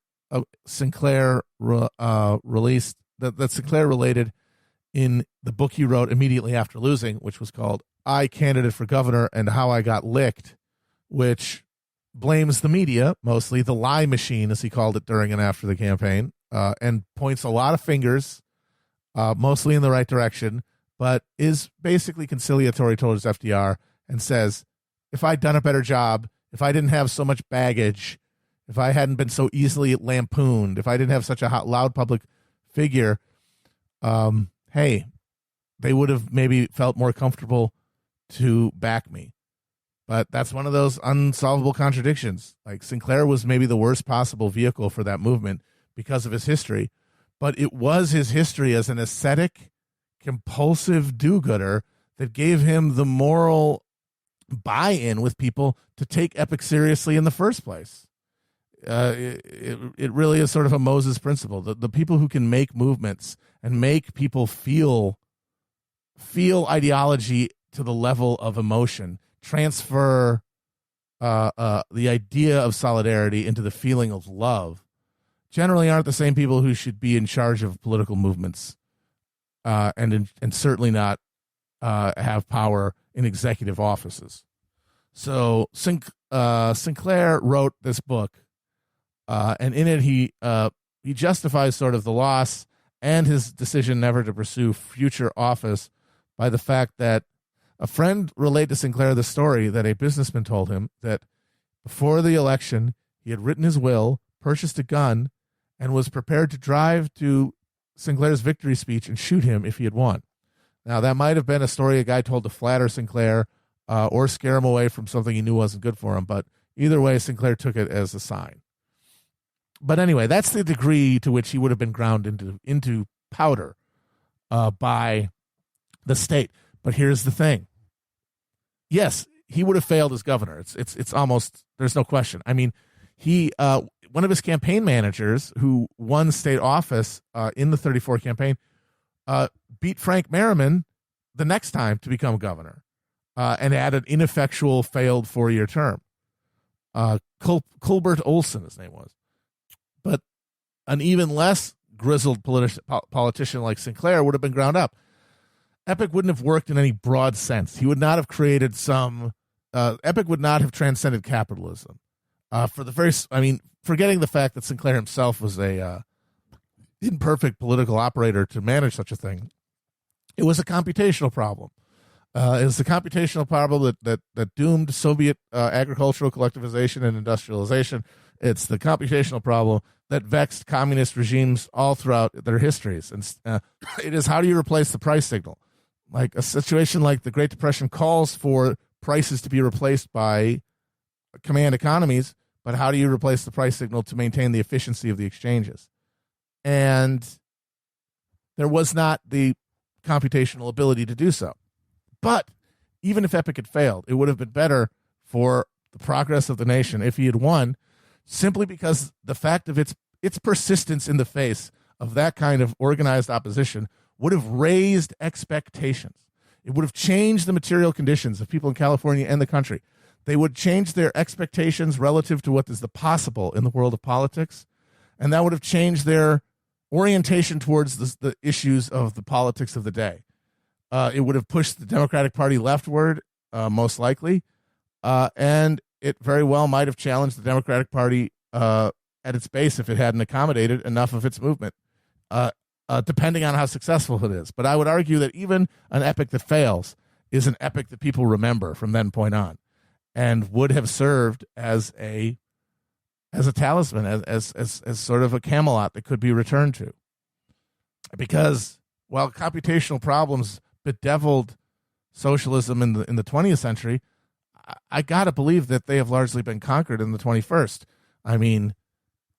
Sinclair released that Sinclair related in the book he wrote immediately after losing, which was called "I Candidate for Governor and How I Got Licked," which blames the media, mostly the lie machine, as he called it during and after the campaign, and points a lot of fingers, mostly in the right direction, but is basically conciliatory towards FDR and says, if I'd done a better job, if I didn't have so much baggage, if I hadn't been so easily lampooned, if I didn't have such a loud public figure, hey, they would have maybe felt more comfortable to back me. But that's one of those unsolvable contradictions. Like, Sinclair was maybe the worst possible vehicle for that movement because of his history, but it was his history as an ascetic, compulsive do-gooder that gave him the moral buy-in with people to take Epic seriously in the first place. It really is sort of a Moses principle. The people who can make movements and make people feel ideology to the level of emotion, transfer the idea of solidarity into the feeling of love, generally aren't the same people who should be in charge of political movements, and certainly not have power in executive offices. So Sinclair wrote this book, and in it he justifies sort of the loss and his decision never to pursue future office by the fact that a friend relayed to Sinclair the story that a businessman told him that before the election he had written his will, purchased a gun, and was prepared to drive to Sinclair's victory speech and shoot him if he had won. Now, that might have been a story a guy told to flatter Sinclair or scare him away from something he knew wasn't good for him, but either way, Sinclair took it as a sign. But anyway, that's the degree to which he would have been ground into powder by the state. But here's the thing. Yes, he would have failed as governor. It's almost, there's no question. I mean, he one of his campaign managers who won state office in the 34 campaign beat Frank Merriman the next time to become governor. and had an ineffectual, failed 4-year term. Culbert Olson, his name was. But an even less grizzled politician like Sinclair would have been ground up. Epic wouldn't have worked in any broad sense. He would not have created Epic would not have transcended capitalism. Forgetting the fact that Sinclair himself was a imperfect political operator to manage such a thing, it was a computational problem. It was the computational problem that doomed Soviet agricultural collectivization and industrialization. It's the computational problem that vexed communist regimes all throughout their histories. And it is, how do you replace the price signal? Like a situation like the Great Depression calls for prices to be replaced by command economies, but how do you replace the price signal to maintain the efficiency of the exchanges? And there was not the computational ability to do so. But even if Epic had failed, it would have been better for the progress of the nation if he had won, simply because the fact of its persistence in the face of that kind of organized opposition would have raised expectations. It would have changed the material conditions of people in California and the country. They would change their expectations relative to what is the possible in the world of politics, and that would have changed their orientation towards the issues of the politics of the day. It would have pushed the Democratic Party leftward, most likely, and it very well might have challenged the Democratic Party at its base if it hadn't accommodated enough of its movement, depending on how successful it is. But I would argue that even an epic that fails is an epic that people remember from then point on, and would have served as a talisman, as sort of a Camelot that could be returned to. Because while computational problems bedeviled socialism in the 20th century, I gotta believe that they have largely been conquered in the 21st. I mean,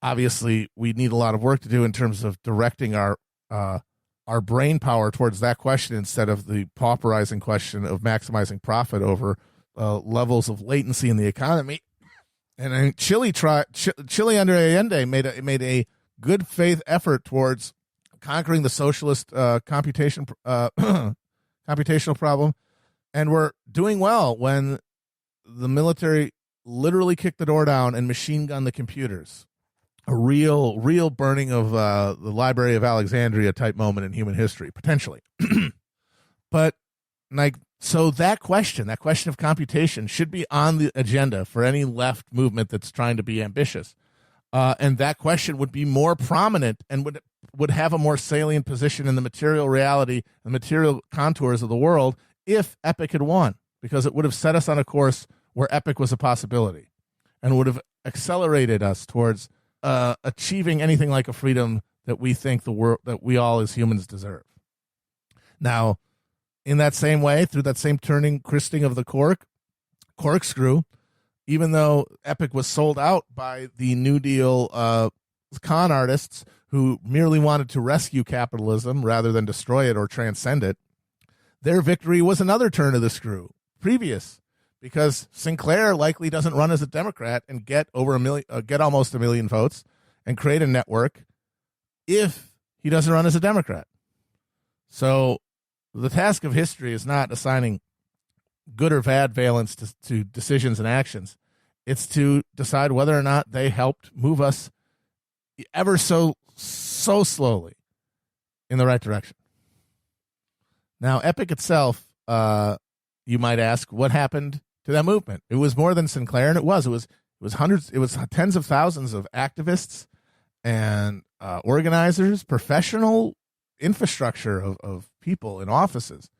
obviously, we need a lot of work to do in terms of directing our brain power towards that question instead of the pauperizing question of maximizing profit over levels of latency in the economy. And Chile under Allende made a good faith effort towards conquering the socialist computational problem, and we're doing well when the military literally kicked the door down and machine gunned the computers. A real burning of the Library of Alexandria type moment in human history, potentially. But so that question of computation should be on the agenda for any left movement that's trying to be ambitious. And that question would be more prominent and would have a more salient position in the material reality and material contours of the world if Epic had won, because it would have set us on a course where Epic was a possibility and would have accelerated us towards achieving anything like a freedom that we think that we all as humans deserve. Now, in that same way, through that same twisting of the corkscrew, even though Epic was sold out by the New Deal con artists who merely wanted to rescue capitalism rather than destroy it or transcend it, their victory was another turn of the screw previous, because Sinclair likely doesn't run as a Democrat and get almost a million votes and create a network if he doesn't run as a Democrat. So the task of history is not assigning good or bad valence to decisions and actions. It's to decide whether or not they helped move us ever so slowly in the right direction. Now, Epic itself, you might ask, what happened to that movement? It was more than Sinclair, and it was hundreds, it was tens of thousands of activists and organizers, professional infrastructure of people in offices,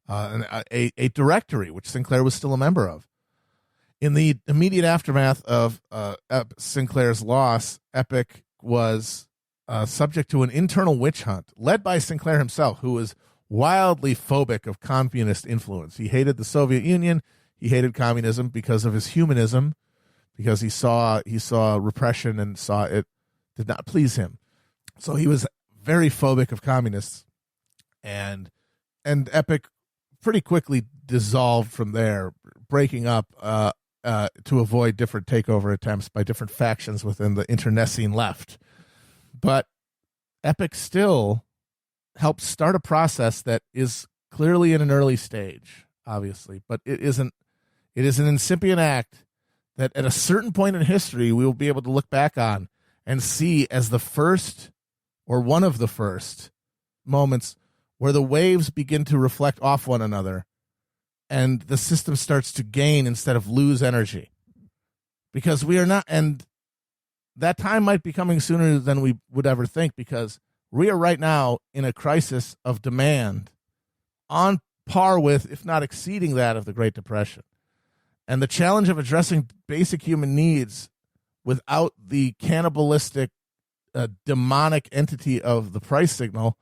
and a directory, which Sinclair was still a member of. In the immediate aftermath of Sinclair's loss, Epic was subject to an internal witch hunt led by Sinclair himself, who was wildly phobic of communist influence. He hated the Soviet Union. He hated communism because of his humanism, because he saw repression and saw it did not please him. So he was very phobic of communists, and Epic pretty quickly dissolved from there, breaking up to avoid different takeover attempts by different factions within the internecine left. But Epic still helped start a process that is clearly in an early stage. obviously, but it isn't. It is an incipient act that at a certain point in history we will be able to look back on and see as the first or one of the first moments where the waves begin to reflect off one another and the system starts to gain instead of lose energy. Because we are not, and that time might be coming sooner than we would ever think, because we are right now in a crisis of demand on par with, if not exceeding that of the Great Depression. And the challenge of addressing basic human needs without the cannibalistic, demonic entity of the price signal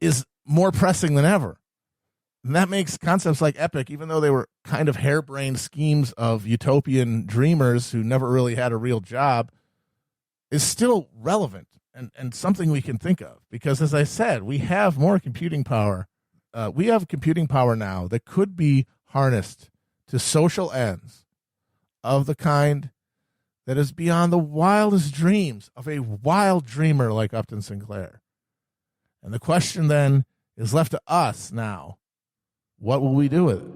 is more pressing than ever. And that makes concepts like Epic, even though they were kind of harebrained schemes of utopian dreamers who never really had a real job, is still relevant and something we can think of. Because as I said, we have more computing power. We have computing power now that could be harnessed to social ends of the kind that is beyond the wildest dreams of a wild dreamer like Upton Sinclair. And the question then is left to us now. What will we do with it?